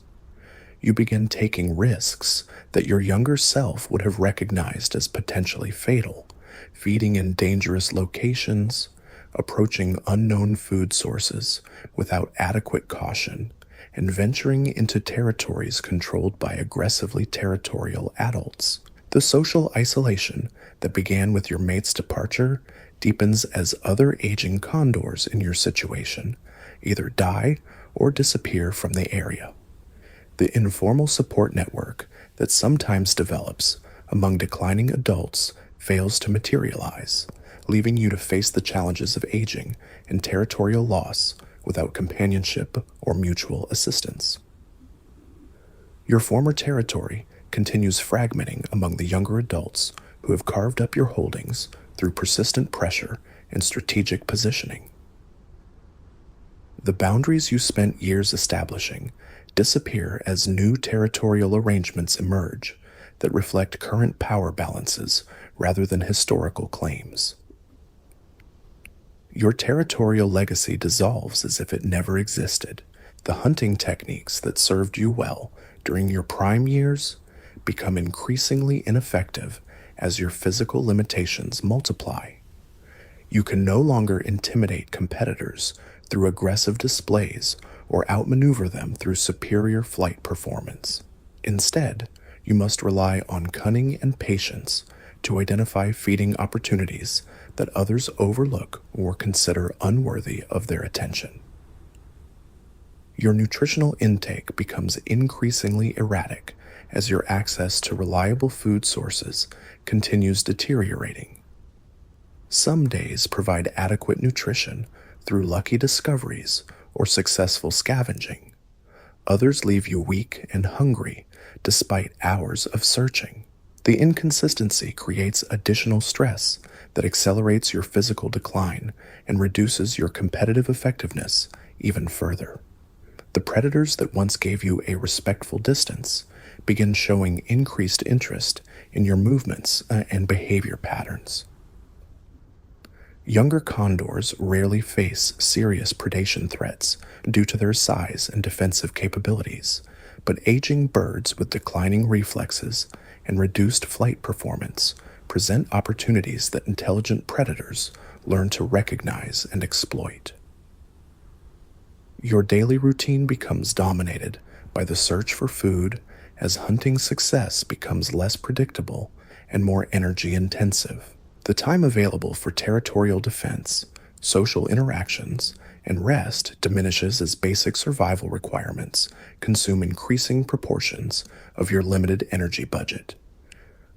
You begin taking risks that your younger self would have recognized as potentially fatal, feeding in dangerous locations, approaching unknown food sources without adequate caution, and venturing into territories controlled by aggressively territorial adults. The social isolation that began with your mate's departure deepens as other aging condors in your situation either die or disappear from the area. The informal support network that sometimes develops among declining adults fails to materialize, leaving you to face the challenges of aging and territorial loss without companionship or mutual assistance. Your former territory continues fragmenting among the younger adults who have carved up your holdings through persistent pressure and strategic positioning. The boundaries you spent years establishing disappear as new territorial arrangements emerge that reflect current power balances rather than historical claims. Your territorial legacy dissolves as if it never existed. The hunting techniques that served you well during your prime years become increasingly ineffective as your physical limitations multiply. You can no longer intimidate competitors through aggressive displays or outmaneuver them through superior flight performance. Instead, you must rely on cunning and patience to identify feeding opportunities that others overlook or consider unworthy of their attention. Your nutritional intake becomes increasingly erratic as your access to reliable food sources continues deteriorating. Some days provide adequate nutrition through lucky discoveries or successful scavenging. Others leave you weak and hungry despite hours of searching. The inconsistency creates additional stress that accelerates your physical decline and reduces your competitive effectiveness even further. The predators that once gave you a respectful distance begin showing increased interest in your movements and behavior patterns. Younger condors rarely face serious predation threats due to their size and defensive capabilities, but aging birds with declining reflexes and reduced flight performance present opportunities that intelligent predators learn to recognize and exploit. Your daily routine becomes dominated by the search for food as hunting success becomes less predictable and more energy intensive. The time available for territorial defense, social interactions, and rest diminishes as basic survival requirements consume increasing proportions of your limited energy budget.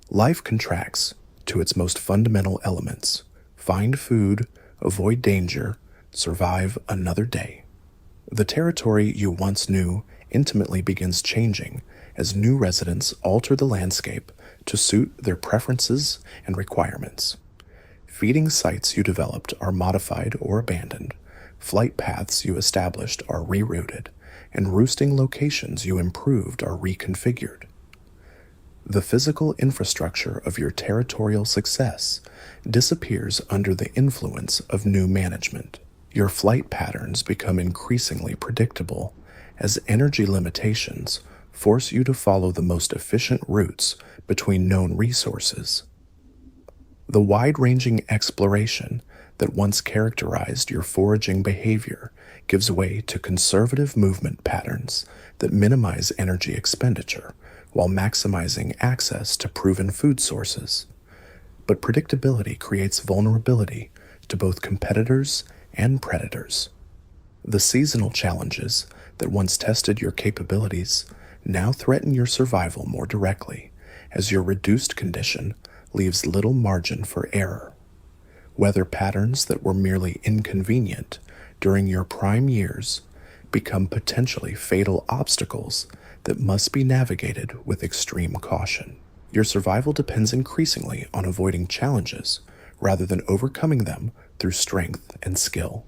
Life contracts to its most fundamental elements: find food, avoid danger, survive another day. The territory you once knew intimately begins changing as new residents alter the landscape to suit their preferences and requirements. Feeding sites you developed are modified or abandoned, flight paths you established are rerouted, and roosting locations you improved are reconfigured. The physical infrastructure of your territorial success disappears under the influence of new management. Your flight patterns become increasingly predictable as energy limitations force you to follow the most efficient routes between known resources. The wide-ranging exploration that once characterized your foraging behavior gives way to conservative movement patterns that minimize energy expenditure while maximizing access to proven food sources. But predictability creates vulnerability to both competitors and predators. The seasonal challenges that once tested your capabilities now threaten your survival more directly, as your reduced condition leaves little margin for error. Weather patterns that were merely inconvenient during your prime years become potentially fatal obstacles that must be navigated with extreme caution. Your survival depends increasingly on avoiding challenges rather than overcoming them through strength and skill.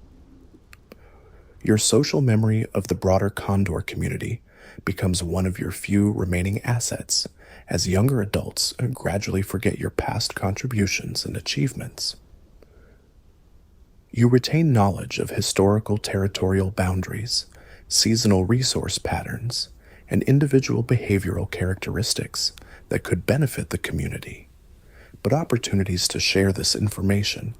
Your social memory of the broader condor community becomes one of your few remaining assets as younger adults gradually forget your past contributions and achievements. You retain knowledge of historical territorial boundaries, seasonal resource patterns, and individual behavioral characteristics that could benefit the community. But opportunities to share this information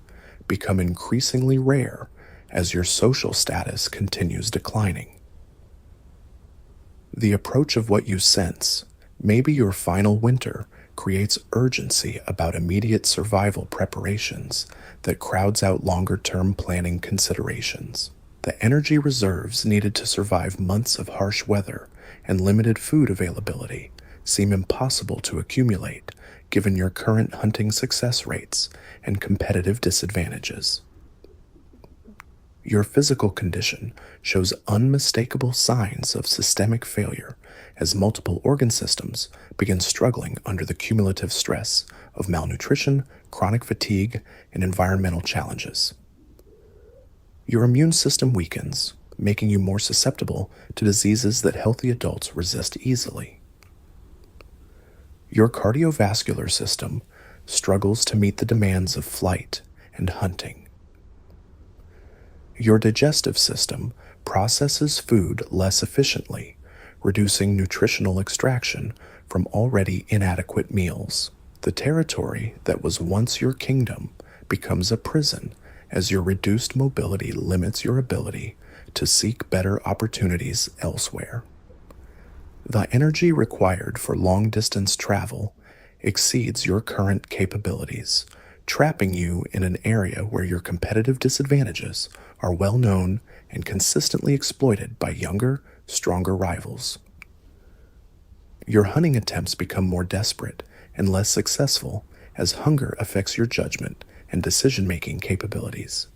become increasingly rare as your social status continues declining. The approach of what you sense, maybe your final winter, creates urgency about immediate survival preparations that crowds out longer-term planning considerations. The energy reserves needed to survive months of harsh weather and limited food availability seem impossible to accumulate given your current hunting success rates and competitive disadvantages. Your physical condition shows unmistakable signs of systemic failure as multiple organ systems begin struggling under the cumulative stress of malnutrition, chronic fatigue, and environmental challenges. Your immune system weakens, making you more susceptible to diseases that healthy adults resist easily. Your cardiovascular system struggles to meet the demands of flight and hunting. Your digestive system processes food less efficiently, reducing nutritional extraction from already inadequate meals. The territory that was once your kingdom becomes a prison as your reduced mobility limits your ability to seek better opportunities elsewhere. The energy required for long-distance travel exceeds your current capabilities, trapping you in an area where your competitive disadvantages are well known and consistently exploited by younger, stronger rivals. Your hunting attempts become more desperate and less successful as hunger affects your judgment and decision-making capabilities.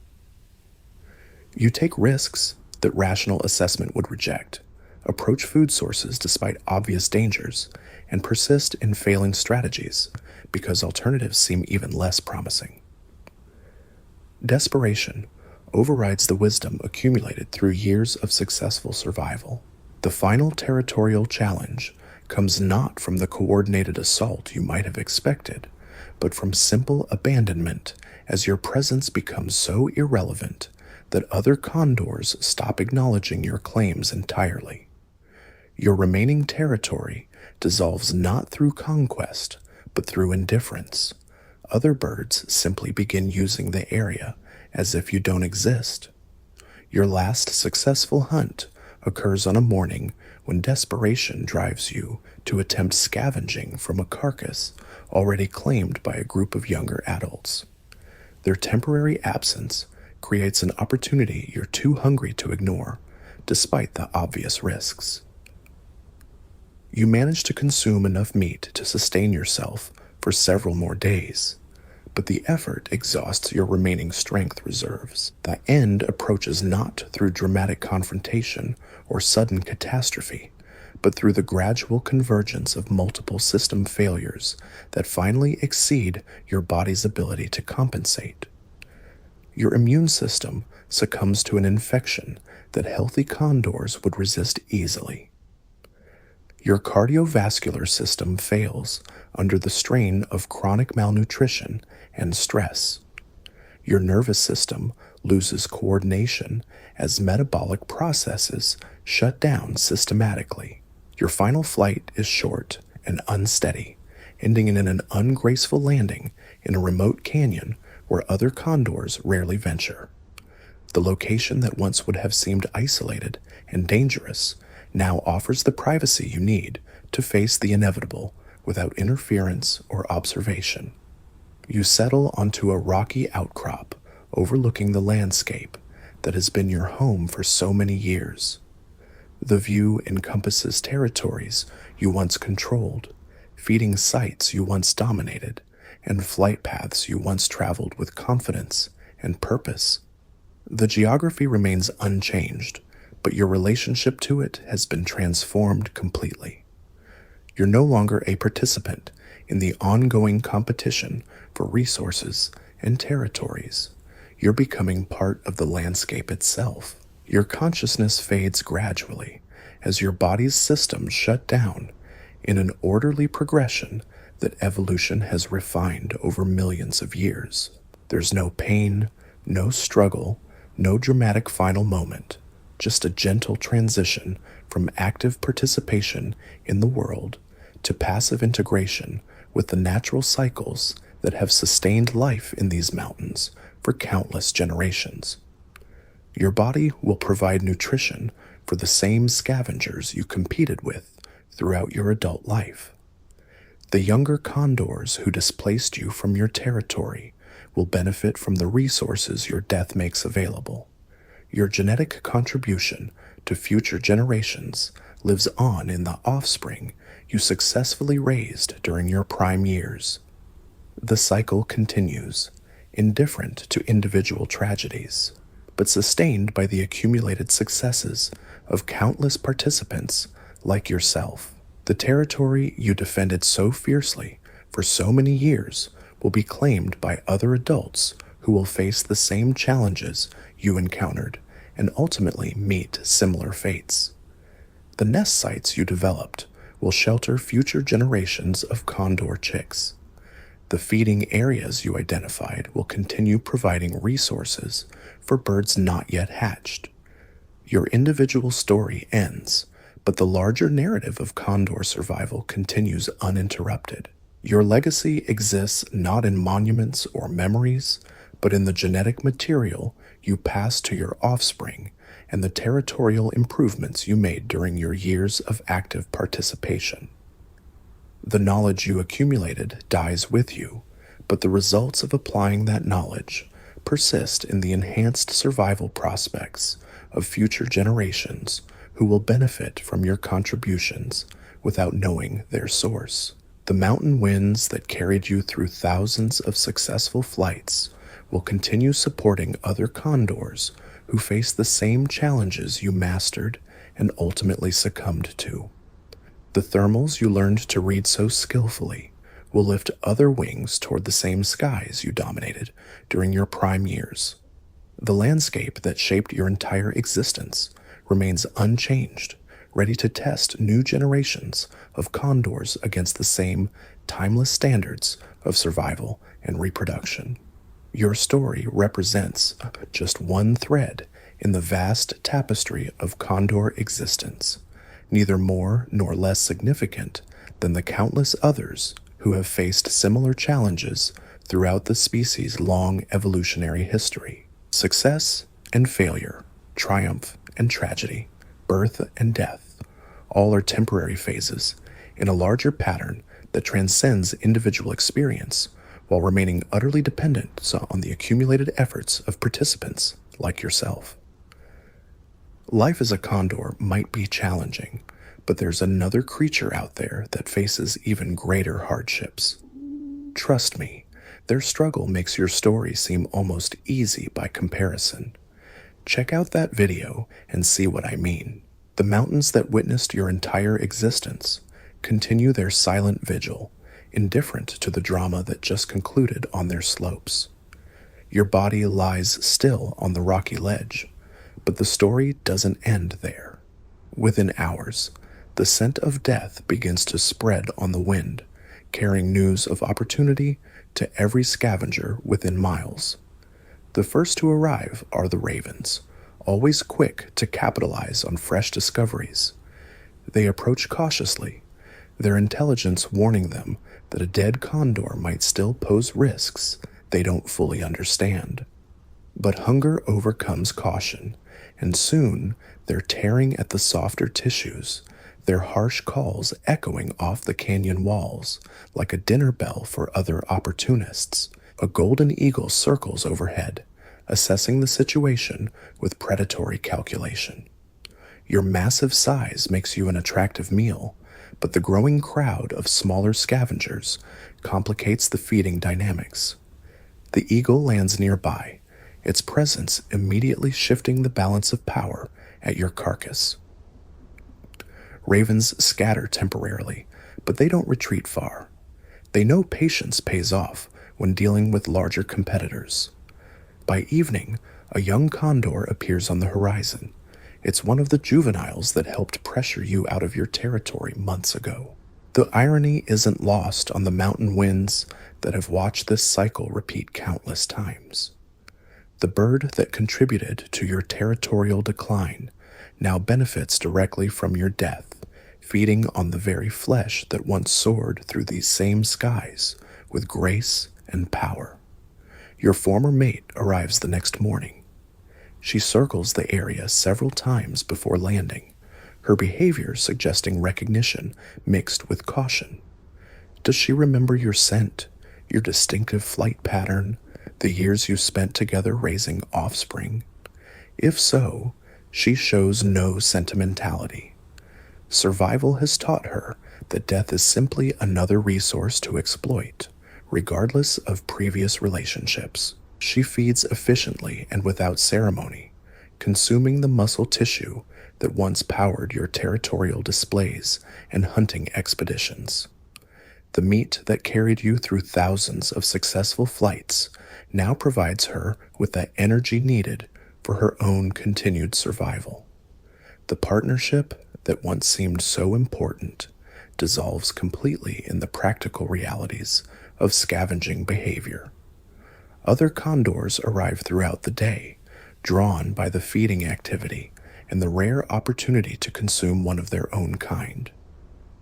You take risks that rational assessment would reject, approach food sources despite obvious dangers, and persist in failing strategies because alternatives seem even less promising. Desperation overrides the wisdom accumulated through years of successful survival. The final territorial challenge comes not from the coordinated assault you might have expected, but from simple abandonment as your presence becomes so irrelevant that other condors stop acknowledging your claims entirely. Your remaining territory dissolves not through conquest, but through indifference. Other birds simply begin using the area as if you don't exist. Your last successful hunt occurs on a morning when desperation drives you to attempt scavenging from a carcass already claimed by a group of younger adults. Their temporary absence creates an opportunity you're too hungry to ignore, despite the obvious risks. You manage to consume enough meat to sustain yourself for several more days, but the effort exhausts your remaining strength reserves. The end approaches not through dramatic confrontation or sudden catastrophe, but through the gradual convergence of multiple system failures that finally exceed your body's ability to compensate. Your immune system succumbs to an infection that healthy condors would resist easily. Your cardiovascular system fails under the strain of chronic malnutrition and stress. Your nervous system loses coordination as metabolic processes shut down systematically. Your final flight is short and unsteady, ending in an ungraceful landing in a remote canyon where other condors rarely venture. The location that once would have seemed isolated and dangerous now offers the privacy you need to face the inevitable without interference or observation. You settle onto a rocky outcrop overlooking the landscape that has been your home for so many years. The view encompasses territories you once controlled, feeding sites you once dominated, and flight paths you once traveled with confidence and purpose. The geography remains unchanged, but your relationship to it has been transformed completely. You're no longer a participant in the ongoing competition for resources and territories. You're becoming part of the landscape itself. Your consciousness fades gradually as your body's systems shut down in an orderly progression that evolution has refined over millions of years. There's no pain, no struggle, no dramatic final moment, just a gentle transition from active participation in the world to passive integration with the natural cycles that have sustained life in these mountains for countless generations. Your body will provide nutrition for the same scavengers you competed with throughout your adult life. The younger condors who displaced you from your territory will benefit from the resources your death makes available. Your genetic contribution to future generations lives on in the offspring you successfully raised during your prime years. The cycle continues, indifferent to individual tragedies, but sustained by the accumulated successes of countless participants like yourself. The territory you defended so fiercely for so many years will be claimed by other adults who will face the same challenges you encountered and ultimately meet similar fates. The nest sites you developed will shelter future generations of condor chicks. The feeding areas you identified will continue providing resources for birds not yet hatched. Your individual story ends, but the larger narrative of condor survival continues uninterrupted. Your legacy exists not in monuments or memories, but in the genetic material you pass to your offspring and the territorial improvements you made during your years of active participation. The knowledge you accumulated dies with you, but the results of applying that knowledge persist in the enhanced survival prospects of future generations who will benefit from your contributions without knowing their source. The mountain winds that carried you through thousands of successful flights will continue supporting other condors who face the same challenges you mastered and ultimately succumbed to. The thermals you learned to read so skillfully will lift other wings toward the same skies you dominated during your prime years. The landscape that shaped your entire existence remains unchanged, ready to test new generations of condors against the same timeless standards of survival and reproduction. Your story represents just one thread in the vast tapestry of condor existence, neither more nor less significant than the countless others who have faced similar challenges throughout the species' long evolutionary history. Success and failure, triumph and tragedy, birth and death, all are temporary phases in a larger pattern that transcends individual experience while remaining utterly dependent on the accumulated efforts of participants like yourself. Life as a condor might be challenging, but there's another creature out there that faces even greater hardships. Trust me, their struggle makes your story seem almost easy by comparison. Check out that video and see what I mean. The mountains that witnessed your entire existence continue their silent vigil, indifferent to the drama that just concluded on their slopes. Your body lies still on the rocky ledge, but the story doesn't end there. Within hours, the scent of death begins to spread on the wind, carrying news of opportunity to every scavenger within miles. The first to arrive are the ravens, always quick to capitalize on fresh discoveries. They approach cautiously, their intelligence warning them that a dead condor might still pose risks they don't fully understand. But hunger overcomes caution, and soon they're tearing at the softer tissues, their harsh calls echoing off the canyon walls like a dinner bell for other opportunists. A golden eagle circles overhead, assessing the situation with predatory calculation. Your massive size makes you an attractive meal, but the growing crowd of smaller scavengers complicates the feeding dynamics. The eagle lands nearby, its presence immediately shifting the balance of power at your carcass. Ravens scatter temporarily, but they don't retreat far. They know patience pays off when dealing with larger competitors. By evening, a young condor appears on the horizon. It's one of the juveniles that helped pressure you out of your territory months ago. The irony isn't lost on the mountain winds that have watched this cycle repeat countless times. The bird that contributed to your territorial decline now benefits directly from your death, feeding on the very flesh that once soared through these same skies with grace and power. Your former mate arrives the next morning. She circles the area several times before landing, her behavior suggesting recognition mixed with caution. Does she remember your scent, your distinctive flight pattern, the years you spent together raising offspring? If so, she shows no sentimentality. Survival has taught her that death is simply another resource to exploit, regardless of previous relationships. She feeds efficiently and without ceremony, consuming the muscle tissue that once powered your territorial displays and hunting expeditions. The meat that carried you through thousands of successful flights now provides her with the energy needed for her own continued survival. The partnership that once seemed so important dissolves completely in the practical realities of scavenging behavior. Other condors arrive throughout the day, drawn by the feeding activity and the rare opportunity to consume one of their own kind.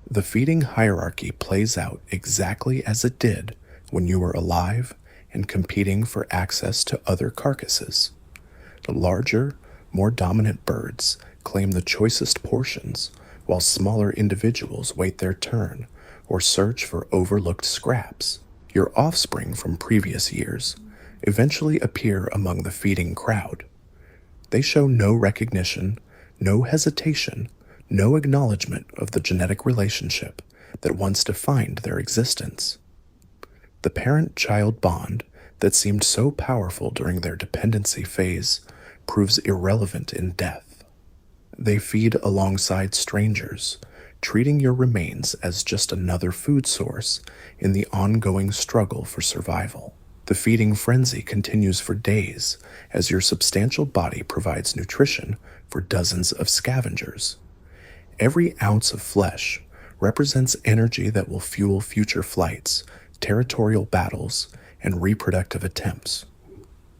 The feeding hierarchy plays out exactly as it did when you were alive and competing for access to other carcasses. The larger, more dominant birds claim the choicest portions, while smaller individuals wait their turn or search for overlooked scraps. Your offspring from previous years eventually appear among the feeding crowd. They show no recognition, no hesitation, no acknowledgement of the genetic relationship that once defined their existence. The parent-child bond that seemed so powerful during their dependency phase proves irrelevant in death. They feed alongside strangers, treating your remains as just another food source in the ongoing struggle for survival. The feeding frenzy continues for days as your substantial body provides nutrition for dozens of scavengers. Every ounce of flesh represents energy that will fuel future flights, territorial battles, and reproductive attempts.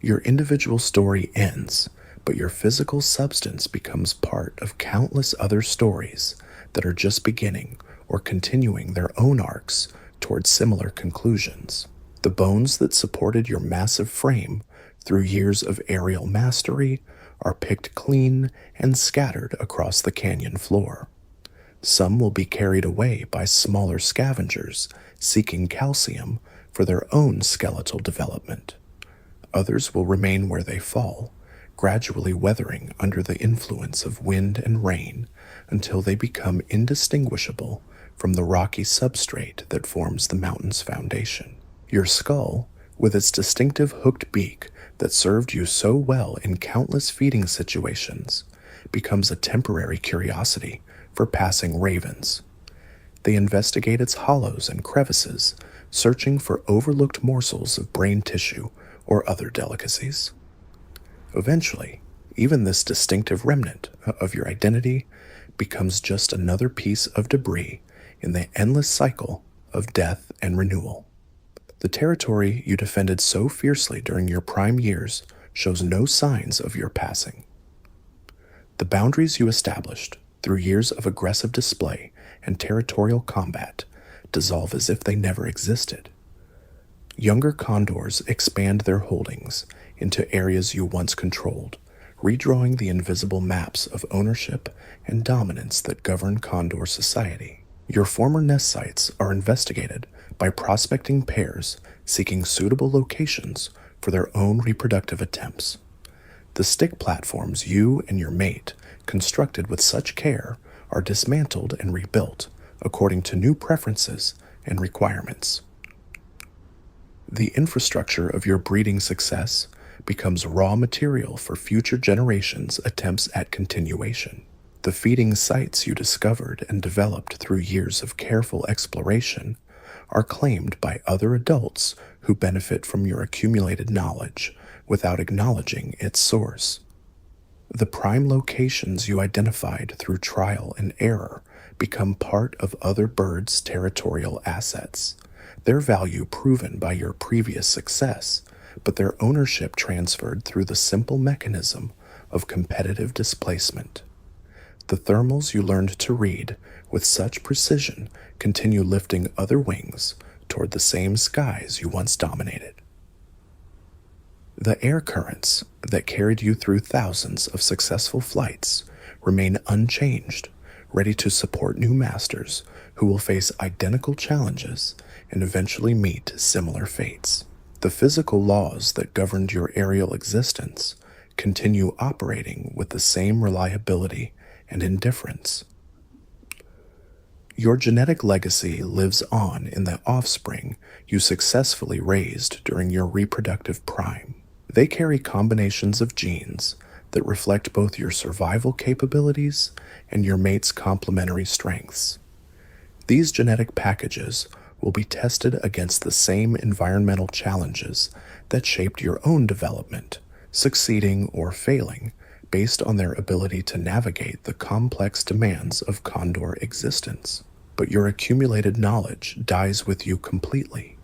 Your individual story ends, but your physical substance becomes part of countless other stories that are just beginning or continuing their own arcs towards similar conclusions. The bones that supported your massive frame through years of aerial mastery are picked clean and scattered across the canyon floor. Some will be carried away by smaller scavengers seeking calcium for their own skeletal development. Others will remain where they fall, gradually weathering under the influence of wind and rain until they become indistinguishable from the rocky substrate that forms the mountain's foundation. Your skull, with its distinctive hooked beak that served you so well in countless feeding situations, becomes a temporary curiosity for passing ravens. They investigate its hollows and crevices, searching for overlooked morsels of brain tissue or other delicacies. Eventually, even this distinctive remnant of your identity becomes just another piece of debris in the endless cycle of death and renewal. The territory you defended so fiercely during your prime years shows no signs of your passing. The boundaries you established through years of aggressive display and territorial combat dissolve as if they never existed. Younger condors expand their holdings into areas you once controlled, redrawing the invisible maps of ownership and dominance that govern condor society. Your former nest sites are investigated by prospecting pairs seeking suitable locations for their own reproductive attempts. The stick platforms you and your mate constructed with such care are dismantled and rebuilt according to new preferences and requirements. The infrastructure of your breeding success becomes raw material for future generations' attempts at continuation. The feeding sites you discovered and developed through years of careful exploration are claimed by other adults who benefit from your accumulated knowledge without acknowledging its source. The prime locations you identified through trial and error become part of other birds' territorial assets, their value proven by your previous success, but their ownership transferred through the simple mechanism of competitive displacement. The thermals you learned to read with such precision continue lifting other wings toward the same skies you once dominated. The air currents that carried you through thousands of successful flights remain unchanged, ready to support new masters who will face identical challenges and eventually meet similar fates. The physical laws that governed your aerial existence continue operating with the same reliability and indifference. Your genetic legacy lives on in the offspring you successfully raised during your reproductive prime. They carry combinations of genes that reflect both your survival capabilities and your mate's complementary strengths. These genetic packages will be tested against the same environmental challenges that shaped your own development, succeeding or failing based on their ability to navigate the complex demands of condor existence. But your accumulated knowledge dies with you completely.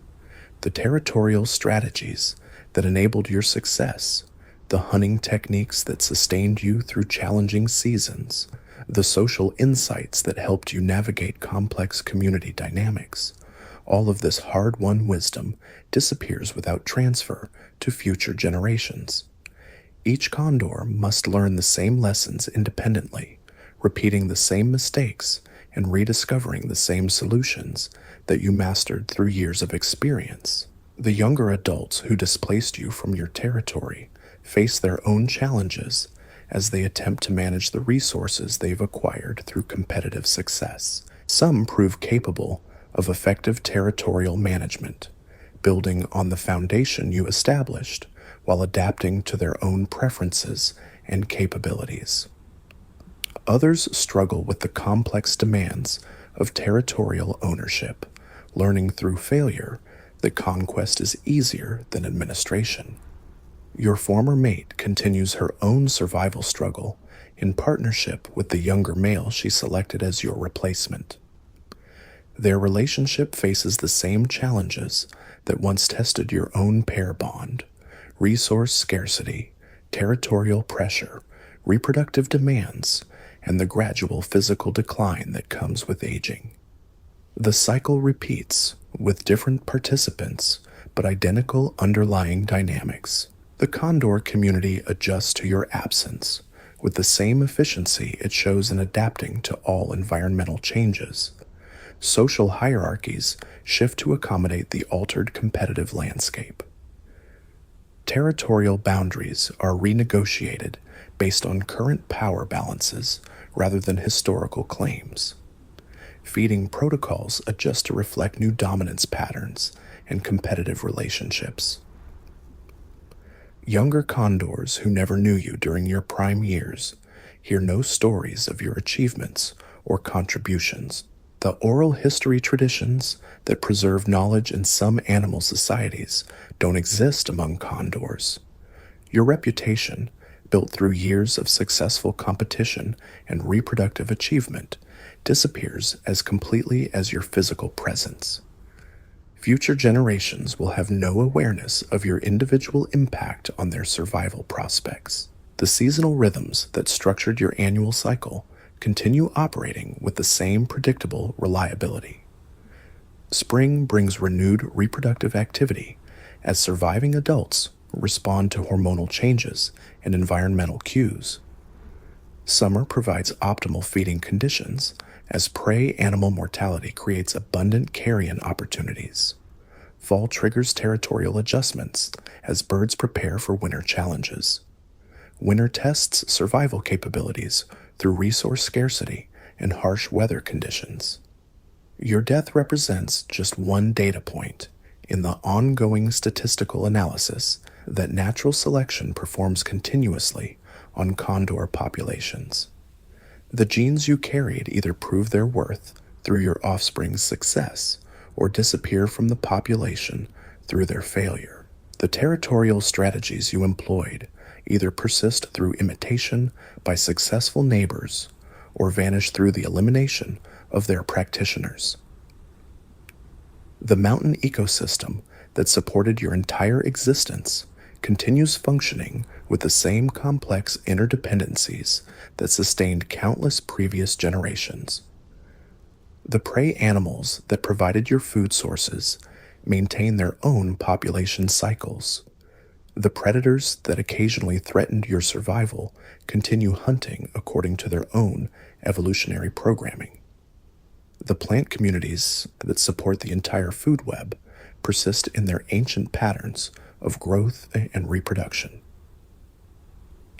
The territorial strategies that enabled your success, the hunting techniques that sustained you through challenging seasons, the social insights that helped you navigate complex community dynamics, all of this hard-won wisdom disappears without transfer to future generations. Each condor must learn the same lessons independently, repeating the same mistakes and rediscovering the same solutions that you mastered through years of experience. The younger adults who displaced you from your territory face their own challenges as they attempt to manage the resources they've acquired through competitive success. Some prove capable of effective territorial management, building on the foundation you established while adapting to their own preferences and capabilities. Others struggle with the complex demands of territorial ownership, learning through failure that conquest is easier than administration. Your former mate continues her own survival struggle in partnership with the younger male she selected as your replacement. Their relationship faces the same challenges that once tested your own pair bond: resource scarcity, territorial pressure, reproductive demands, and the gradual physical decline that comes with aging. The cycle repeats with different participants, but identical underlying dynamics. The condor community adjusts to your absence with the same efficiency it shows in adapting to all environmental changes. Social hierarchies shift to accommodate the altered competitive landscape. Territorial boundaries are renegotiated based on current power balances rather than historical claims. Feeding protocols adjust to reflect new dominance patterns and competitive relationships. Younger condors who never knew you during your prime years hear no stories of your achievements or contributions. The oral history traditions that preserve knowledge in some animal societies don't exist among condors. Your reputation, built through years of successful competition and reproductive achievement, disappears as completely as your physical presence. Future generations will have no awareness of your individual impact on their survival prospects. The seasonal rhythms that structured your annual cycle continue operating with the same predictable reliability. Spring brings renewed reproductive activity as surviving adults respond to hormonal changes and environmental cues. Summer provides optimal feeding conditions as prey animal mortality creates abundant carrion opportunities. Fall triggers territorial adjustments as birds prepare for winter challenges. Winter tests survival capabilities through resource scarcity and harsh weather conditions. Your death represents just one data point in the ongoing statistical analysis that natural selection performs continuously on condor populations. The genes you carried either prove their worth through your offspring's success or disappear from the population through their failure. The territorial strategies you employed either persist through imitation by successful neighbors or vanish through the elimination of their practitioners. The mountain ecosystem that supported your entire existence continues functioning with the same complex interdependencies that sustained countless previous generations. The prey animals that provided your food sources maintain their own population cycles. The predators that occasionally threatened your survival continue hunting according to their own evolutionary programming. The plant communities that support the entire food web persist in their ancient patterns of growth and reproduction.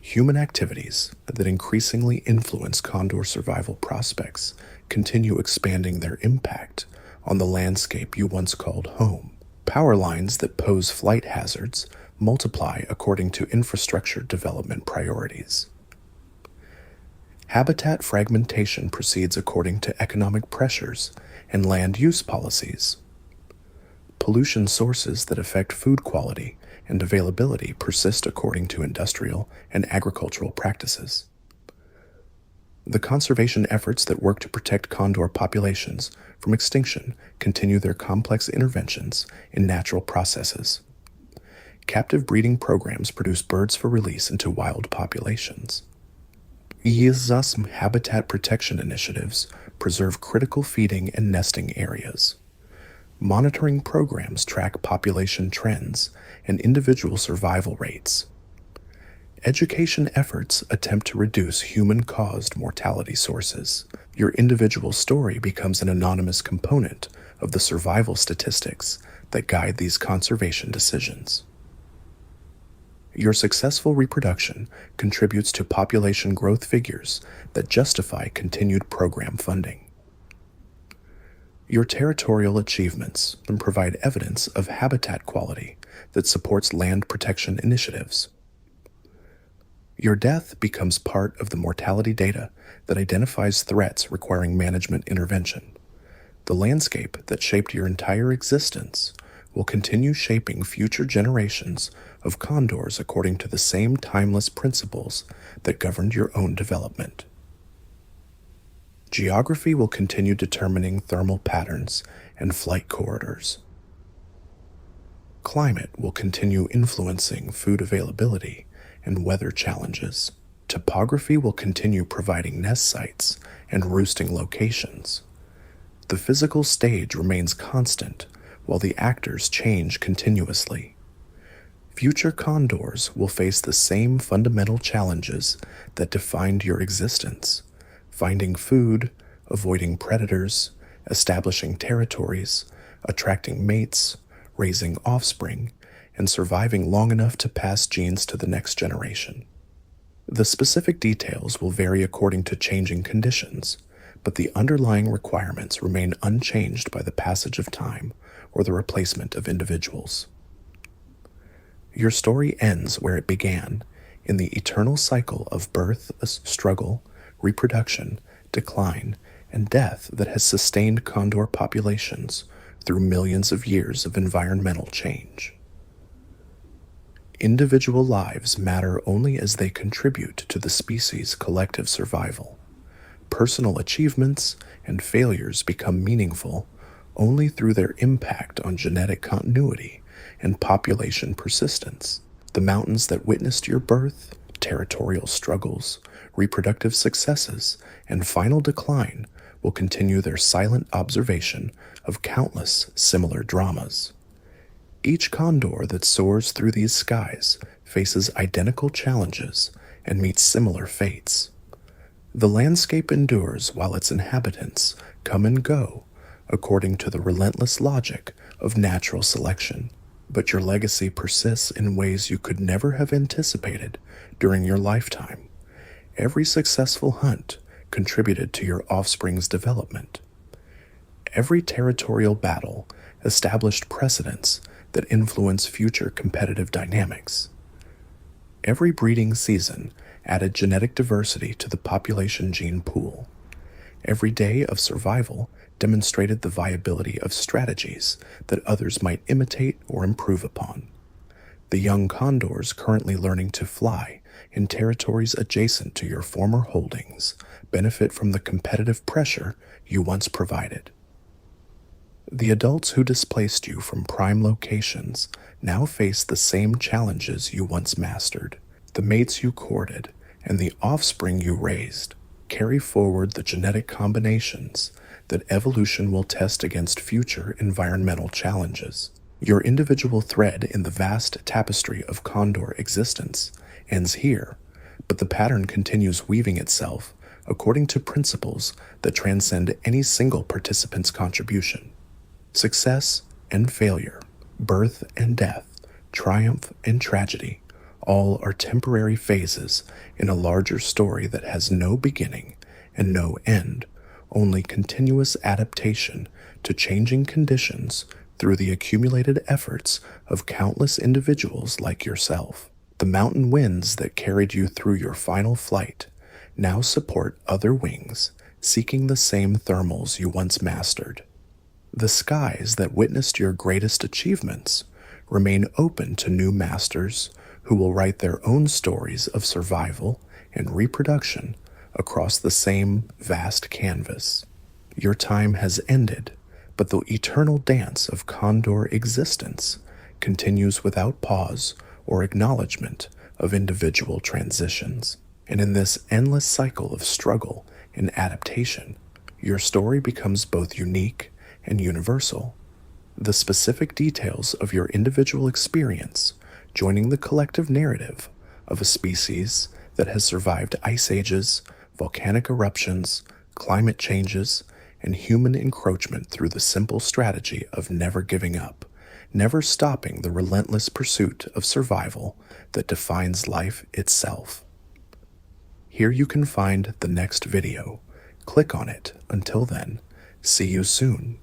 Human activities that increasingly influence condor survival prospects continue expanding their impact on the landscape you once called home. Power lines that pose flight hazards multiply according to infrastructure development priorities. Habitat fragmentation proceeds according to economic pressures and land use policies. Pollution sources that affect food quality and availability persist according to industrial and agricultural practices. The conservation efforts that work to protect condor populations from extinction continue their complex interventions in natural processes. Captive breeding programs produce birds for release into wild populations. ESAS habitat protection initiatives preserve critical feeding and nesting areas. Monitoring programs track population trends and individual survival rates. Education efforts attempt to reduce human-caused mortality sources. Your individual story becomes an anonymous component of the survival statistics that guide these conservation decisions. Your successful reproduction contributes to population growth figures that justify continued program funding. Your territorial achievements provide evidence of habitat quality that supports land protection initiatives. Your death becomes part of the mortality data that identifies threats requiring management intervention. The landscape that shaped your entire existence will continue shaping future generations of condors according to the same timeless principles that governed your own development. Geography will continue determining thermal patterns and flight corridors. Climate will continue influencing food availability and weather challenges. Topography will continue providing nest sites and roosting locations. The physical stage remains constant while the actors change continuously. Future condors will face the same fundamental challenges that defined your existence: finding food, avoiding predators, establishing territories, attracting mates, raising offspring, and surviving long enough to pass genes to the next generation. The specific details will vary according to changing conditions, but the underlying requirements remain unchanged by the passage of time or the replacement of individuals. Your story ends where it began, in the eternal cycle of birth, struggle, reproduction, decline, and death that has sustained condor populations through millions of years of environmental change. Individual lives matter only as they contribute to the species' collective survival. Personal achievements and failures become meaningful only through their impact on genetic continuity and population persistence. The mountains that witnessed your birth territorial struggles, reproductive successes, and final decline will continue their silent observation of countless similar dramas. Each condor that soars through these skies faces identical challenges and meets similar fates. The landscape endures while its inhabitants come and go according to the relentless logic of natural selection. But your legacy persists in ways you could never have anticipated during your lifetime. Every successful hunt contributed to your offspring's development. Every territorial battle established precedents that influence future competitive dynamics. Every breeding season added genetic diversity to the population gene pool. Every day of survival demonstrated the viability of strategies that others might imitate or improve upon. The young condors currently learning to fly in territories adjacent to your former holdings benefit from the competitive pressure you once provided. The adults who displaced you from prime locations now face the same challenges you once mastered. The mates you courted and the offspring you raised carry forward the genetic combinations that evolution will test against future environmental challenges. Your individual thread in the vast tapestry of condor existence ends here, but the pattern continues weaving itself according to principles that transcend any single participant's contribution. Success and failure, birth and death, triumph and tragedy, all are temporary phases in a larger story that has no beginning and no end, only continuous adaptation to changing conditions through the accumulated efforts of countless individuals like yourself. The mountain winds that carried you through your final flight now support other wings seeking the same thermals you once mastered. The skies that witnessed your greatest achievements remain open to new masters who will write their own stories of survival and reproduction across the same vast canvas. Your time has ended, but the eternal dance of condor existence continues without pause or acknowledgement of individual transitions. And in this endless cycle of struggle and adaptation, your story becomes both unique and universal. The specific details of your individual experience joining the collective narrative of a species that has survived ice ages, volcanic eruptions, climate changes, and human encroachment through the simple strategy of never giving up, never stopping the relentless pursuit of survival that defines life itself. Here you can find the next video. Click on it. Until then, see you soon.